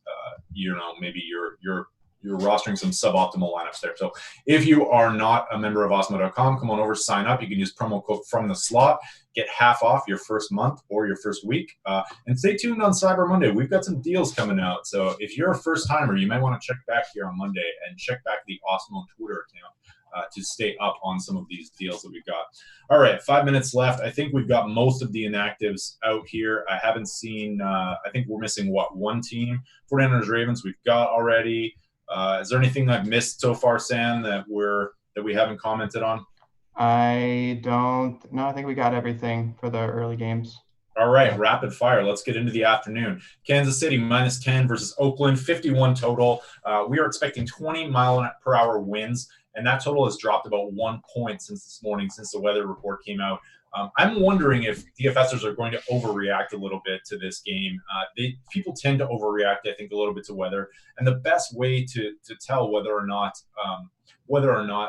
Speaker 4: maybe you're rostering some suboptimal lineups there. So if you are not a member of Osmo.com, come on over, sign up. You can use promo code from the slot, get half off your first month or your first week. And stay tuned on Cyber Monday. We've got some deals coming out. So if you're a first timer, you might want to check back here on Monday and check back the Osmo Twitter account to stay up on some of these deals that we've got. All right, 5 minutes left. I think we've got most of the inactives out here. I haven't seen, I think we're missing, one team? 49ers Ravens we've got already. Is there anything I've missed so far, Sam, that we haven't commented on?
Speaker 5: I don't know. I think we got everything for the early games.
Speaker 4: All right, rapid fire. Let's get into the afternoon. Kansas City -10 versus Oakland, 51 total. We are expecting 20 mile-per-hour winds, and that total has dropped about 1 point since this morning, since the weather report came out. I'm wondering if DFSers are going to overreact a little bit to this game. People tend to overreact, I think, a little bit to weather, and the best way to tell whether or not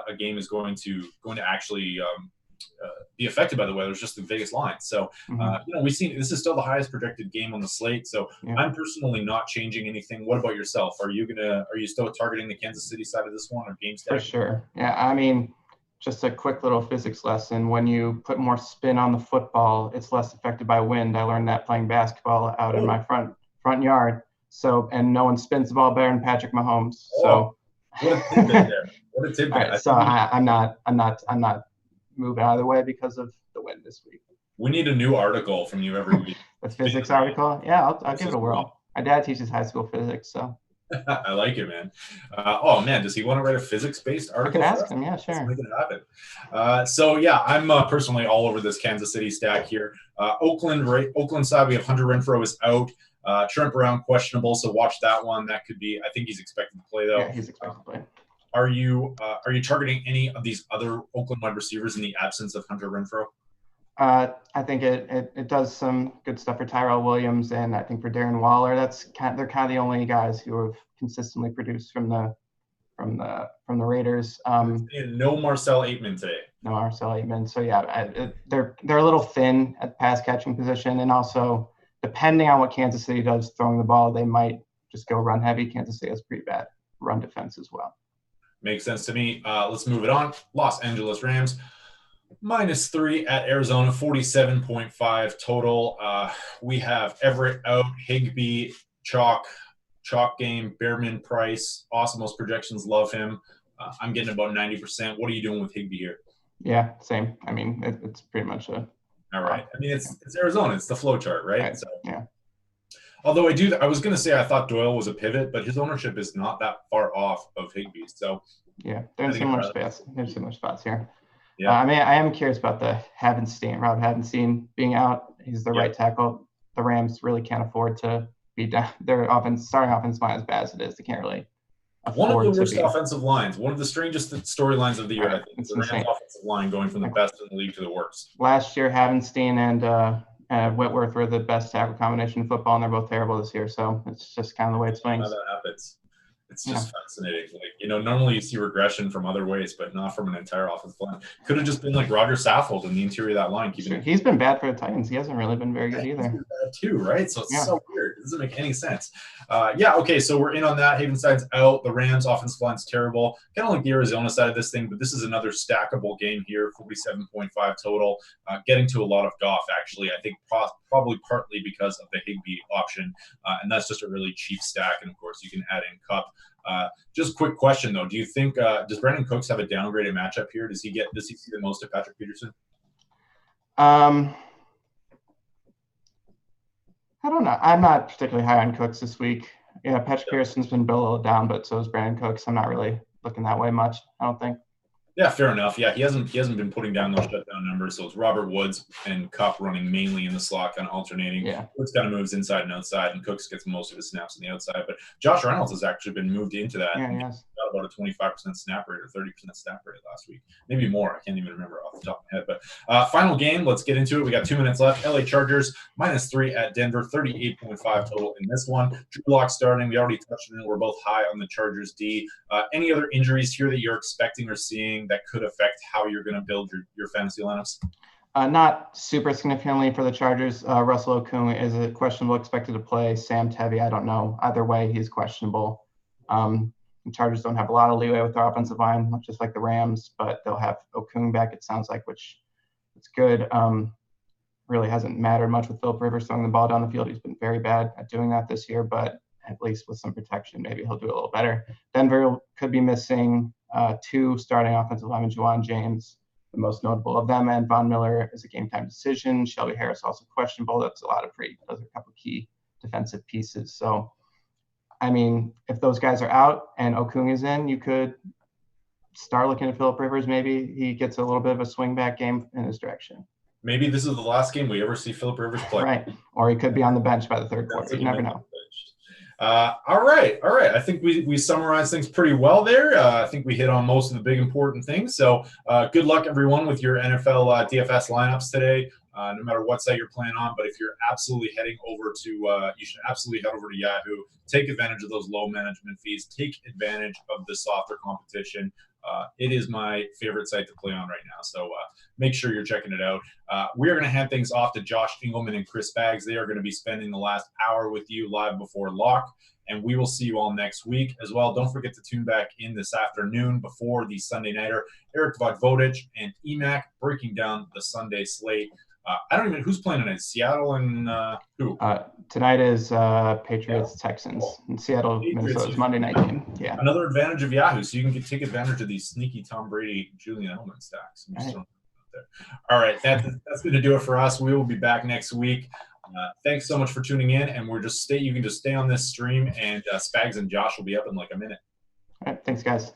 Speaker 4: a game is going to actually be affected by the weather is just the Vegas line. So we've seen this is still the highest projected game on the slate. So I'm personally not changing anything. What about yourself? Are you still targeting the Kansas City side of this one, or game stack?
Speaker 5: For sure. Yeah, I mean, just a quick little physics lesson. When you put more spin on the football, it's less affected by wind. I learned that playing basketball out in my front yard. So, and no one spins the ball better than Patrick Mahomes. So
Speaker 4: what a tidbit there. What a tidbit.
Speaker 5: Right, so I'm not moving out of the way because of the wind this week.
Speaker 4: We need a new article from you every week.
Speaker 5: The physics article? Yeah, I'll give it a whirl. My dad teaches high school physics, so.
Speaker 4: I like it, man. Does he want to write a physics-based article?
Speaker 5: I can ask him, yeah, sure.
Speaker 4: Let's make it happen. I'm personally all over this Kansas City stack here. Oakland side, we have Hunter Renfrow is out. Trent Brown questionable, so watch that one. That could be. I think he's expected to play though.
Speaker 5: Yeah, he's expected to play.
Speaker 4: Are you targeting any of these other Oakland wide receivers in the absence of Hunter Renfrow?
Speaker 5: I think it does some good stuff for Tyrell Williams, and I think for Darren Waller. They're kind of the only guys who have consistently produced from the Raiders.
Speaker 4: No Marcel Aitman today.
Speaker 5: No Marcel Aitman. So yeah, they're a little thin at pass catching position, and also depending on what Kansas City does throwing the ball, they might just go run heavy. Kansas City has pretty bad run defense as well.
Speaker 4: Makes sense to me. Let's move it on. Los Angeles Rams -3 at Arizona, 47.5 total. We have Everett out, Higbee, chalk game, Bearman price. Osmo's projections love him. I'm getting about 90%. What are you doing with Higbee here?
Speaker 5: Yeah, same. I mean, it's pretty much
Speaker 4: all right. I mean, it's Arizona. It's the flow chart, right? So,
Speaker 5: yeah.
Speaker 4: Although I was going to say I thought Doyle was a pivot, but his ownership is not that far off of Higbee. So
Speaker 5: yeah, they're in similar space. There's similar spots here.
Speaker 4: Yeah.
Speaker 5: I mean, I am curious about the Rob Havenstein being out. He's the right tackle. The Rams really can't afford to be down. Their starting offense line as bad as it is. They can't really afford
Speaker 4: one of the worst offensive lines. One of the strangest storylines of the year. I think it's the Rams offensive line going from the best in the league to the worst.
Speaker 5: Last year, Havenstein and Whitworth were the best tackle combination in football, and they're both terrible this year. So it's just kind of the way it's playing.
Speaker 4: How that happens. It's just fascinating. Normally you see regression from other ways, but not from an entire offensive line. Could have just been like Roger Saffold in the interior of that line.
Speaker 5: He's been bad for the Titans. He hasn't really been very good either.
Speaker 4: He's been bad too, right? So it's so weird. It doesn't make any sense. Okay, so we're in on that. Havenstein's out. The Rams offensive line's terrible. Kind of like the Arizona side of this thing, but this is another stackable game here, 47.5 total. Getting to a lot of Goff, actually. I think probably partly because of the Higbee option, and that's just a really cheap stack. And, of course, you can add in Kupp. Just quick question though. Do you think does Brandon Cooks have a downgraded matchup here? Does he see the most of Patrick Peterson?
Speaker 5: I don't know. I'm not particularly high on Cooks this week. Yeah, Patrick Peterson's been a little down, but so is Brandon Cooks. I'm not really looking that way much, I don't think. Yeah,
Speaker 4: fair enough. Yeah, he hasn't been putting down those shutdown numbers. So it's Robert Woods and Kupp running mainly in the slot, kind of alternating.
Speaker 5: Yeah.
Speaker 4: Woods kind of moves inside and outside, and Cooks gets most of his snaps on the outside. But Josh Reynolds has actually been moved into that.
Speaker 5: Yeah, he has.
Speaker 4: about a 25% snap rate or 30% snap rate last week. Maybe more. I can't even remember off the top of my head. But final game, let's get into it. We got 2 minutes left. LA Chargers -3 at Denver, 38.5 total in this one. Drew Lock starting. We already touched on it. We're both high on the Chargers D. Any other injuries here that you're expecting or seeing that could affect how you're going to build your fantasy lineups?
Speaker 5: Not super significantly for the Chargers. Russell Okung is a questionable, expected to play. Sam Tevye, I don't know. Either way, he's questionable. The Chargers don't have a lot of leeway with their offensive line, not just like the Rams, but they'll have Okung back, it sounds like, which is good. Really hasn't mattered much with Philip Rivers throwing the ball down the field. He's been very bad at doing that this year, but at least with some protection, maybe he'll do a little better. Denver could be missing 2 starting offensive linemen, Juwan James, the most notable of them, and Von Miller is a game-time decision. Shelby Harris also questionable. That's a lot of those are a couple key defensive pieces. So, I mean, if those guys are out and Okung is in, you could start looking at Philip Rivers. Maybe he gets a little bit of a swing back game in his direction.
Speaker 4: Maybe this is the last game we ever see Philip Rivers play.
Speaker 5: Right. Or he could be on the bench by the third quarter. You never know.
Speaker 4: All right. I think we summarized things pretty well there. I think we hit on most of the big important things. So good luck, everyone, with your NFL DFS lineups today, no matter what site you're playing on. But if you're absolutely heading over to you should absolutely head over to Yahoo. Take advantage of those low management fees. Take advantage of the softer competition. It is my favorite site to play on right now. So make sure you're checking it out. We are going to hand things off to Josh Engelman and Chris Baggs. They are going to be spending the last hour with you live before lock. And we will see you all next week as well. Don't forget to tune back in this afternoon before the Sunday Nighter. Eric Vodvodich and EMAC breaking down the Sunday slate. I don't even who's playing tonight. Seattle and who?
Speaker 5: Tonight is Patriots Texans and Seattle Minnesota's Monday night game. Yeah.
Speaker 4: Another advantage of Yahoo, so you can take advantage of these sneaky Tom Brady, Julian Edelman stacks. All right, that's going to do it for us. We will be back next week. Thanks so much for tuning in, and you can just stay on this stream, and Spags and Josh will be up in like a minute.
Speaker 5: All right, thanks, guys.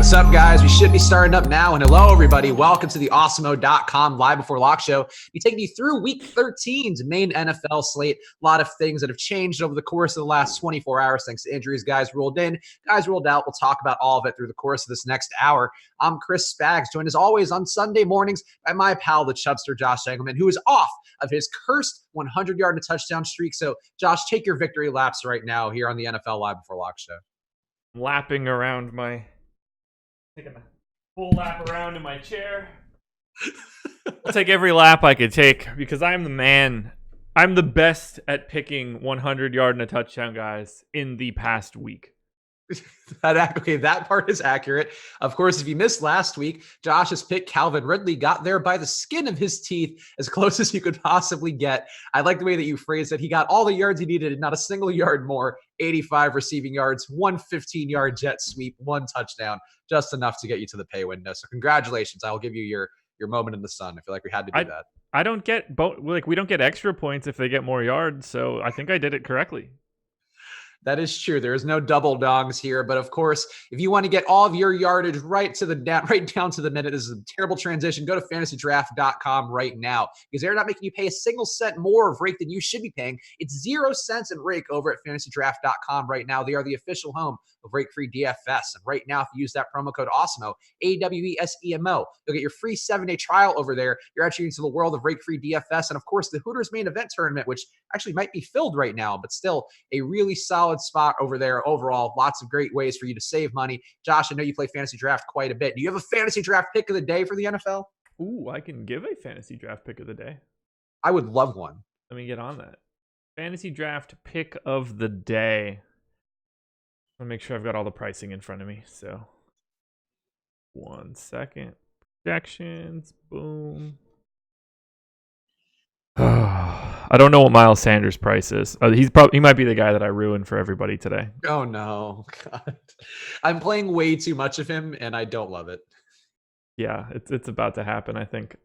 Speaker 6: What's up, guys? We should be starting up now. And hello, everybody. Welcome to the awesemo.com live before lock show. We take you through week 13's main NFL slate. A lot of things that have changed over the course of the last 24 hours thanks to injuries. Guys rolled in, guys rolled out. We'll talk about all of it through the course of this next hour. I'm Chris Spags, joined as always on Sunday mornings by my pal, the Chubster, Josh Engelman, who is off of his cursed 100-yard and a touchdown streak. So, Josh, take your victory laps right now here on the NFL Live Before Lock show.
Speaker 7: Lapping around taking a full lap around in my chair. I'll take every lap I could take because I'm the man. I'm the best at picking 100-yard and a touchdown guys in the past week.
Speaker 6: That part is accurate. Of course, if you missed last week, Josh's pick, Calvin Ridley, got there by the skin of his teeth, as close as you could possibly get. I like the way that you phrased it. He got all the yards he needed, not a single yard more. 85 receiving yards, 1 15-yard jet sweep, 1 touchdown, just enough to get you to the pay window. So congratulations. I will give you your moment in the sun. I feel like we had to do that.
Speaker 7: I don't get we don't get extra points if they get more yards, so I think I did it correctly.
Speaker 6: That is true. There is no double dongs here, but of course, if you want to get all of your yardage right down to the minute, this is a terrible transition. Go to fantasydraft.com right now because they're not making you pay a single cent more of rake than you should be paying. It's 0 cents in rake over at fantasydraft.com right now. They are the official home of rake-free DFS, and right now, if you use that promo code AWESEMO, AWESEMO, you'll get your free 7-day trial over there. You're entering into the world of rake-free DFS, and of course, the Hooters main event tournament, which actually might be filled right now, but still a really solid spot over there overall. Lots of great ways for you to save money. Josh, I know you play fantasy draft quite a bit. Do you have a fantasy draft pick of the day for the NFL?
Speaker 7: Ooh, I can give a fantasy draft pick of the day.
Speaker 6: I would love one.
Speaker 7: Let me get on that. Fantasy draft pick of the day. I'll make sure I've got all the pricing in front of me. So 1 second. Projections. Boom. I don't know what Miles Sanders' price is. He might be the guy that I ruined for everybody today.
Speaker 6: Oh no, God! I'm playing way too much of him, and I don't love it.
Speaker 7: Yeah, it's about to happen. I think.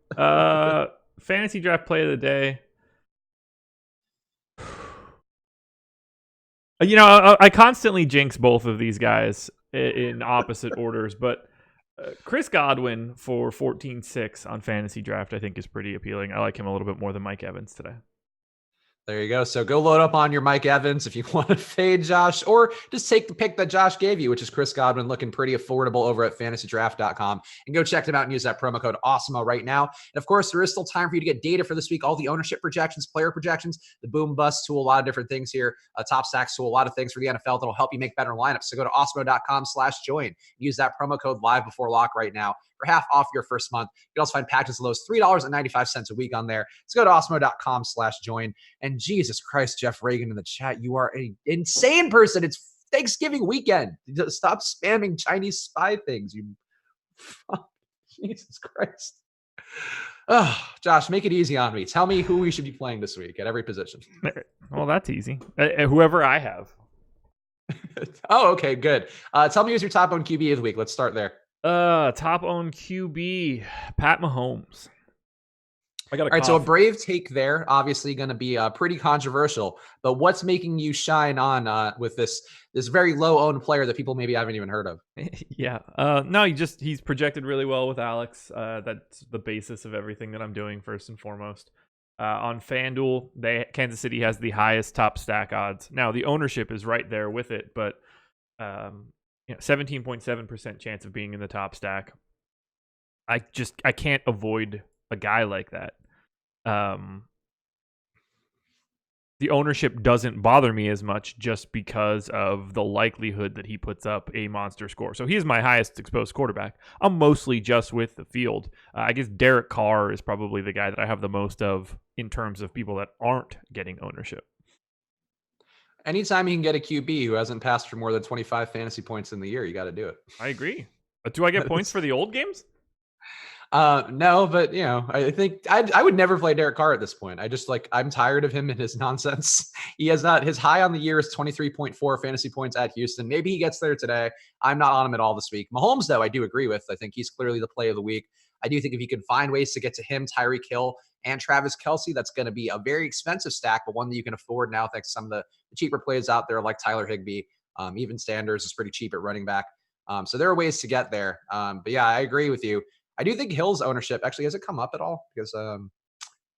Speaker 7: Fantasy draft play of the day. You know, I constantly jinx both of these guys in opposite orders, but Chris Godwin for 14.6 on fantasy draft, I think, is pretty appealing. I like him a little bit more than Mike Evans today.
Speaker 6: There you go. So go load up on your Mike Evans if you want to fade Josh, or just take the pick that Josh gave you, which is Chris Godwin, looking pretty affordable over at fantasydraft.com. And go check them out and use that promo code AWESEMO right now. And of course, there is still time for you to get data for this week. All the ownership projections, player projections, the boom bust tool, a lot of different things here. Top stacks tool, a lot of things for the NFL that'll help you make better lineups. So go to awesemo.com/join. Use that promo code live before lock right now for half off your first month. You can also find packages as low as $3.95 a week on there. So go to awesemo.com/join. And Jesus Christ, Jeff Reagan in the chat, you are an insane person. It's Thanksgiving weekend. Stop spamming Chinese spy things. Jesus Christ. Oh, Josh, make it easy on me. Tell me who we should be playing this week at every position.
Speaker 7: Well, that's easy. Whoever I have.
Speaker 6: Oh, okay, good. Tell me who's your top owned QB of the week. Let's start there.
Speaker 7: Top owned QB, Pat Mahomes.
Speaker 6: All right, so a brave take there, obviously going to be pretty controversial. But what's making you shine on with this very low owned player that people maybe haven't even heard of?
Speaker 7: Yeah, no, he's projected really well with Alex. That's the basis of everything that I'm doing first and foremost. On FanDuel, Kansas City has the highest top stack odds. Now the ownership is right there with it, but 17.7% chance of being in the top stack. I can't avoid a guy like that. The ownership doesn't bother me as much just because of the likelihood that he puts up a monster score. So he is my highest exposed quarterback. I'm mostly just with the field. I guess Derek Carr is probably the guy that I have the most of in terms of people that aren't getting ownership.
Speaker 6: Anytime you can get a QB who hasn't passed for more than 25 fantasy points in the year, you got to do it.
Speaker 7: I agree. But do I get points for the old games?
Speaker 6: No, but I think I would never play Derek Carr at this point. I'm tired of him and his nonsense. He has not, his high on the year is 23.4 fantasy points at Houston. Maybe he gets there today. I'm not on him at all this week. Mahomes, though, I do agree with. I think he's clearly the play of the week. I do think if you can find ways to get to him, Tyreek Hill, and Travis Kelce, that's going to be a very expensive stack, but one that you can afford now thanks to some of the cheaper plays out there like Tyler Higbee. Even Sanders is pretty cheap at running back. So there are ways to get there. But yeah, I agree with you. I do think Hill's ownership actually has it come up at all because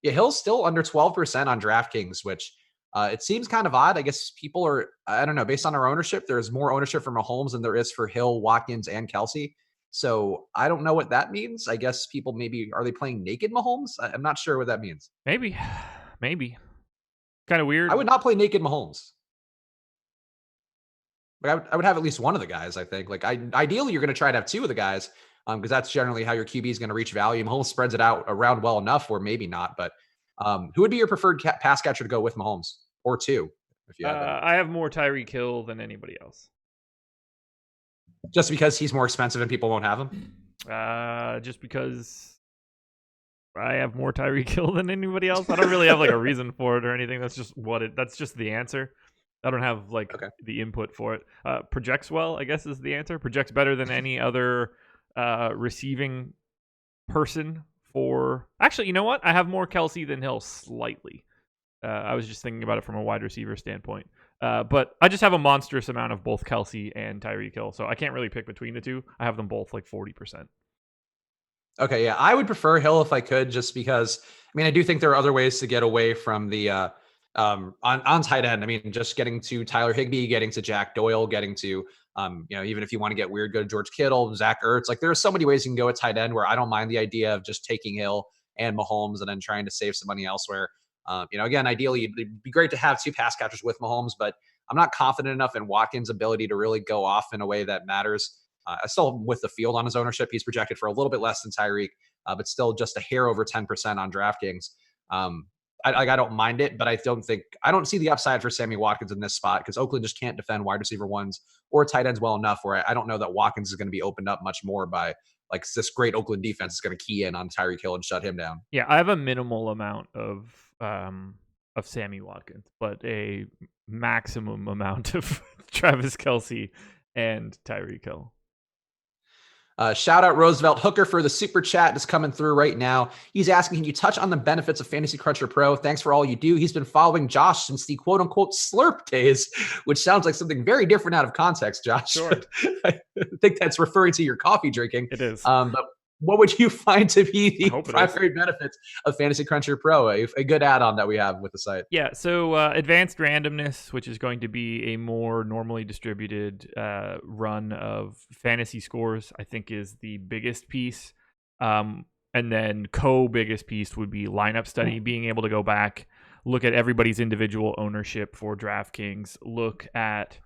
Speaker 6: Hill's still under 12% on DraftKings, which it seems kind of odd. I guess people are, I don't know, based on our ownership, there's more ownership for Mahomes than there is for Hill, Watkins, and Kelce. So I don't know what that means. I guess people maybe, are they playing naked Mahomes? I'm not sure what that means.
Speaker 7: Maybe. Kind of weird.
Speaker 6: I would not play naked Mahomes. Like I would have at least one of the guys, I think. Like ideally, you're going to try to have two of the guys because that's generally how your QB is going to reach value. Mahomes spreads it out around well enough, or maybe not. But who would be your preferred pass catcher to go with Mahomes, or two? If you have
Speaker 7: I have more Tyreek Hill than anybody else.
Speaker 6: Just because he's more expensive and people won't have him?
Speaker 7: Just because I have more Tyreek Hill than anybody else. I don't really have like a reason for it or anything. That's just that's just the answer. I don't have the input for it. Projects well, I guess is the answer. Projects better than any other receiving person for... Actually, you know what? I have more Kelce than Hill slightly. I was just thinking about it from a wide receiver standpoint. But I just have a monstrous amount of both Kelsey and Tyreek Hill, so I can't really pick between the two. I have them both like 40%.
Speaker 6: Okay, yeah, I would prefer Hill if I could, just because. I mean, I do think there are other ways to get away from the on tight end. I mean, just getting to Tyler Higbee, getting to Jack Doyle, getting to even if you want to get weird, go to George Kittle, Zach Ertz. Like, there are so many ways you can go at tight end where I don't mind the idea of just taking Hill and Mahomes and then trying to save some money elsewhere. Again, ideally, it'd be great to have 2 pass catchers with Mahomes, but I'm not confident enough in Watkins' ability to really go off in a way that matters. I still with the field on his ownership. He's projected for a little bit less than Tyreek, but still just a hair over 10% on DraftKings. I don't mind it, but I don't see the upside for Sammy Watkins in this spot because Oakland just can't defend wide receiver ones or tight ends well enough where I don't know that Watkins is going to be opened up much more by like this great Oakland defense is going to key in on Tyreek Hill and shut him down.
Speaker 7: Yeah, I have a minimal amount of Sammy Watkins, but a maximum amount of Travis Kelce and Tyreek Hill.
Speaker 6: Shout out Roosevelt Hooker for the super chat that's coming through right now. He's asking, can you touch on the benefits of Fantasy Cruncher Pro? Thanks for all you do. He's been following Josh since the quote unquote slurp days, which sounds like something very different out of context, Josh.
Speaker 7: Sure.
Speaker 6: I think that's referring to your coffee drinking.
Speaker 7: It is.
Speaker 6: But what would you find to be the primary benefits of Fantasy Cruncher Pro? A good add-on that we have with the site.
Speaker 7: Yeah, so advanced randomness, which is going to be a more normally distributed run of fantasy scores, I think is the biggest piece. And then co-biggest piece would be lineup study, being able to go back, look at everybody's individual ownership for DraftKings, look at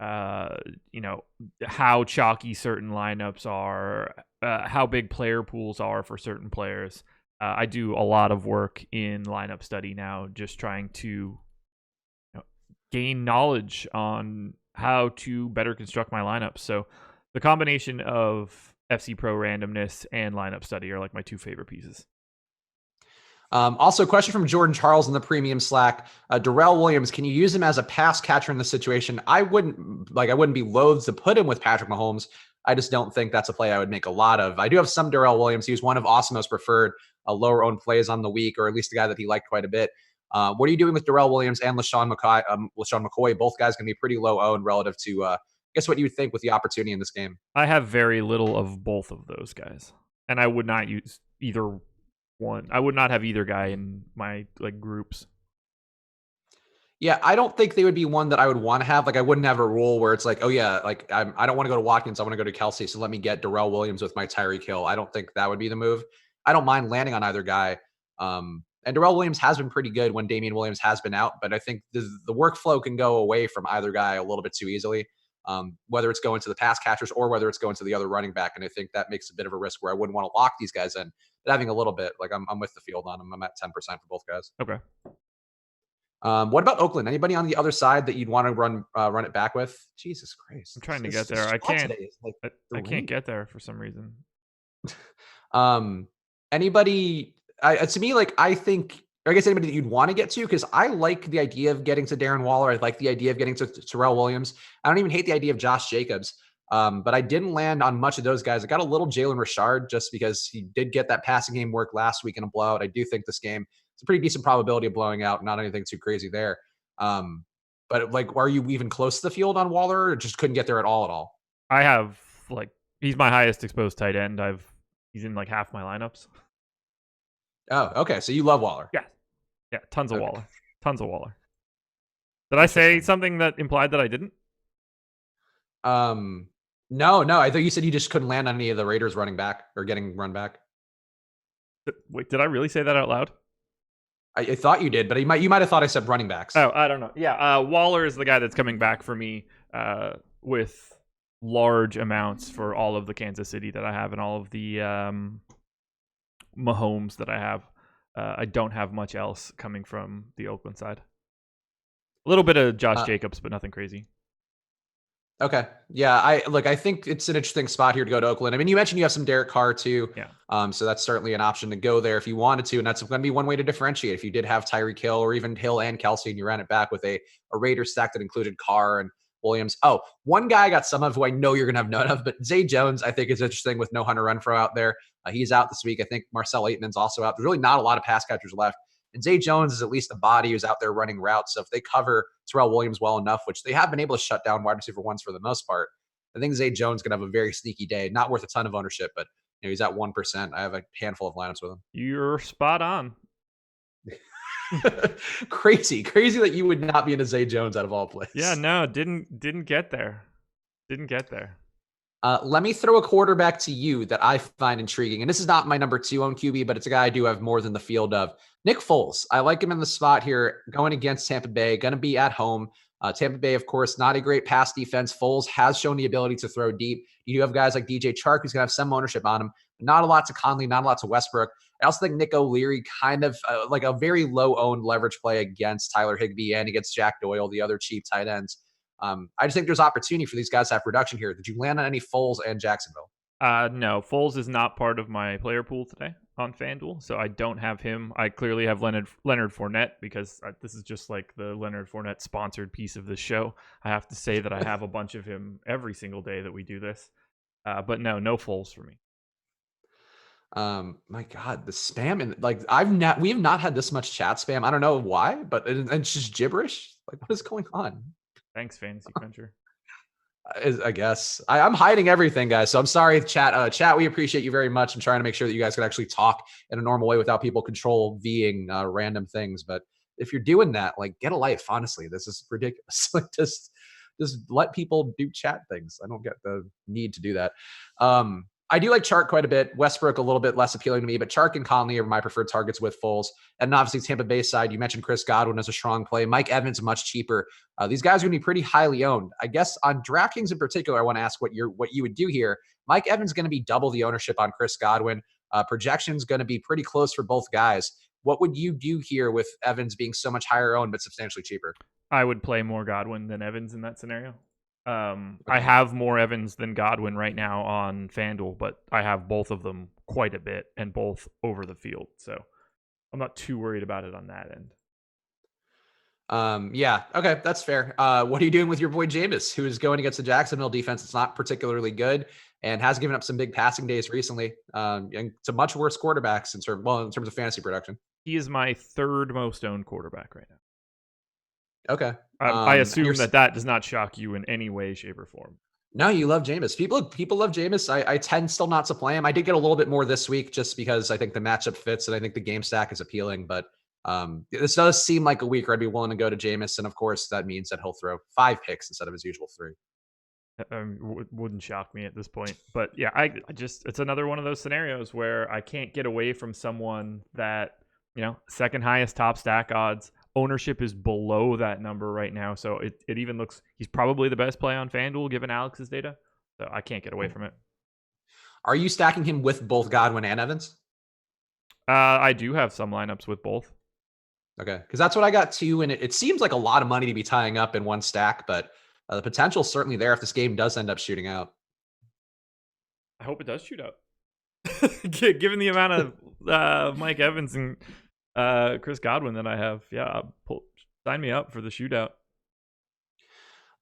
Speaker 7: how chalky certain lineups are, how big player pools are for certain players. I do a lot of work in lineup study now, just trying to gain knowledge on how to better construct my lineups. So the combination of FC Pro randomness and lineup study are like my 2 favorite pieces.
Speaker 6: Also, a question from Jordan Charles in the premium Slack. Darrell Williams, can you use him as a pass catcher in this situation? I wouldn't be loath to put him with Patrick Mahomes. I just don't think that's a play I would make a lot of. I do have some Darrell Williams. He was one of Osimo's preferred lower owned plays on the week, or at least a guy that he liked quite a bit. What are you doing with Darrell Williams and LaShawn McCoy? Both guys going to be pretty low owned relative to guess what you would think with the opportunity in this game.
Speaker 7: I have very little of both of those guys, and I would not use either one. I would not have either guy in my groups.
Speaker 6: Yeah, I don't think they would be one that I would want to have. Like, I wouldn't have a rule where it's like, oh yeah, like I don't want to go to Watkins, I want to go to Kelsey, so let me get Darrell Williams with my Tyreek Hill. I don't think that would be the move. I don't mind landing on either guy. And Darrell Williams has been pretty good when Damian Williams has been out, but I think the workflow can go away from either guy a little bit too easily, whether it's going to the pass catchers or whether it's going to the other running back. And I think that makes a bit of a risk where I wouldn't want to lock these guys in, but having a little bit, like I'm with the field on them. I'm at 10% for both guys.
Speaker 7: Okay.
Speaker 6: What about Oakland? Anybody on the other side that you'd want to run it back with? Jesus Christ!
Speaker 7: I'm trying to get there. I can't. I can't get there for some reason.
Speaker 6: Anybody? To me, I think, or I guess anybody that you'd want to get to, because I like the idea of getting to Darren Waller. I like the idea of getting to Terrell Williams. I don't even hate the idea of Josh Jacobs. But I didn't land on much of those guys. I got a little Jalen Richard just because he did get that passing game work last week in a blowout. I do think this game, it's a pretty decent probability of blowing out, not anything too crazy there. But are you even close to the field on Waller, or just couldn't get there at all?
Speaker 7: I have he's my highest exposed tight end. He's in half my lineups.
Speaker 6: Oh, okay. So you love Waller.
Speaker 7: Yeah, tons of Waller. Tons of Waller. Did I say something that implied that I didn't?
Speaker 6: No. I thought you said you just couldn't land on any of the Raiders running back or getting run back.
Speaker 7: Wait, did I really say that out loud?
Speaker 6: I thought you did, but you might have thought I said running backs.
Speaker 7: Oh, I don't know. Yeah, Waller is the guy that's coming back for me with large amounts for all of the Kansas City that I have and all of the Mahomes that I have. I don't have much else coming from the Oakland side. A little bit of Josh Jacobs, but nothing crazy.
Speaker 6: Okay. Yeah, I think it's an interesting spot here to go to Oakland. I mean, you mentioned you have some Derek Carr too.
Speaker 7: Yeah.
Speaker 6: So that's certainly an option to go there if you wanted to, and that's going to be one way to differentiate. If you did have Tyreek Hill or even Hill and Kelsey, and you ran it back with a Raider stack that included Carr and Williams. Oh, one guy I got some of who I know you're going to have none of, but Zay Jones, I think is interesting with no Hunter Renfrow out there. He's out this week. I think Marcel Aitman's also out. There's really not a lot of pass catchers left And Zay Jones is at least a body who's out there running routes. So if they cover Terrell Williams well enough, which they have been able to shut down wide receiver ones for the most part, I think Zay Jones can have a very sneaky day. Not worth a ton of ownership, but he's at 1%. I have a handful of lineups with him.
Speaker 7: You're spot on.
Speaker 6: Crazy that you would not be in a Zay Jones out of all places.
Speaker 7: Yeah, no, didn't get there.
Speaker 6: Let me throw a quarterback to you that I find intriguing. And this is not my number 2 on QB, but it's a guy I do have more than the field of. Nick Foles. I like him in the spot here going against Tampa Bay, going to be at home. Tampa Bay, of course, not a great pass defense. Foles has shown the ability to throw deep. You do have guys like DJ Chark, who's going to have some ownership on him. Not a lot to Conley, not a lot to Westbrook. I also think Nick O'Leary kind of like a very low-owned leverage play against Tyler Higbee and against Jack Doyle, the other cheap tight ends. I just think there's opportunity for these guys to have production here. Did you land on any Foles and Jacksonville?
Speaker 7: No, Foles is not part of my player pool today on FanDuel, so I don't have him. I clearly have Leonard Fournette because this is just like the Leonard Fournette sponsored piece of the show. I have to say that I have a bunch of him every single day that we do this. But no Foles for me.
Speaker 6: My God, the spam and like we have not had this much chat spam. I don't know why, but it's just gibberish. Like, what is going on?
Speaker 7: Thanks, Fantasy Cruncher.
Speaker 6: I guess I'm hiding everything, guys. So I'm sorry, chat. Chat, we appreciate you very much. I'm trying to make sure that you guys can actually talk in a normal way without people control-Ving random things. But if you're doing that, like, get a life. Honestly, this is ridiculous. Like, just let people do chat things. I don't get the need to do that. I do like Chark quite a bit. Westbrook a little bit less appealing to me, but Chark and Conley are my preferred targets with Foles. And obviously Tampa Bay side, you mentioned Chris Godwin as a strong play. Mike Evans much cheaper. These guys are going to be pretty highly owned. I guess on DraftKings in particular, I want to ask what you would do here. Mike Evans is going to be double the ownership on Chris Godwin. Projection's going to be pretty close for both guys. What would you do here with Evans being so much higher owned but substantially cheaper?
Speaker 7: I would play more Godwin than Evans in that scenario. I have more Evans than Godwin right now on FanDuel, but I have both of them quite a bit and both over the field. So I'm not too worried about it on that end.
Speaker 6: Yeah. Okay. That's fair. What are you doing with your boy Jameis, who is going against the Jacksonville defense? It's not particularly good and has given up some big passing days recently. And to much worse quarterbacks in terms of fantasy production.
Speaker 7: He is my third most owned quarterback right now.
Speaker 6: Okay.
Speaker 7: I assume that does not shock you in any way, shape, or form. No,
Speaker 6: you love Jameis. People love Jameis. I tend still not to play him. I did get a little bit more this week just because I think the matchup fits and I think the game stack is appealing. But this does seem like a week where I'd be willing to go to Jameis. And of course, that means that he'll throw 5 picks instead of his usual 3.
Speaker 7: Wouldn't shock me at this point. But yeah, it's another one of those scenarios where I can't get away from someone that, second highest top stack odds. Ownership is below that number right now, so it even looks he's probably the best play on FanDuel given Alex's data. So I can't get away from it.
Speaker 6: Are you stacking him with both Godwin and Evans?
Speaker 7: I do have some lineups with both.
Speaker 6: Okay, because that's what I got too, and it seems like a lot of money to be tying up in one stack, but the potential's certainly there if this game does end up shooting out.
Speaker 7: I hope it does shoot out. Given the amount of Mike Evans and Chris Godwin that I have, sign me up for the shootout.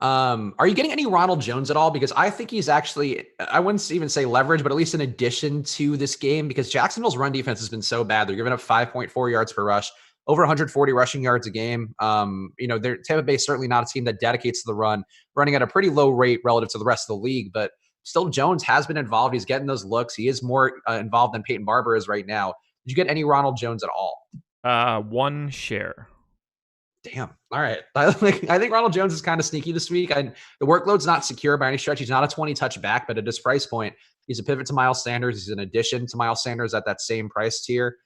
Speaker 6: Are you getting any Ronald Jones at all? Because I think he's actually, I wouldn't even say leverage, but at least in addition to this game, because Jacksonville's run defense has been so bad. They're giving up 5.4 yards per rush, over 140 rushing yards a game. Tampa Bay is certainly not a team that dedicates to the run, running at a pretty low rate relative to the rest of the league, but still Jones has been involved. He's getting those looks. He is more involved than Peyton Barber is right now. Did you get any Ronald Jones at all?
Speaker 7: 1 share.
Speaker 6: Damn. All right. I think Ronald Jones is kind of sneaky this week. The workload's not secure by any stretch. He's not a 20 touch back, but at his price point, he's a pivot to Miles Sanders. He's an addition to Miles Sanders at that same price tier.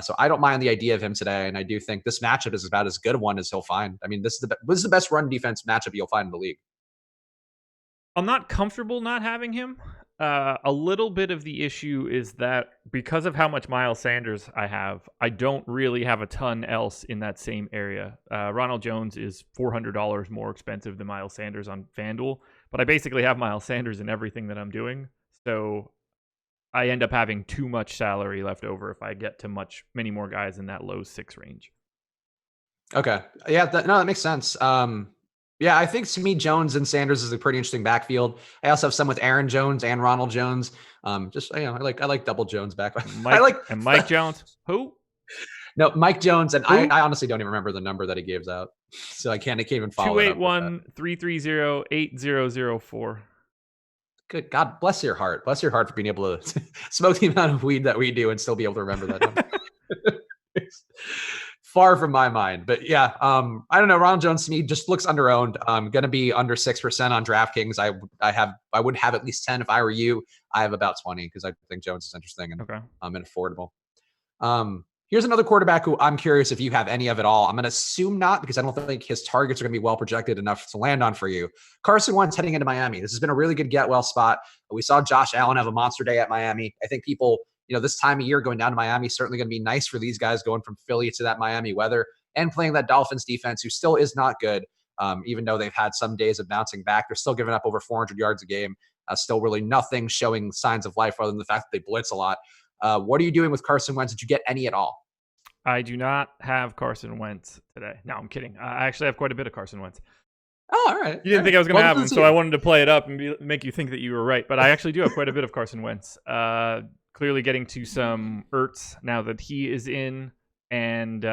Speaker 6: So I don't mind the idea of him today. And I do think this matchup is about as good a one as he'll find. I mean, this is the best run defense matchup you'll find in the league.
Speaker 7: I'm not comfortable not having him. A little bit of the issue is that because of how much Miles Sanders I have, I don't really have a ton else in that same area. Ronald Jones is $400 more expensive than Miles Sanders on FanDuel, but I basically have Miles Sanders in everything that I'm doing. So I end up having too much salary left over if I get to many more guys in that low 6 range.
Speaker 6: Okay. Yeah, that makes sense. Yeah, I think to me, Jones and Sanders is a pretty interesting backfield. I also have some with Aaron Jones and Ronald Jones. I like double Jones back.
Speaker 7: Mike Jones. Who?
Speaker 6: No, Mike Jones, and I honestly don't even remember the number that he gives out, so I can't even follow it up.
Speaker 7: 281-330-8004.
Speaker 6: Good God, bless your heart. Bless your heart for being able to smoke the amount of weed that we do and still be able to remember that number. Far from my mind, but yeah, I don't know. Ronald Jones to me just looks underowned. Going to be under 6% on DraftKings. I would have at least 10 if I were you. I have about 20 because I think Jones is interesting and and affordable. Here's another quarterback who I'm curious if you have any of it all. I'm going to assume not because I don't think his targets are going to be well projected enough to land on for you. Carson Wentz heading into Miami. This has been a really good get well spot. We saw Josh Allen have a monster day at Miami. I think people, this time of year going down to Miami is certainly going to be nice for these guys going from Philly to that Miami weather and playing that Dolphins defense, who still is not good. Even though they've had some days of bouncing back, they're still giving up over 400 yards a game. Still really nothing showing signs of life other than the fact that they blitz a lot. What are you doing with Carson Wentz? Did you get any at all?
Speaker 7: I do not have Carson Wentz today. No, I'm kidding. I actually have quite a bit of Carson Wentz.
Speaker 6: Oh, all right.
Speaker 7: You didn't think I was going to have him, so I wanted to play it up and make you think that you were right. But I actually do have quite a bit of Carson Wentz. Clearly getting to some Ertz now that he is in. And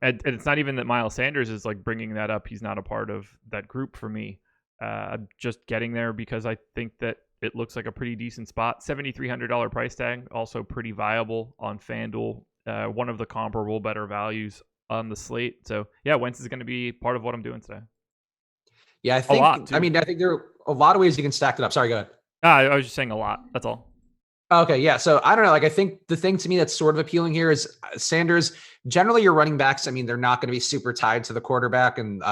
Speaker 7: it's not even that Miles Sanders is like bringing that up. He's not a part of that group for me. I'm just getting there because I think that it looks like a pretty decent spot. $7,300 price tag, also pretty viable on FanDuel. One of the comparable better values on the slate. So yeah, Wentz is going to be part of what I'm doing today.
Speaker 6: Yeah, I think. I think there are a lot of ways you can stack it up. Sorry, go ahead.
Speaker 7: I was just saying a lot. That's all.
Speaker 6: Okay, yeah. So I don't know. Like, I think the thing to me that's sort of appealing here is Sanders. Generally, your running backs, I mean, they're not going to be super tied to the quarterback. And,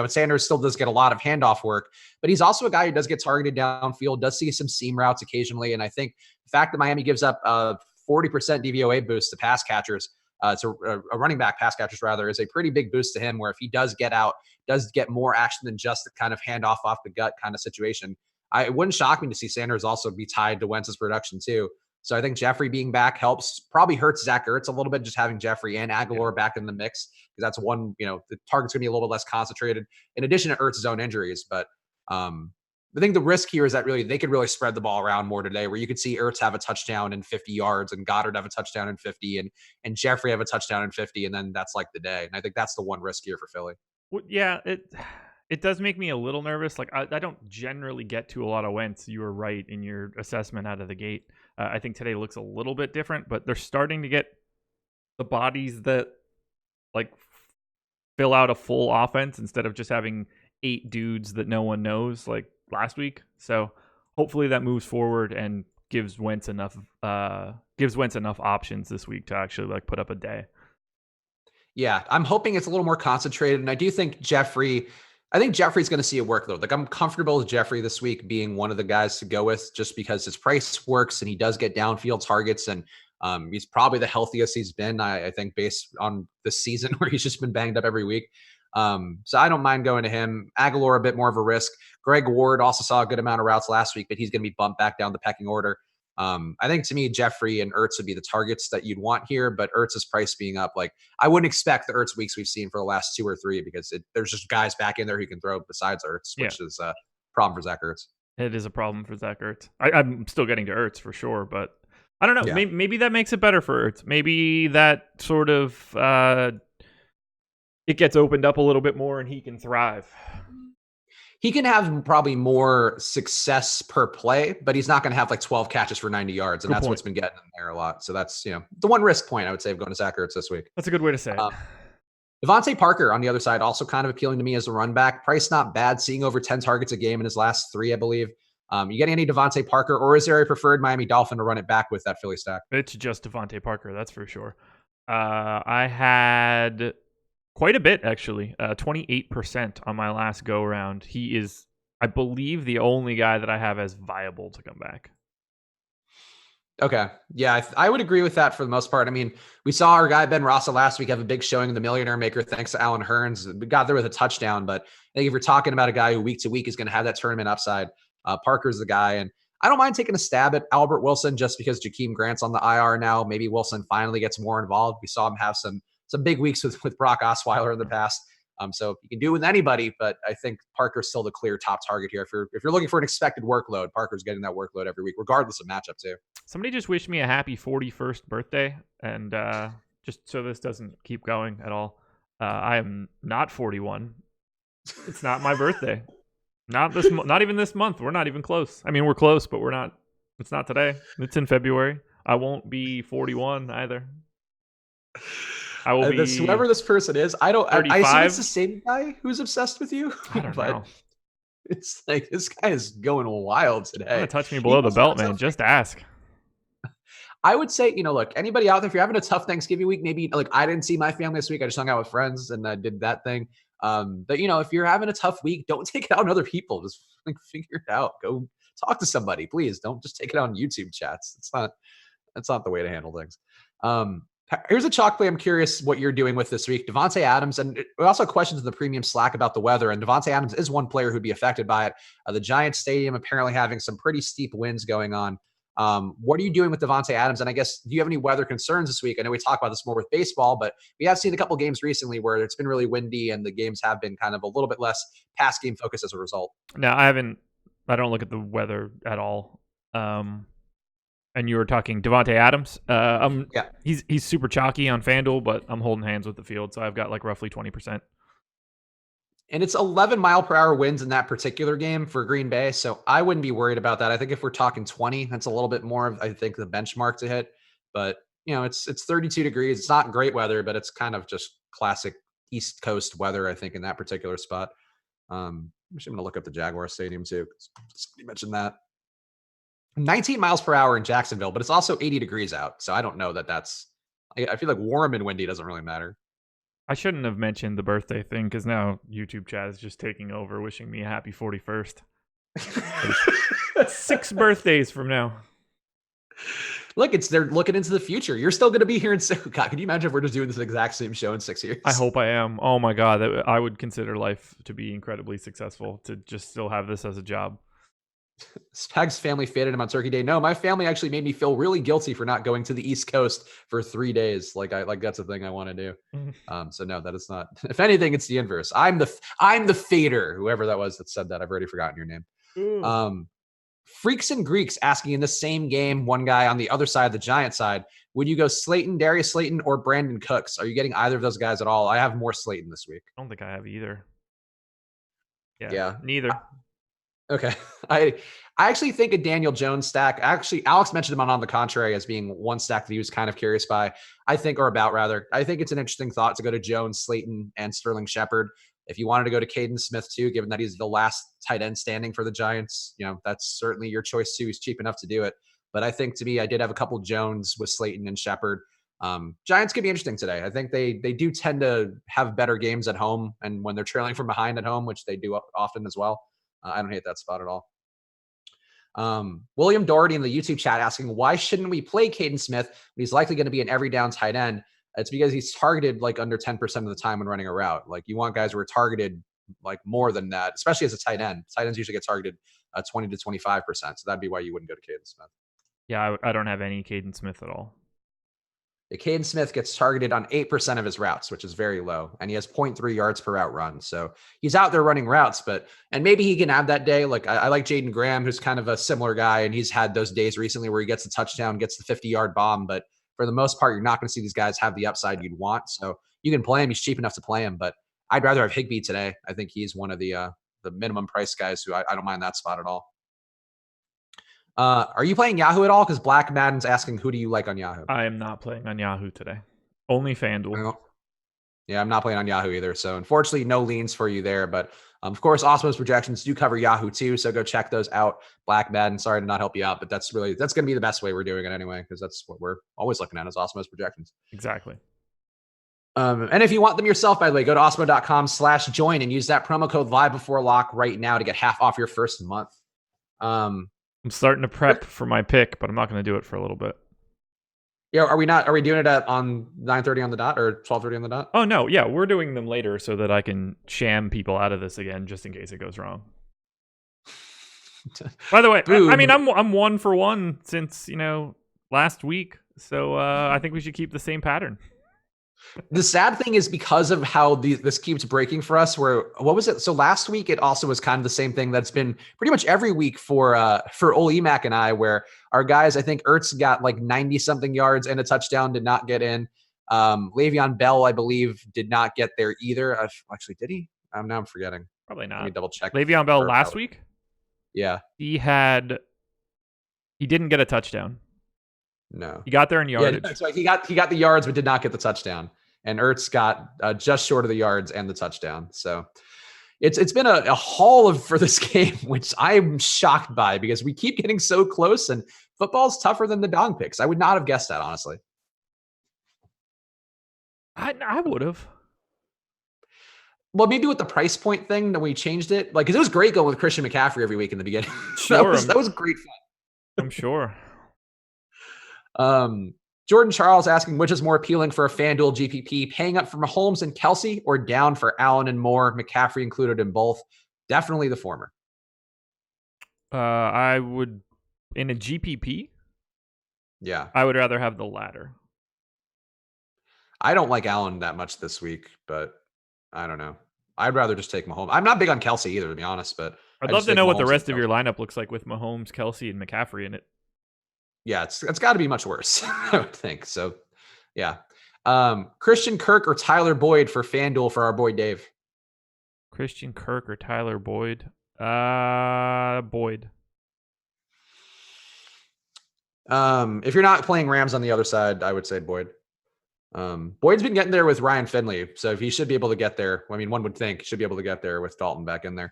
Speaker 6: Sanders still does get a lot of handoff work, but he's also a guy who does get targeted downfield, does see some seam routes occasionally. And I think the fact that Miami gives up 40% DVOA boost to pass catchers, to a running back pass catchers rather, is a pretty big boost to him, where if he does get out, does get more action than just the kind of handoff off the gut kind of situation. It wouldn't shock me to see Sanders also be tied to Wentz's production too. So I think Jeffrey being back helps, probably hurts Zach Ertz a little bit, just having Jeffrey and Aguilar back in the mix, because that's one, the target's going to be a little bit less concentrated in addition to Ertz's own injuries. But I think the risk here is that really they could really spread the ball around more today, where you could see Ertz have a touchdown in 50 yards and Goddard have a touchdown in 50 and Jeffrey have a touchdown in 50. And then that's like the day. And I think that's the one risk here for Philly.
Speaker 7: Well, yeah, it does make me a little nervous. Like I don't generally get to a lot of Wentz. You were right in your assessment out of the gate. I think today looks a little bit different, but they're starting to get the bodies that like fill out a full offense instead of just having 8 dudes that no one knows like last week. So hopefully that moves forward and gives Wentz enough options this week to actually like put up a day.
Speaker 6: Yeah, I'm hoping it's a little more concentrated, and I do think Jeffrey's going to see a workload. Like, I'm comfortable with Jeffrey this week being one of the guys to go with, just because his price works and he does get downfield targets, and he's probably the healthiest he's been, I think, based on the season where he's just been banged up every week. So I don't mind going to him. Aguilar, a bit more of a risk. Greg Ward also saw a good amount of routes last week, but he's going to be bumped back down the pecking order. I think to me, Jeffrey and Ertz would be the targets that you'd want here, but Ertz's price being up, like I wouldn't expect the Ertz weeks we've seen for the last 2 or 3, because there's just guys back in there who can throw besides Ertz, which is a problem for Zach Ertz.
Speaker 7: It is a problem for Zach Ertz. I'm still getting to Ertz for sure, but I don't know. Yeah. Maybe that makes it better for Ertz. Maybe that sort of it gets opened up a little bit more and he can thrive.
Speaker 6: He can have probably more success per play, but he's not going to have like 12 catches for 90 yards. And that's what's been getting him there a lot. So that's, the one risk point I would say of going to Zach Ertz this week.
Speaker 7: That's a good way to say it.
Speaker 6: Devontae Parker on the other side, also kind of appealing to me as a run back. Price not bad, seeing over 10 targets a game in his last 3, I believe. You getting any Devontae Parker, or is there a preferred Miami Dolphin to run it back with that Philly stack?
Speaker 7: It's just Devontae Parker, that's for sure. I had quite a bit, actually. 28% on my last go around. He is, I believe, the only guy that I have as viable to come back.
Speaker 6: Okay. Yeah, I would agree with that for the most part. I mean, we saw our guy Ben Rossa last week have a big showing in the Millionaire Maker thanks to Alan Hearns. We got there with a touchdown, but I think if you're talking about a guy who week to week is going to have that tournament upside, Parker's the guy. And I don't mind taking a stab at Albert Wilson just because Jakeem Grant's on the IR now. Maybe Wilson finally gets more involved. We saw him have some big weeks with Brock Osweiler in the past. So you can do it with anybody, but I think Parker's still the clear top target here. If you're looking for an expected workload, Parker's getting that workload every week, regardless of matchup too.
Speaker 7: Somebody just wished me a happy 41st birthday, and just so this doesn't keep going at all. I am not 41. It's not my birthday. Not even this month. We're not even close. I mean, we're close, but we're not. It's not today. It's in February. I won't be 41 either. I will be
Speaker 6: whoever this person is. I assume it's the same guy who's obsessed with you.
Speaker 7: I don't know.
Speaker 6: It's like this guy is going wild today.
Speaker 7: Touch me below the belt, man. Just ask.
Speaker 6: I would say, look, anybody out there, if you're having a tough Thanksgiving week, maybe like I didn't see my family this week. I just hung out with friends and I did that thing. But if you're having a tough week, don't take it out on other people. Just figure it out. Go talk to somebody, please. Don't just take it out on YouTube chats. That's not the way to handle things. Here's a chalk play I'm curious what you're doing with this week. Devontae Adams, and we also questions in the premium Slack about the weather, and Devontae Adams is one player who'd be affected by it. The Giants Stadium apparently having some pretty steep winds going on. What are you doing with Devontae Adams? And I guess, do you have any weather concerns this week? I know we talk about this more with baseball, but we have seen a couple games recently where it's been really windy and the games have been kind of a little bit less pass game focused as a result.
Speaker 7: No, I don't look at the weather at all. And you were talking Devontae Adams.
Speaker 6: Yeah.
Speaker 7: He's super chalky on FanDuel, but I'm holding hands with the field, so I've got like roughly 20%.
Speaker 6: And it's 11-mile-per-hour winds in that particular game for Green Bay, so I wouldn't be worried about that. I think if we're talking 20, that's a little bit more of, I think, the benchmark to hit. But, it's 32 degrees. It's not great weather, but it's kind of just classic East Coast weather, I think, in that particular spot. I'm just going to look up the Jaguar Stadium, too. You mentioned that. 19 miles per hour in Jacksonville, but it's also 80 degrees out. So I don't know I feel like warm and windy doesn't really matter.
Speaker 7: I shouldn't have mentioned the birthday thing because now YouTube chat is just taking over, wishing me a happy 41st. 6 birthdays from now.
Speaker 6: Look, they're looking into the future. You're still going to be here in 6. God, can you imagine if we're just doing this exact same show in 6 years?
Speaker 7: I hope I am. Oh my God. I would consider life to be incredibly successful to just still have this as a job.
Speaker 6: Spag's family faded him on Turkey Day. No, my family actually made me feel really guilty for not going to the East Coast for 3 days. Like that's a thing I want to do. So no, that is not. If anything, it's the inverse. I'm the fader. Whoever that was that said that, I've already forgotten your name. Freaks and Greeks asking in the same game, one guy on the other side of the Giant side, would you go Darius Slayton, or Brandon Cooks? Are you getting either of those guys at all? I have more Slayton this week.
Speaker 7: I don't think I have either.
Speaker 6: Yeah.
Speaker 7: Neither.
Speaker 6: Okay. I actually think a Daniel Jones stack. Actually, Alex mentioned him on the contrary as being one stack that he was kind of curious by. I think it's an interesting thought to go to Jones, Slayton, and Sterling Shepard. If you wanted to go to Caden Smith too, given that he's the last tight end standing for the Giants, that's certainly your choice too. He's cheap enough to do it. But I think to me, I did have a couple Jones with Slayton and Shepard. Giants could be interesting today. I think they do tend to have better games at home, and when they're trailing from behind at home, which they do often as well. I don't hate that spot at all. William Doherty in the YouTube chat asking, why shouldn't we play Caden Smith when he's likely going to be an every down tight end? It's because he's targeted like under 10% of the time when running a route. Like you want guys who are targeted like more than that, especially as a tight end. Tight ends usually get targeted 20 to 25%. So that'd be why you wouldn't go to Caden Smith.
Speaker 7: Yeah, I don't have any Caden Smith at all.
Speaker 6: Caden Smith gets targeted on 8% of his routes, which is very low, and he has 0.3 yards per route run. So he's out there running routes, and maybe he can have that day. Like I like Jaden Graham, who's kind of a similar guy, and he's had those days recently where he gets a touchdown, gets the 50-yard bomb. But for the most part, you're not going to see these guys have the upside you'd want. So you can play him. He's cheap enough to play him, but I'd rather have Higbee today. I think he's one of the minimum price guys who I don't mind that spot at all. Are you playing Yahoo at all? Because Black Madden's asking, who do you like on Yahoo?
Speaker 7: I am not playing on Yahoo today. Only FanDuel.
Speaker 6: Yeah, I'm not playing on Yahoo either. So unfortunately, no leans for you there. But of course, Osmo's projections do cover Yahoo too. So go check those out. Black Madden, sorry to not help you out, but that's going to be the best way we're doing it anyway, because that's what we're always looking at is Osmo's projections.
Speaker 7: Exactly.
Speaker 6: And if you want them yourself, by the way, go to osmo.com/join and use that promo code live before lock right now to get half off your first month.
Speaker 7: I'm starting to prep for my pick, but I'm not going to do it for a little bit.
Speaker 6: Yeah, are we doing it on 9:30 on the dot or 12:30 on the dot?
Speaker 7: Oh no, yeah, we're doing them later so that I can sham people out of this again, just in case it goes wrong. By the way, I mean I'm 1 for 1 since last week, so I think we should keep the same pattern.
Speaker 6: The sad thing is because of how this keeps breaking for us. What was it? So last week it also was kind of the same thing that's been pretty much every week for Ole Emac and I, where our guys, I think Ertz got like 90 something yards and a touchdown, did not get in. Le'Veon Bell, I believe, did not get there either. Actually, did he? Now I'm forgetting.
Speaker 7: Probably not.
Speaker 6: Let me double check.
Speaker 7: Le'Veon Bell last week?
Speaker 6: Yeah.
Speaker 7: He didn't get a touchdown.
Speaker 6: No.
Speaker 7: He got there in yardage.
Speaker 6: Yeah, so he got the yards, but did not get the touchdown. And Ertz got just short of the yards and the touchdown. So it's been a haul for this game, which I'm shocked by because we keep getting so close, and football's tougher than the dog picks. I would not have guessed that, honestly.
Speaker 7: I would have.
Speaker 6: Well, maybe with the price point thing that we changed it, like, because it was great going with Christian McCaffrey every week in the beginning.
Speaker 7: Sure,
Speaker 6: that was great fun.
Speaker 7: I'm sure.
Speaker 6: Jordan Charles asking, which is more appealing for a FanDuel GPP, paying up for Mahomes and Kelsey or down for Allen and Moore, McCaffrey included in both? Definitely the former.
Speaker 7: I would, in a GPP,
Speaker 6: yeah,
Speaker 7: I would rather have the latter.
Speaker 6: I don't like Allen that much this week, but I don't know. I'd rather just take Mahomes. I'm not big on Kelsey either, to be honest, but
Speaker 7: I'd love to know what the rest of your lineup looks like with Mahomes, Kelsey, and McCaffrey in it.
Speaker 6: Yeah, it's got to be much worse, I would think. So, yeah. Christian Kirk or Tyler Boyd for FanDuel for our boy Dave?
Speaker 7: Christian Kirk or Tyler Boyd? Boyd.
Speaker 6: If you're not playing Rams on the other side, I would say Boyd. Boyd's been getting there with Ryan Finley, so he should be able to get there. I mean, one would think he should be able to get there with Dalton back in there.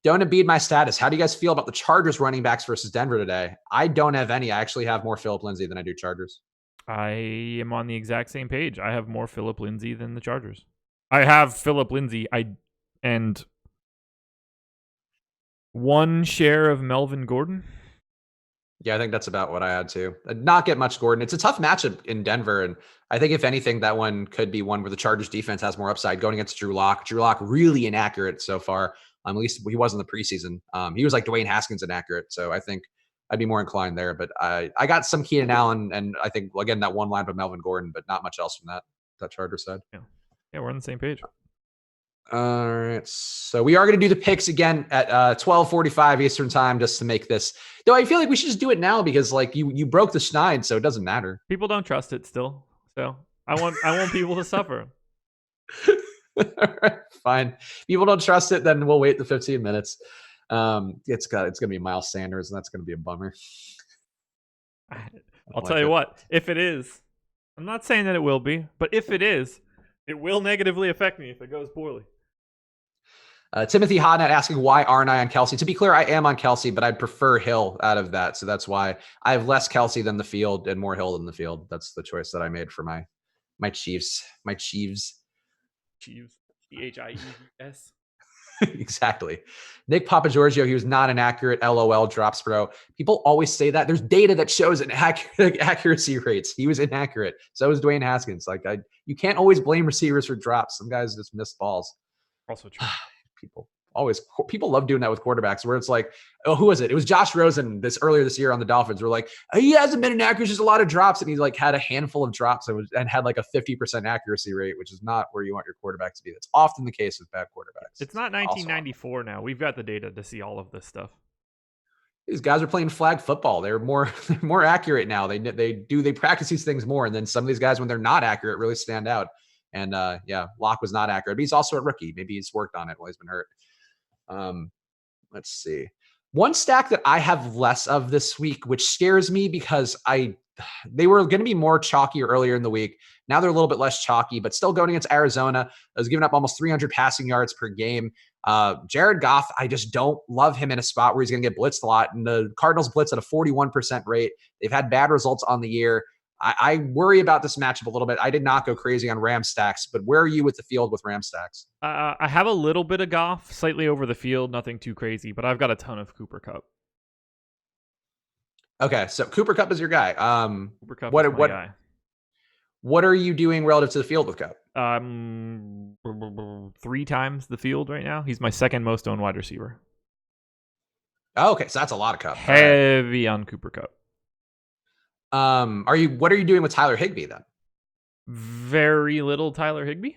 Speaker 6: Don't Embiid my status. How do you guys feel about the Chargers running backs versus Denver today? I don't have any. I actually have more Phillip Lindsay than I do Chargers.
Speaker 7: I am on the exact same page. I have more Phillip Lindsay than the Chargers. I have Phillip Lindsay. And one share of Melvin Gordon.
Speaker 6: Yeah, I think that's about what I had too. Not get much Gordon. It's a tough matchup in Denver, and I think if anything, that one could be one where the Chargers defense has more upside going against Drew Lock. Drew Lock really inaccurate so far. At least he was in the preseason. He was like Dwayne Haskins inaccurate, so I think I'd be more inclined there. But I got some Keenan Allen, and I think again that one line of Melvin Gordon, but not much else from that Chargers side.
Speaker 7: Yeah, we're on the same page.
Speaker 6: All right, so we are going to do the picks again at 12:45 Eastern time, just to make this. Though I feel like we should just do it now because like you broke the schneid, so it doesn't matter.
Speaker 7: People don't trust it still, so I want people to suffer.
Speaker 6: All right, fine. People don't trust it, then we'll wait the 15 minutes. It's going to be Miles Sanders, and that's going to be a bummer.
Speaker 7: I'll tell you what, if it is, I'm not saying that it will be, but if it is, it will negatively affect me if it goes poorly.
Speaker 6: Timothy Hodnett asking, why aren't I on Kelsey? To be clear, I am on Kelsey, but I'd prefer Hill out of that. So that's why I have less Kelsey than the field and more Hill than the field. That's the choice that I made for my Chiefs. My Chiefs.
Speaker 7: Chiefs. Chiefs.
Speaker 6: Exactly. Nick Papagiorgio, he was not an accurate LOL drops, bro. People always say that. There's data that shows an accuracy rates. He was inaccurate. So was Dwayne Haskins. Like you can't always blame receivers for drops. Some guys just miss balls.
Speaker 7: Also true.
Speaker 6: People love doing that with quarterbacks where it's like, oh, who was it? It was Josh Rosen earlier this year on the Dolphins. We're like, he hasn't been inaccurate, just a lot of drops. And he's like had a handful of drops and had like a 50% accuracy rate, which is not where you want your quarterback to be. That's often the case with bad quarterbacks.
Speaker 7: It's not 1994 now. We've got the data to see all of this stuff.
Speaker 6: These guys are playing flag football. They're more accurate now. They practice these things more. And then some of these guys, when they're not accurate, really stand out. And Locke was not accurate, but he's also a rookie. Maybe he's worked on it while he's been hurt. Let's see. One stack that I have less of this week, which scares me because they were going to be more chalky earlier in the week. Now they're a little bit less chalky, but still going against Arizona. I was giving up almost 300 passing yards per game. Jared Goff, I just don't love him in a spot where he's going to get blitzed a lot. And the Cardinals blitz at a 41% rate. They've had bad results on the year. I worry about this matchup a little bit. I did not go crazy on Ram stacks, but where are you with the field with Ram stacks?
Speaker 7: I have a little bit of Goff, slightly over the field, nothing too crazy, but I've got a ton of Cooper Kupp.
Speaker 6: Okay, so Cooper Kupp is your guy.
Speaker 7: Cooper Kupp is my guy.
Speaker 6: What are you doing relative to the field with Kupp?
Speaker 7: 3 times the field right now. He's my second most owned wide receiver.
Speaker 6: Oh, okay, so that's a lot of Kupp.
Speaker 7: Heavy on Cooper Kupp.
Speaker 6: What are you doing with Tyler Higbee then?
Speaker 7: Very little Tyler Higbee.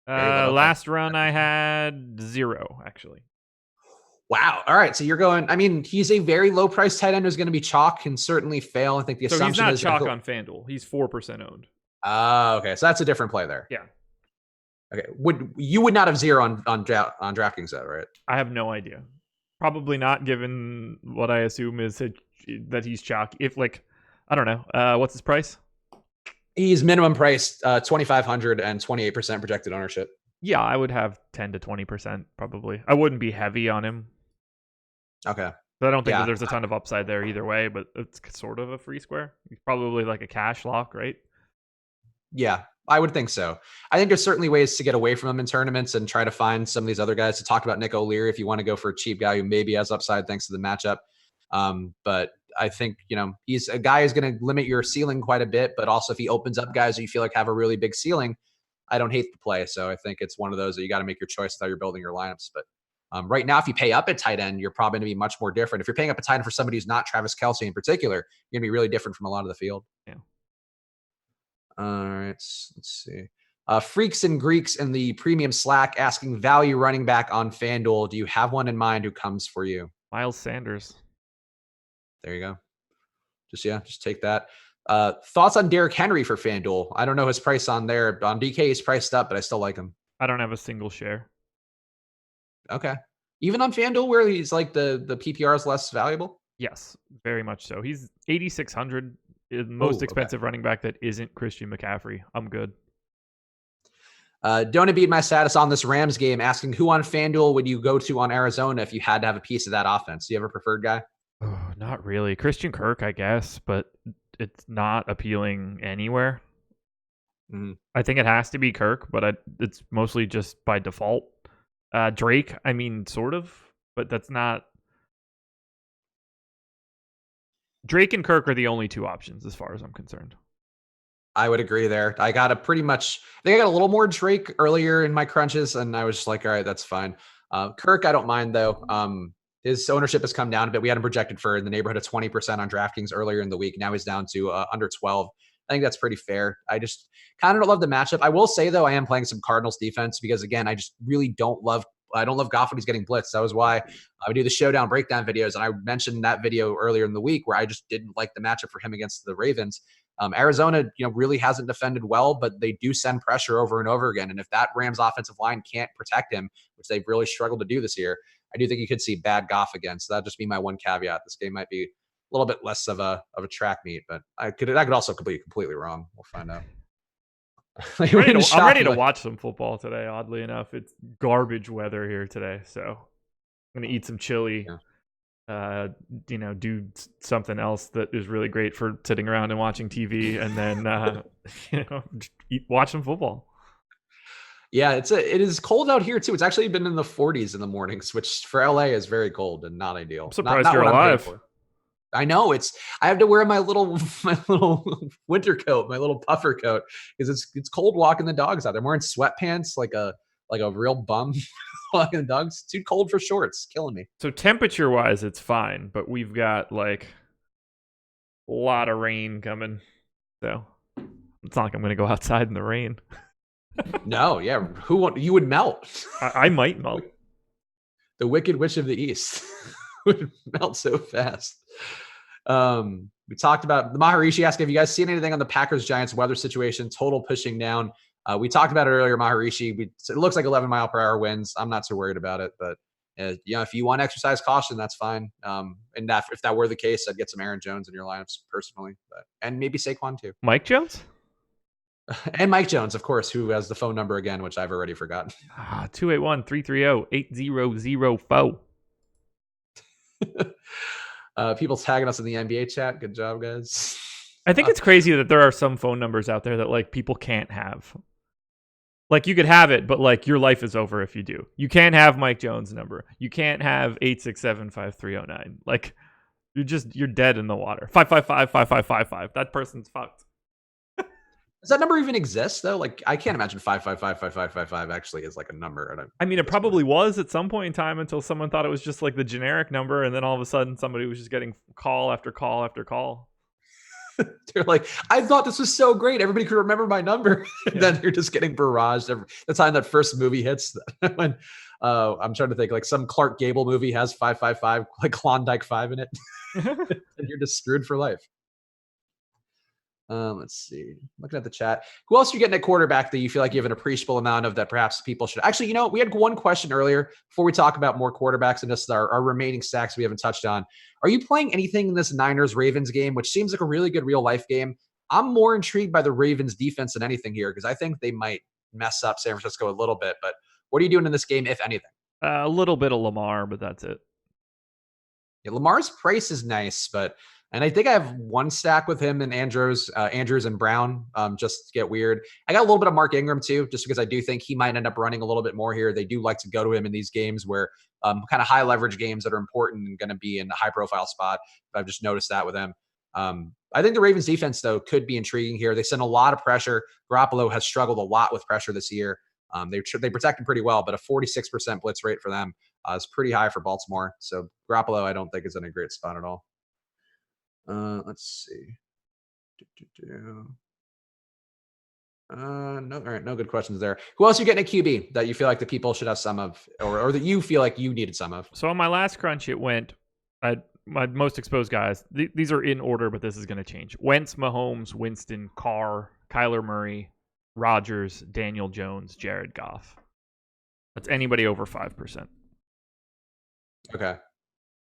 Speaker 7: Last run I had 0 actually.
Speaker 6: Wow. All right. So you're going, I mean, he's a very low price tight end who's going to be chalk, can certainly fail. I think the assumption
Speaker 7: he's not chalk on FanDuel. He's 4% owned.
Speaker 6: Okay, so that's a different play there.
Speaker 7: Yeah.
Speaker 6: Okay, you would not have zero on DraftKings though, right?
Speaker 7: I have no idea. Probably not, given what I assume is that he's chalky. If like, I don't know, what's his price?
Speaker 6: He's minimum price 2,500 and 28% projected ownership.
Speaker 7: Yeah, I would have 10 to 20% probably. I wouldn't be heavy on him.
Speaker 6: Okay.
Speaker 7: But I don't think that there's a ton of upside there either way, but it's sort of a free square. He's probably like a cash lock, right?
Speaker 6: Yeah, I would think so. I think there's certainly ways to get away from him in tournaments and try to find some of these other guys to talk about. Nick O'Leary, if you want to go for a cheap guy who maybe has upside thanks to the matchup. But I think, he's a guy who's going to limit your ceiling quite a bit, but also if he opens up guys who you feel like have a really big ceiling, I don't hate the play. So I think it's one of those that you got to make your choice how you're building your lineups. But right now, if you pay up at tight end, you're probably going to be much more different. If you're paying up a tight end for somebody who's not Travis Kelce in particular, you're going to be really different from a lot of the field.
Speaker 7: Yeah.
Speaker 6: All right, let's see. Freaks and Greeks in the premium Slack asking value running back on FanDuel. Do you have one in mind who comes for you?
Speaker 7: Miles Sanders.
Speaker 6: There you go. Just take that. Thoughts on Derrick Henry for FanDuel? I don't know his price on there. On DK, he's priced up, but I still like him.
Speaker 7: I don't have a single share.
Speaker 6: Okay. Even on FanDuel where he's like the PPR is less valuable?
Speaker 7: Yes, very much so. He's 8,600. The most expensive running back that isn't Christian McCaffrey. I'm good.
Speaker 6: Don't beat my status on this Rams game, asking who on FanDuel would you go to on Arizona if you had to have a piece of that offense? Do you have a preferred guy?
Speaker 7: Oh, not really. Christian Kirk, I guess, but it's not appealing anywhere.
Speaker 6: Mm-hmm.
Speaker 7: I think it has to be Kirk, but it's mostly just by default. Drake, I mean, sort of, but that's not. Drake and Kirk are the only two options as far as I'm concerned.
Speaker 6: I would agree there. I got I think I got a little more Drake earlier in my crunches, and I was just like, all right, that's fine. Kirk, I don't mind though. His ownership has come down a bit. We had him projected for in the neighborhood of 20% on DraftKings earlier in the week. Now he's down to under 12. I think that's pretty fair. I just kind of don't love the matchup. I will say though, I am playing some Cardinals defense because again, I just really don't love Goff when he's getting blitzed. That was why I do the showdown breakdown videos. And I mentioned that video earlier in the week where I just didn't like the matchup for him against the Ravens. Arizona, really hasn't defended well, but they do send pressure over and over again. And if that Rams offensive line can't protect him, which they've really struggled to do this year, I do think you could see bad Goff again. So that'd just be my one caveat. This game might be a little bit less of a track meet, but I could also be completely wrong. We'll find out.
Speaker 7: I'm ready to watch some football today. Oddly enough, it's garbage weather here today, so I'm gonna eat some chili.
Speaker 6: Yeah.
Speaker 7: Do something else that is really great for sitting around and watching TV, and then watch some football.
Speaker 6: Yeah, it is cold out here too. It's actually been in the 40s in the mornings, which for LA is very cold and not ideal.
Speaker 7: I'm surprised you're alive.
Speaker 6: I know I have to wear my little winter coat, my little puffer coat, because it's cold walking the dogs out there. I'm wearing sweatpants like a real bum walking the dogs. Too cold for shorts, killing me.
Speaker 7: So temperature wise, it's fine, but we've got like a lot of rain coming, so it's not like I'm gonna go outside in the rain.
Speaker 6: No, yeah, you would melt.
Speaker 7: I might melt.
Speaker 6: The Wicked Witch of the East would melt so fast. We talked about the Maharishi asking, have you guys seen anything on the Packers-Giants weather situation? Total pushing down. We talked about it earlier, Maharishi. It looks like 11 mile per hour winds. I'm not so worried about it, but if you want to exercise caution, that's fine. And if that were the case, I'd get some Aaron Jones in your lineups personally, and maybe Saquon too.
Speaker 7: Mike Jones?
Speaker 6: And Mike Jones, of course, who has the phone number again, which I've already forgotten.
Speaker 7: 281-330-8004.
Speaker 6: People tagging us in the NBA chat. Good job, guys.
Speaker 7: I think it's crazy that there are some phone numbers out there that like people can't have. Like you could have it, but like your life is over if you do. You can't have Mike Jones' number. You can't have 867-5309. Like you're dead in the water. 555-5555. That person's fucked.
Speaker 6: Does that number even exist though? Like I can't imagine 555-5555 actually is like a number.
Speaker 7: I mean, it probably was at some point in time until someone thought it was just like the generic number, and then all of a sudden somebody was just getting call after call after call.
Speaker 6: They're like, I thought this was so great. Everybody could remember my number. And then you're just getting barraged every the time that first movie hits. When I'm trying to think, like some Clark Gable movie has 555, like Klondike 5 in it. And you're just screwed for life. Let's see. Looking at the chat. Who else are you getting at quarterback that you feel like you have an appreciable amount of that perhaps people should? Actually, we had one question earlier before we talk about more quarterbacks and just our remaining stacks we haven't touched on. Are you playing anything in this Niners-Ravens game, which seems like a really good real-life game? I'm more intrigued by the Ravens defense than anything here because I think they might mess up San Francisco a little bit. But what are you doing in this game, if anything?
Speaker 7: A little bit of Lamar, but that's it.
Speaker 6: Yeah, Lamar's price is nice, and I think I have one stack with him and Andrews and Brown, just to get weird. I got a little bit of Mark Ingram too, just because I do think he might end up running a little bit more here. They do like to go to him in these games where kind of high leverage games that are important and going to be in a high profile spot. I've just noticed that with him. I think the Ravens defense though could be intriguing here. They send a lot of pressure. Garoppolo has struggled a lot with pressure this year. They protect him pretty well, but a 46% blitz rate for them is pretty high for Baltimore. So Garoppolo, I don't think is in a great spot at all. Let's see. No, all right, no good questions there. Who else are you getting at QB that you feel like the people should have some of, or that you feel like you needed some of?
Speaker 7: So on my last crunch, it went my most exposed guys. These are in order, but this is going to change. Wentz, Mahomes, Winston, Carr, Kyler Murray, Rodgers, Daniel Jones, Jared Goff. That's anybody over 5%.
Speaker 6: Okay.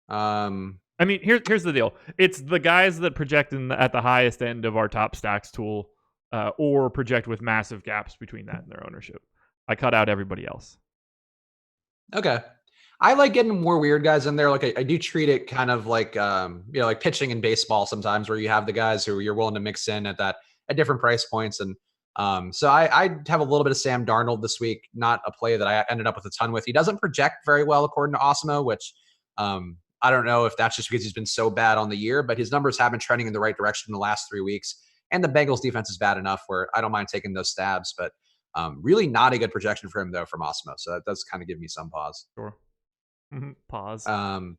Speaker 7: I mean, here's the deal. It's the guys that project at the highest end of our top stacks tool, or project with massive gaps between that and their ownership. I cut out everybody else.
Speaker 6: Okay. I like getting more weird guys in there. Like I do treat it kind of like like pitching in baseball sometimes, where you have the guys who you're willing to mix in at different price points. And so I have a little bit of Sam Darnold this week, not a play that I ended up with a ton with. He doesn't project very well according to Osmo, which I don't know if that's just because he's been so bad on the year, but his numbers have been trending in the right direction in the last 3 weeks. And the Bengals defense is bad enough where I don't mind taking those stabs, but really not a good projection for him though from Osmo. So that does kind of give me some pause.
Speaker 7: Sure. Pause.
Speaker 6: Trying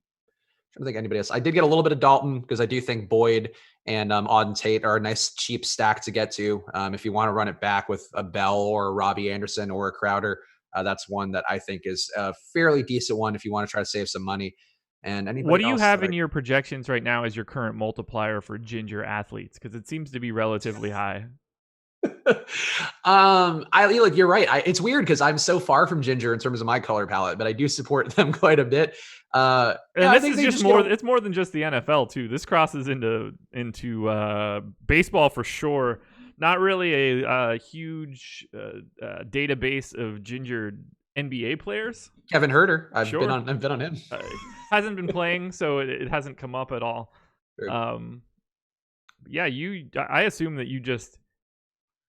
Speaker 6: to think anybody else. I did get a little bit of Dalton because I do think Boyd and Auden Tate are a nice cheap stack to get to. If you want to run it back with a Bell or a Robbie Anderson or a Crowder, that's one that I think is a fairly decent one if you want to try to save some money. And anybody
Speaker 7: what do you have in your projections right now as your current multiplier for ginger athletes? Because it seems to be relatively high.
Speaker 6: You're right. It's weird because I'm so far from ginger in terms of my color palette, but I do support them quite a bit.
Speaker 7: And this is just more. It's more than just the NFL too. This crosses into baseball for sure. Not really a huge database of ginger NBA players.
Speaker 6: Kevin Herter. I've been on him.
Speaker 7: Hasn't been playing, so it hasn't come up at all.
Speaker 6: Sure.
Speaker 7: Yeah, I assume that you just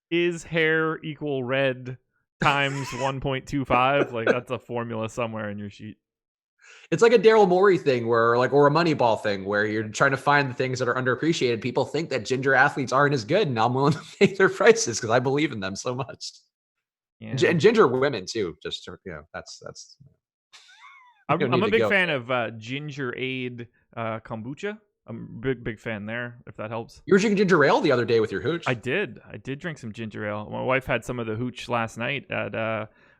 Speaker 7: is hair equal red times 1.25. Like that's a formula somewhere in your sheet.
Speaker 6: It's like a Daryl Morey thing or a Moneyball thing where you're trying to find the things that are underappreciated. People think that ginger athletes aren't as good, and I'm willing to pay their prices because I believe in them so much. Yeah. And ginger women too. Just that's.
Speaker 7: I'm a big fan of Ginger Aid kombucha. I'm a big fan there, if that helps.
Speaker 6: You were drinking ginger ale the other day with your hooch.
Speaker 7: I did drink some ginger ale. My wife had some of the hooch last night.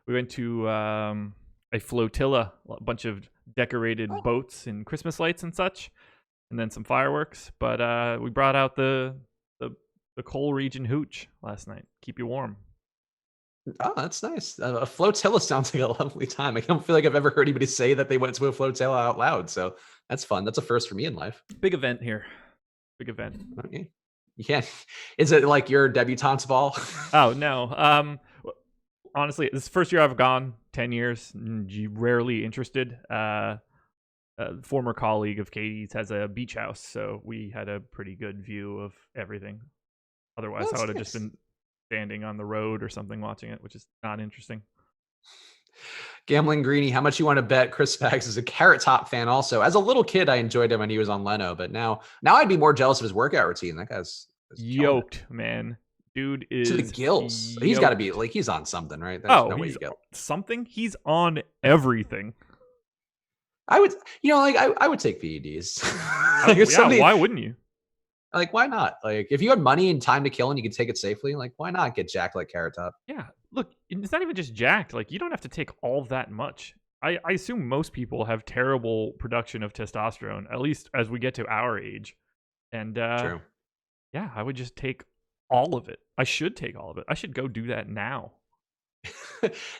Speaker 7: We went to a flotilla, a bunch of decorated boats and Christmas lights and such, and then some fireworks. But we brought out the Coal Region hooch last night. Keep you warm.
Speaker 6: Oh, that's nice. A flotilla sounds like a lovely time. I don't feel like I've ever heard anybody say that they went to a flotilla out loud. So that's fun. That's a first for me in life.
Speaker 7: Big event here. Big event.
Speaker 6: Okay. You can't. Is it like your debutante's ball?
Speaker 7: Oh, no. Honestly, this is the first year I've gone, 10 years. Rarely interested. Former colleague of Katie's has a beach house, so we had a pretty good view of everything. Otherwise, I would have just been standing on the road or something watching it, which is not interesting.
Speaker 6: Gambling Greenie, how much you want to bet Chris Spags is a Carrot Top fan also? As a little kid, I enjoyed him when he was on Leno, but now I'd be more jealous of his workout routine. That guy's
Speaker 7: yoked, man. Dude is
Speaker 6: to the gills. Yoked. He's got to be like he's on something, right?
Speaker 7: There's no way you get something. He's on everything.
Speaker 6: I would, I would take PEDs.
Speaker 7: Why wouldn't you?
Speaker 6: Like, why not? Like, if you had money and time to kill and you could take it safely, like, why not get jacked like Carrot Top?
Speaker 7: Yeah. Look, it's not even just jacked. Like, you don't have to take all that much. I assume most people have terrible production of testosterone, at least as we get to our age. And,
Speaker 6: True.
Speaker 7: Yeah, I would just take all of it. I should take all of it. I should go do that now.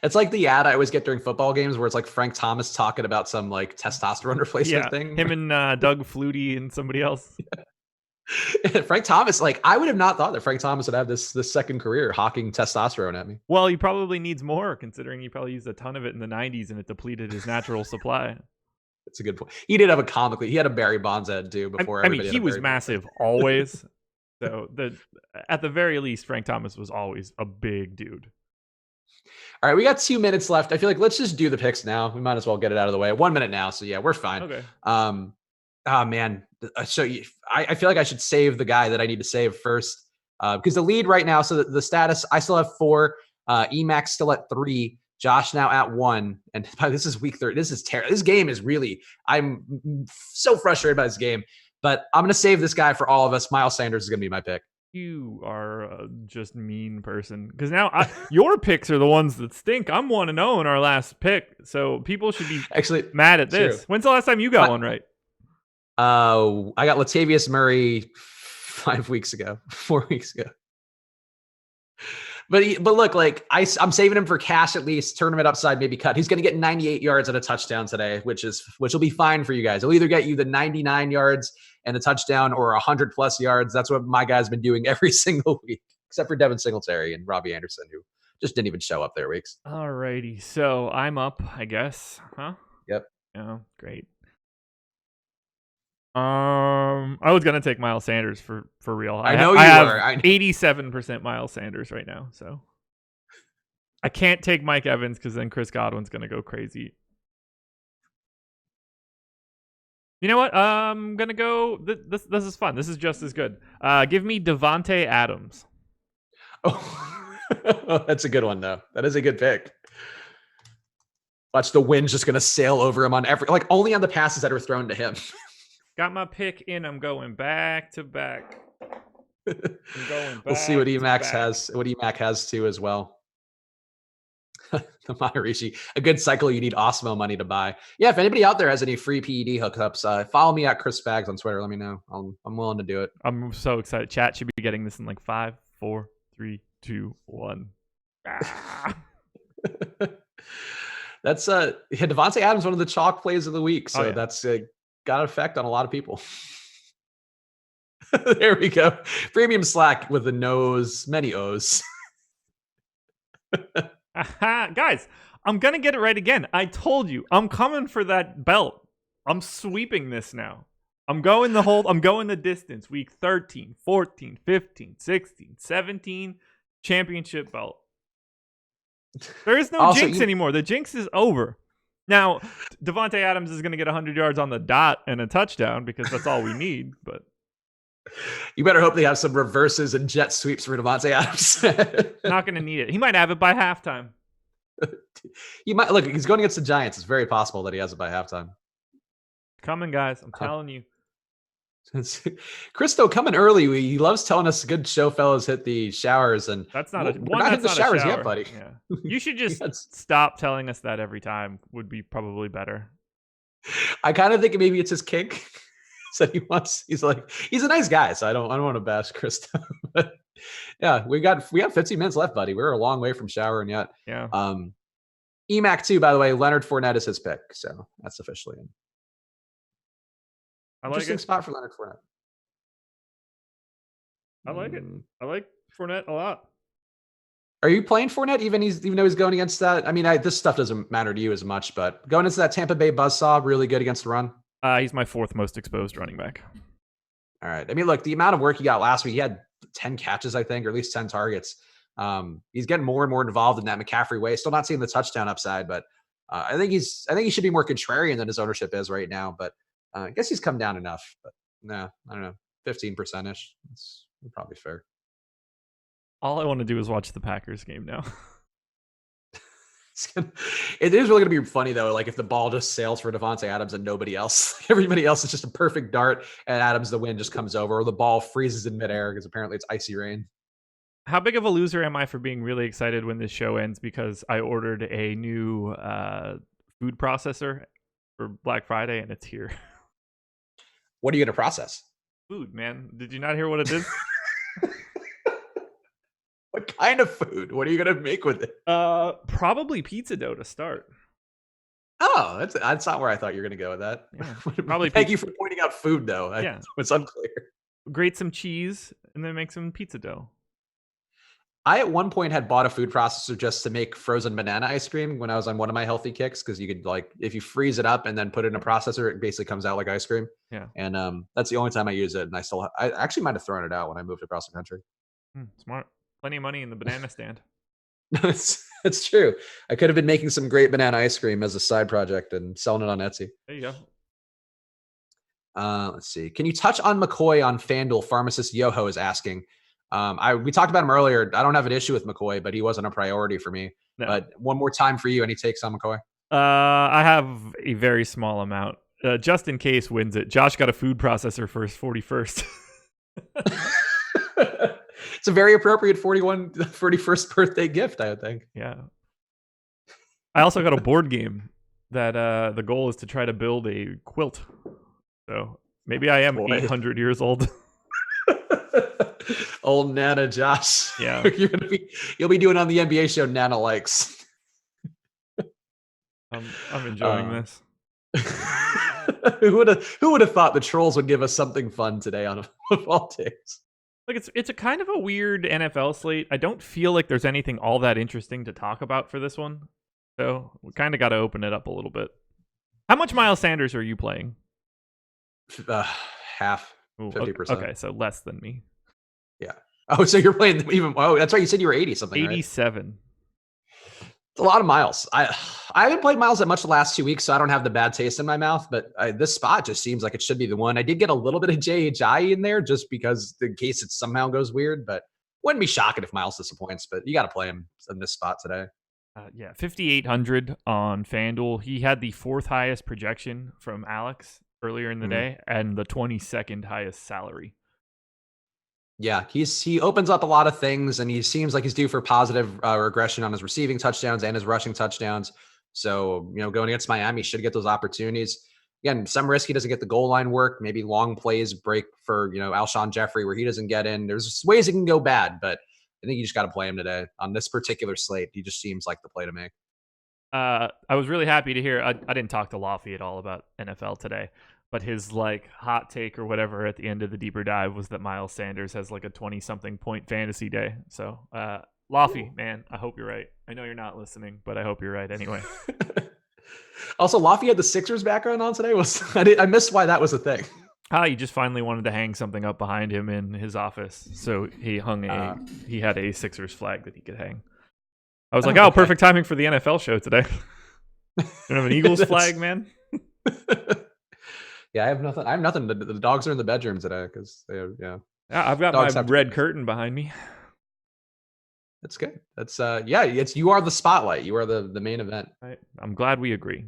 Speaker 6: It's like the ad I always get during football games where it's like Frank Thomas talking about some like testosterone replacement thing.
Speaker 7: Him and Doug Flutie and somebody else.
Speaker 6: Frank Thomas, like I would have not thought that Frank Thomas would have this second career hawking testosterone at me.
Speaker 7: Well, he probably needs more, considering he probably used a ton of it in the 90s and it depleted his natural supply.
Speaker 6: That's a good point. He did have he had a Barry Bonds ad too before.
Speaker 7: I mean, he was massive always. So at the very least, Frank Thomas was always a big dude.
Speaker 6: All right, we got 2 minutes left. I feel like let's just do the picks now. We might as well get it out of the way. 1 minute now, so yeah, we're fine.
Speaker 7: Okay.
Speaker 6: Oh man, so I feel like I should save the guy that I need to save first because the lead right now. So the status, I still have 4. Emax still at 3. Josh now at 1. And this is week 30. This is terrible. This game is really. I'm so frustrated by this game. But I'm gonna save this guy for all of us. Miles Sanders is gonna be my pick.
Speaker 7: You are just mean person because now your picks are the ones that stink. I'm 1-0 in our last pick, so people should be
Speaker 6: actually
Speaker 7: mad at this.
Speaker 6: True.
Speaker 7: When's the last time you got one right?
Speaker 6: I got Latavius Murray 4 weeks ago. But look, like I'm saving him for cash at least. Tournament upside, maybe cut. He's going to get 98 yards and a touchdown today, which will be fine for you guys. He'll either get you the 99 yards and a touchdown or 100 plus yards. That's what my guy's been doing every single week, except for Devin Singletary and Robbie Anderson, who just didn't even show up their weeks.
Speaker 7: Alrighty, so I'm up, I guess, huh?
Speaker 6: Yep.
Speaker 7: Oh, great. I was gonna take Miles Sanders for real.
Speaker 6: I know you were.
Speaker 7: I have 87% Miles Sanders right now, so I can't take Mike Evans because then Chris Godwin's gonna go crazy. You know what? I'm gonna go. This is fun. This is just as good. Give me Devontae Adams.
Speaker 6: Oh, that's a good one though. That is a good pick. Watch the wind's just gonna sail over him on only on the passes that are thrown to him.
Speaker 7: Got my pick in. I'm going back to back.
Speaker 6: We'll see what Emax has. What Emac has too as well. The Maharishi, a good cycle you need Osmo money to buy. Yeah, if anybody out there has any free PED hookups, follow me at Chris Bags on Twitter. Let me know. I'm willing to do it.
Speaker 7: I'm so excited. Chat should be getting this in like 5, 4, 3, 2, 1.
Speaker 6: That's Devontae Adams, one of the chalk plays of the week. So that's got an effect on a lot of people. There we go. Premium Slack with the nose, many O's.
Speaker 7: Guys, I'm going to get it right again. I told you, I'm coming for that belt. I'm sweeping this now. I'm going the distance. Week 13, 14, 15, 16, 17, championship belt. There is no jinx anymore. The jinx is over. Now, Devontae Adams is going to get 100 yards on the dot and a touchdown because that's all we need, but
Speaker 6: you better hope they have some reverses and jet sweeps for Devontae Adams.
Speaker 7: Not going to need it. He might have it by halftime.
Speaker 6: He might. Look, he's going against the Giants. It's very possible that he has it by halftime.
Speaker 7: Coming, guys. I'm telling you.
Speaker 6: Christo coming early. He loves telling us good show fellows hit the showers, and
Speaker 7: that's not
Speaker 6: we're not hitting the showers
Speaker 7: shower
Speaker 6: yet, buddy.
Speaker 7: Yeah. You should just stop telling us that every time. Would be probably better.
Speaker 6: I kind of think maybe it's his kink. So he's a nice guy, so I don't want to bash Christo. But yeah, we got 15 minutes left, buddy. We're a long way from showering yet.
Speaker 7: Yeah.
Speaker 6: EMAC too, by the way. Leonard Fournette is his pick, so that's officially in. Interesting spot for Leonard Fournette.
Speaker 7: I like it. I like Fournette a lot.
Speaker 6: Are you playing Fournette even though he's going against that? I mean, this stuff doesn't matter to you as much, but going into that Tampa Bay buzzsaw, really good against the run.
Speaker 7: He's my 4th most exposed running back.
Speaker 6: All right. I mean, look, the amount of work he got last week, he had 10 catches, I think, or at least 10 targets. He's getting more and more involved in that McCaffrey way. Still not seeing the touchdown upside, but I think he should be more contrarian than his ownership is right now. But I guess he's come down enough. But no, I don't know, 15%ish. That's probably fair.
Speaker 7: All I want to do is watch the Packers game now.
Speaker 6: It is really going to be funny, though, like if the ball just sails for Devontae Adams and nobody else. Everybody else is just a perfect dart, and Adams, the wind just comes over, or the ball freezes in midair because apparently it's icy rain.
Speaker 7: How big of a loser am I for being really excited when this show ends because I ordered a new food processor for Black Friday, and it's here?
Speaker 6: What are you going to process?
Speaker 7: Food, man. Did you not hear what it is?
Speaker 6: What kind of food? What are you gonna make with it?
Speaker 7: Probably pizza dough to start.
Speaker 6: Oh, that's not where I thought you were gonna go with that.
Speaker 7: Yeah, probably.
Speaker 6: Thank you for pointing out food, though.
Speaker 7: Yeah,
Speaker 6: it's unclear.
Speaker 7: Grate some cheese and then make some pizza dough.
Speaker 6: I at one point had bought a food processor just to make frozen banana ice cream when I was on one of my healthy kicks, because you could, like, if you freeze it up and then put it in a processor, it basically comes out like ice cream.
Speaker 7: Yeah.
Speaker 6: And that's the only time I use it. And I actually might have thrown it out when I moved across the country.
Speaker 7: Smart. Plenty of money in the banana stand.
Speaker 6: It's true. I could have been making some great banana ice cream as a side project and selling it on Etsy.
Speaker 7: There you go.
Speaker 6: Let's see. Can you touch on McCoy on FanDuel? Pharmacist Yoho is asking. We talked about him earlier. I don't have an issue with McCoy, but he wasn't a priority for me. No. But one more time for you. Any takes on McCoy?
Speaker 7: I have a very small amount. Just in case wins it. Josh got a food processor for his 41st.
Speaker 6: It's a very appropriate 41st birthday gift, I would think.
Speaker 7: Yeah. I also got a board game that the goal is to try to build a quilt. So maybe I am 800 years old.
Speaker 6: Old Nana Josh.
Speaker 7: Yeah.
Speaker 6: You'll be doing on the NBA show Nana Likes.
Speaker 7: I'm enjoying this.
Speaker 6: Who would have thought the trolls would give us something fun today on football days?
Speaker 7: Like it's a kind of a weird NFL slate. I don't feel like there's anything all that interesting to talk about for this one. So we kind of got to open it up a little bit. How much Miles Sanders are you playing?
Speaker 6: Half. 50%.
Speaker 7: Okay, so less than me.
Speaker 6: Yeah. Oh, so you're playing even. Oh, that's right. You said you were 80 something.
Speaker 7: 87.
Speaker 6: Right? It's a lot of Miles. I haven't played Miles that much the last 2 weeks, so I don't have the bad taste in my mouth. But this spot just seems like it should be the one. I did get a little bit of JHI in there just because in case it somehow goes weird. But wouldn't be shocking if Miles disappoints. But you got to play him in this spot today.
Speaker 7: Yeah, 5,800 on FanDuel. He had the 4th highest projection from Alex earlier in the day and the 22nd highest salary.
Speaker 6: Yeah, he opens up a lot of things, and he seems like he's due for positive regression on his receiving touchdowns and his rushing touchdowns. So, going against Miami, should get those opportunities. Again, some risk he doesn't get the goal line work. Maybe long plays break for, Alshon Jeffrey where he doesn't get in. There's ways it can go bad, but I think you just got to play him today. On this particular slate, he just seems like the play to make.
Speaker 7: I was really happy to hear. I didn't talk to Lofty at all about NFL today, but his hot take or whatever at the end of the deeper dive was that Miles Sanders has a 20-something point fantasy day. So, Lofty, man, I hope you're right. I know you're not listening, but I hope you're right anyway.
Speaker 6: Also, Lofty had the Sixers background on today. I missed why that was a thing.
Speaker 7: He just finally wanted to hang something up behind him in his office, so he he had a Sixers flag that he could hang. I was like, okay. Perfect timing for the NFL show today. You don't have an Eagles flag, man?
Speaker 6: Yeah, I have nothing. The dogs are in the bedroom today because yeah.
Speaker 7: I've got my red curtain behind me.
Speaker 6: That's good. That's you are the spotlight. You are the main event.
Speaker 7: I'm glad we agree.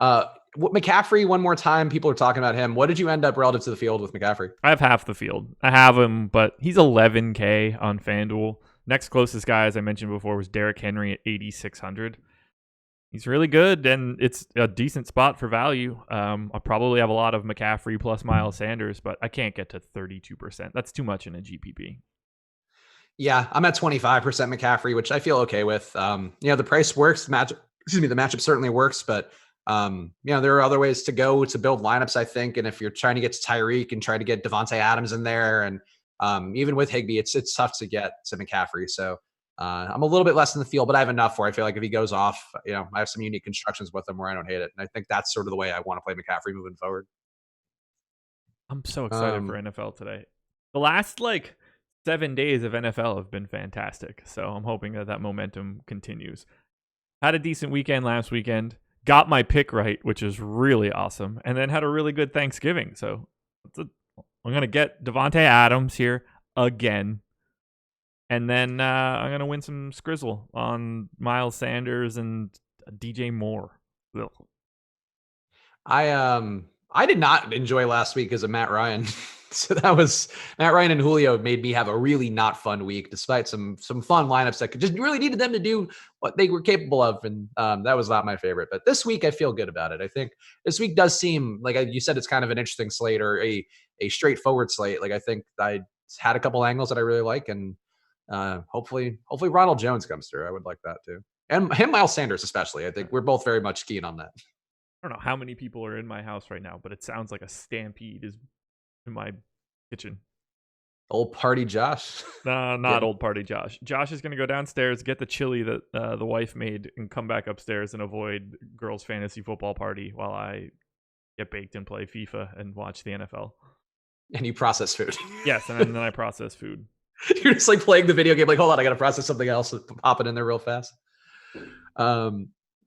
Speaker 6: McCaffrey, one more time. People are talking about him. What did you end up relative to the field with McCaffrey?
Speaker 7: I have half the field. I have him, but he's 11K on FanDuel. Next closest guy, as I mentioned before, was Derrick Henry at 8,600. He's really good, and it's a decent spot for value. I'll probably have a lot of McCaffrey plus Miles Sanders, but I can't get to 32%. That's too much in a GPP.
Speaker 6: Yeah, I'm at 25% McCaffrey, which I feel okay with. The price works. The matchup certainly works, but there are other ways to go to build lineups, I think. And if you're trying to get to Tyreek and try to get Devontae Adams in there, and even with Higbee, it's tough to get to McCaffrey. So I'm a little bit less in the field, but I have enough where I feel like if he goes off, I have some unique constructions with him where I don't hate it. And I think that's sort of the way I want to play McCaffrey moving forward.
Speaker 7: I'm so excited for NFL today. The last 7 days of NFL have been fantastic. So I'm hoping that momentum continues. Had a decent weekend last weekend. Got my pick right, which is really awesome. And then had a really good Thanksgiving. So I'm going to get Devontae Adams here again. And then I'm going to win some Skrizzle on Miles Sanders and DJ Moore. Ugh.
Speaker 6: I did not enjoy last week because of Matt Ryan. So that was Matt Ryan and Julio made me have a really not fun week, despite some fun lineups that just really needed them to do what they were capable of. And that was not my favorite. But this week, I feel good about it. I think this week does seem like you said, it's kind of an interesting slate or a straightforward slate. I think I had a couple angles that I really like, and Hopefully Ronald Jones comes through. I would like that too. And him, Miles Sanders especially. I think we're both very much keen on that.
Speaker 7: I don't know how many people are in my house right now, but it sounds like a stampede is in my kitchen.
Speaker 6: Old party Josh.
Speaker 7: Nah, not old party Josh. Josh is going to go downstairs, get the chili that the wife made, and come back upstairs and avoid girls' fantasy football party while I get baked and play FIFA and watch the NFL.
Speaker 6: And you process food.
Speaker 7: Yes, and then I process food.
Speaker 6: You're just like playing the video game, like, hold on, I got to process something else, pop it in there real fast.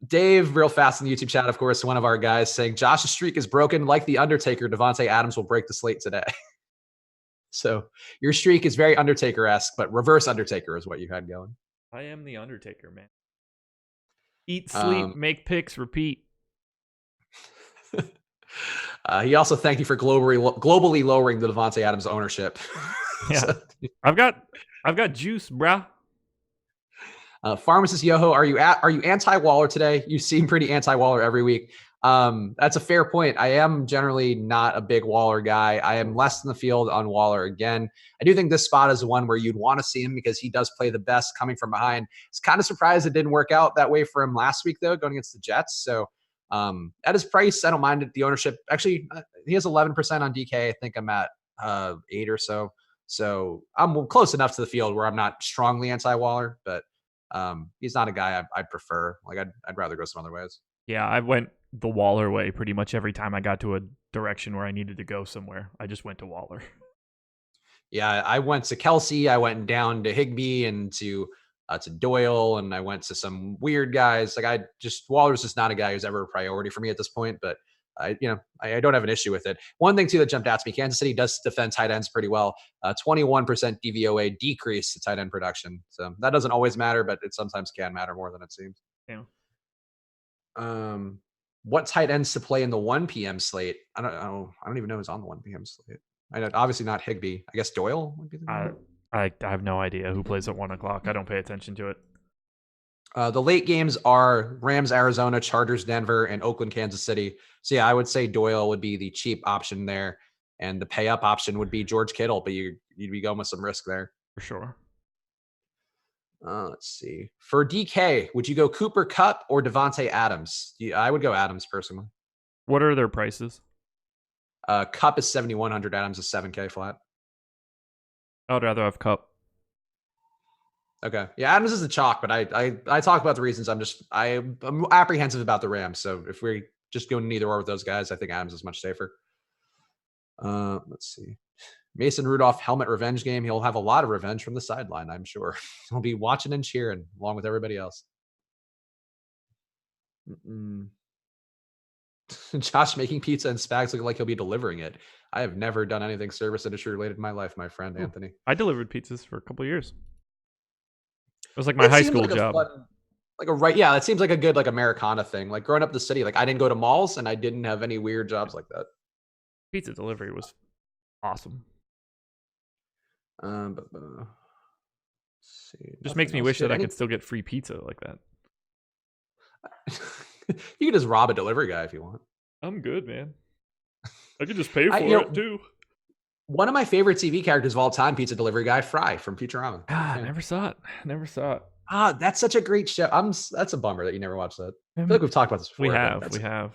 Speaker 6: Dave, real fast in the YouTube chat, of course, one of our guys saying, Josh's streak is broken like the Undertaker. Devontae Adams will break the slate today. So your streak is very Undertaker-esque, but reverse Undertaker is what you had going.
Speaker 7: I am the Undertaker, man. Eat, sleep, make picks, repeat.
Speaker 6: He also thanked you for globally lowering the Devontae Adams ownership.
Speaker 7: Yeah, so, I've got juice, brah.
Speaker 6: Pharmacist Yoho, are you anti-Waller today? You seem pretty anti-Waller every week. That's a fair point. I am generally not a big Waller guy. I am less in the field on Waller again. I do think this spot is the one where you'd want to see him because he does play the best coming from behind. It's kind of surprised it didn't work out that way for him last week, though, going against the Jets. So at his price, I don't mind it. The ownership, actually, he has 11% on DK. I think I'm at 8 or so. So I'm close enough to the field where I'm not strongly anti-Waller, but he's not a guy I prefer. Like I'd rather go some other ways.
Speaker 7: Yeah, I went the Waller way pretty much every time I got to a direction where I needed to go somewhere. I just went to Waller.
Speaker 6: Yeah, I went to Kelsey. I went down to Higbee and to Doyle, and I went to some weird guys. Like Waller's just not a guy who's ever a priority for me at this point. But I don't have an issue with it. One thing too that jumped out to me: Kansas City does defend tight ends pretty well. 21% DVOA decrease to tight end production. So that doesn't always matter, but it sometimes can matter more than it seems.
Speaker 7: Yeah.
Speaker 6: What tight ends to play in the 1 p.m. slate? I don't even know who's on the 1 p.m. slate. I know, obviously not Higbee. I guess Doyle would be the name.
Speaker 7: I have no idea who plays at 1 o'clock. I don't pay attention to it.
Speaker 6: The late games are Rams, Arizona, Chargers, Denver, and Oakland, Kansas City. So yeah, I would say Doyle would be the cheap option there, and the pay up option would be George Kittle, but you'd be going with some risk there
Speaker 7: for sure.
Speaker 6: Let's see. For DK, would you go Cooper Kupp or Devontae Adams? I would go Adams personally.
Speaker 7: What are their prices?
Speaker 6: Kupp is 7,100. Adams is 7K flat.
Speaker 7: I would rather have Kupp.
Speaker 6: Okay. Yeah, Adams is a chalk, but I talk about the reasons. I'm apprehensive about the Rams. So if we just go neither or with those guys, I think Adams is much safer. Let's see. Mason Rudolph helmet revenge game. He'll have a lot of revenge from the sideline, I'm sure. He'll be watching and cheering along with everybody else. Josh making pizza and Spags look like he'll be delivering it. I have never done anything service industry related in my life, my friend Anthony.
Speaker 7: I delivered pizzas for a couple of years. It was like my high school job.
Speaker 6: That seems like a good Americana thing. Like growing up in the city, I didn't go to malls and I didn't have any weird jobs like that.
Speaker 7: Pizza delivery was awesome. Just makes me wish that I could still get free pizza like that.
Speaker 6: You can just rob a delivery guy if you want.
Speaker 7: I'm good, man. I could just pay for it too. One
Speaker 6: of my favorite TV characters of all time, pizza delivery guy, Fry from Futurama.
Speaker 7: I never saw it.
Speaker 6: That's such a great show. That's a bummer that you never watched that. I feel like we've talked about this before.
Speaker 7: We have.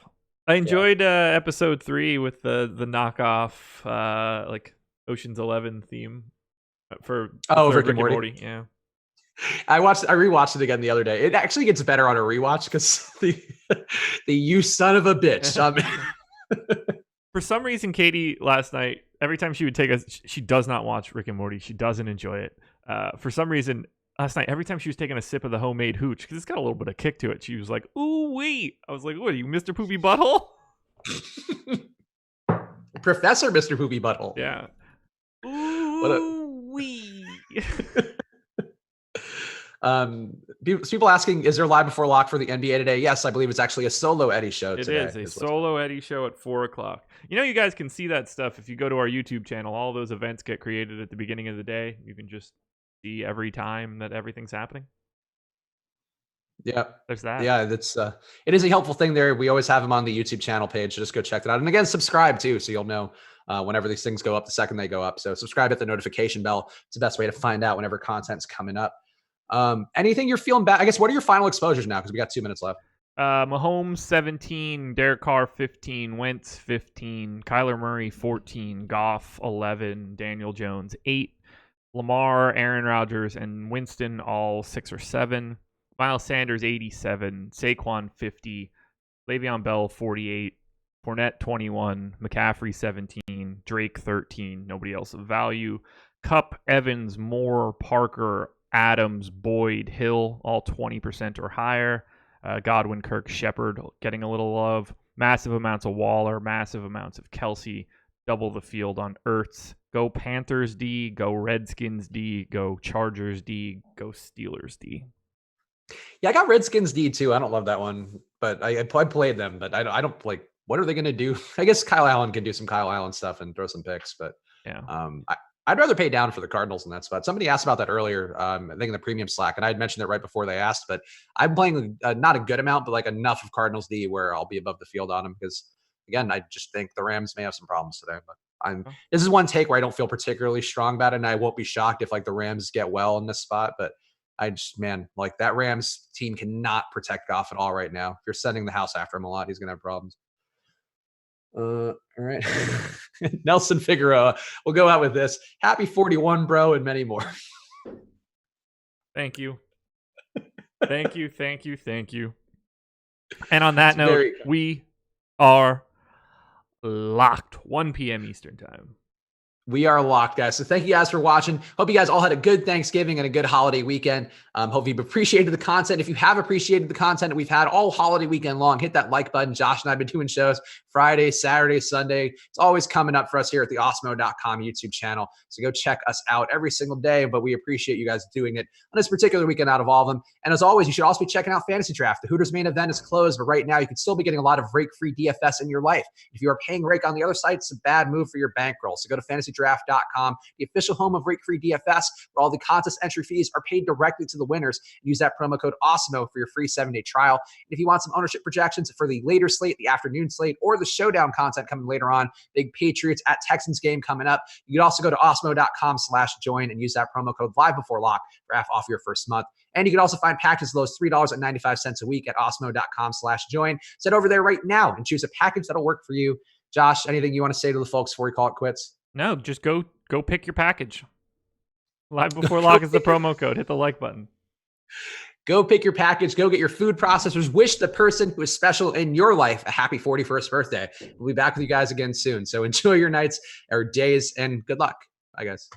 Speaker 7: I enjoyed episode 3 with the knockoff Ocean's 11 theme for
Speaker 6: Rick and Morty.
Speaker 7: Yeah.
Speaker 6: I rewatched it again the other day. It actually gets better on a rewatch because the you son of a bitch.
Speaker 7: For some reason, Katie last night, every time she would take us, she does not watch Rick and Morty. She doesn't enjoy it. For some reason, last night, every time she was taking a sip of the homemade hooch, because it's got a little bit of kick to it, she was like, "Ooh wee!" I was like, "What are you, Mr. Poopy Butthole?"
Speaker 6: Professor Mr. Poopy Butthole.
Speaker 7: Yeah. Ooh wee.
Speaker 6: People asking, is there live before lock for the NBA today? Yes, I believe it's actually a solo Eddie show today.
Speaker 7: It is a solo Eddie show at 4 o'clock. You guys can see that stuff if you go to our YouTube channel. All those events get created at the beginning of the day. You can just see every time that everything's happening.
Speaker 6: Yeah,
Speaker 7: there's that.
Speaker 6: Yeah, that's it is a helpful thing there. We always have them on the YouTube channel page. So just go check it out. And again, subscribe too, so you'll know whenever these things go up, the second they go up. So subscribe, hit the notification bell. It's the best way to find out whenever content's coming up. Anything you're feeling bad? I guess, what are your final exposures now? Because we got 2 minutes left.
Speaker 7: Mahomes 17, Derek Carr 15, Wentz 15, Kyler Murray 14, Goff 11, Daniel Jones 8, Lamar, Aaron Rodgers, and Winston all 6 or 7, Miles Sanders 87, Saquon 50, Le'Veon Bell 48, Fournette 21, McCaffrey 17, Drake 13, nobody else of value, Kupp, Evans, Moore, Parker, Adams, Boyd, Hill, all 20% or higher. Godwin, Kirk, Shepard getting a little love. Massive amounts of Waller, massive amounts of Kelsey. Double the field on Ertz. Go Panthers D, go Redskins D, go Chargers D, go Steelers D.
Speaker 6: Yeah, I got Redskins D too. I don't love that one, but I played them, but I don't like, what are they going to do? I guess Kyle Allen can do some Kyle Allen stuff and throw some picks, but
Speaker 7: yeah.
Speaker 6: I'd rather pay down for the Cardinals in that spot. Somebody asked about that earlier, I think in the premium Slack, and I had mentioned it right before they asked, but I'm playing not a good amount, but like enough of Cardinals D where I'll be above the field on them because, again, I just think the Rams may have some problems today. But this is one take where I don't feel particularly strong about it, and I won't be shocked if like the Rams get well in this spot. But I just, man, like that Rams team cannot protect Goff at all right now. If you're sending the house after him a lot, he's going to have problems. All right. Nelson Figueroa. We'll go out with this. Happy 41, bro, and many more.
Speaker 7: Thank you. Thank you. Thank you. Thank you. And on that note, we are locked. 1 p.m. Eastern time.
Speaker 6: We are locked, guys. So thank you guys for watching. Hope you guys all had a good Thanksgiving and a good holiday weekend. Hope you've appreciated the content. If you have appreciated the content that we've had all holiday weekend long, hit that like button. Josh and I have been doing shows Friday, Saturday, Sunday. It's always coming up for us here at the Awesemo.com YouTube channel. So go check us out every single day. But we appreciate you guys doing it on this particular weekend out of all of them. And as always, you should also be checking out Fantasy Draft. The Hooters main event is closed, but right now you can still be getting a lot of rake-free DFS in your life. If you are paying rake on the other side, it's a bad move for your bankroll. So go to fantasydraft.com, the official home of rake-free DFS, where all the contest entry fees are paid directly to the winners. Use that promo code AWESEMO for your free 7-day trial. And if you want some ownership projections for the later slate, the afternoon slate, or the showdown content coming later on, big Patriots at Texans game coming up, you can also go to awesemo.com/join and use that promo code live before lock for half off your first month. And you can also find packages as low as $3.95 a week at awesemo.com/join. So head over there right now and choose a package that'll work for you. Josh, anything you want to say to the folks before we call it quits?
Speaker 7: No, just go pick your package. Live before lock is the promo code. Hit the like button.
Speaker 6: Go pick your package. Go get your food processors. Wish the person who is special in your life a happy 41st birthday. We'll be back with you guys again soon. So enjoy your nights or days and good luck. Bye, guys.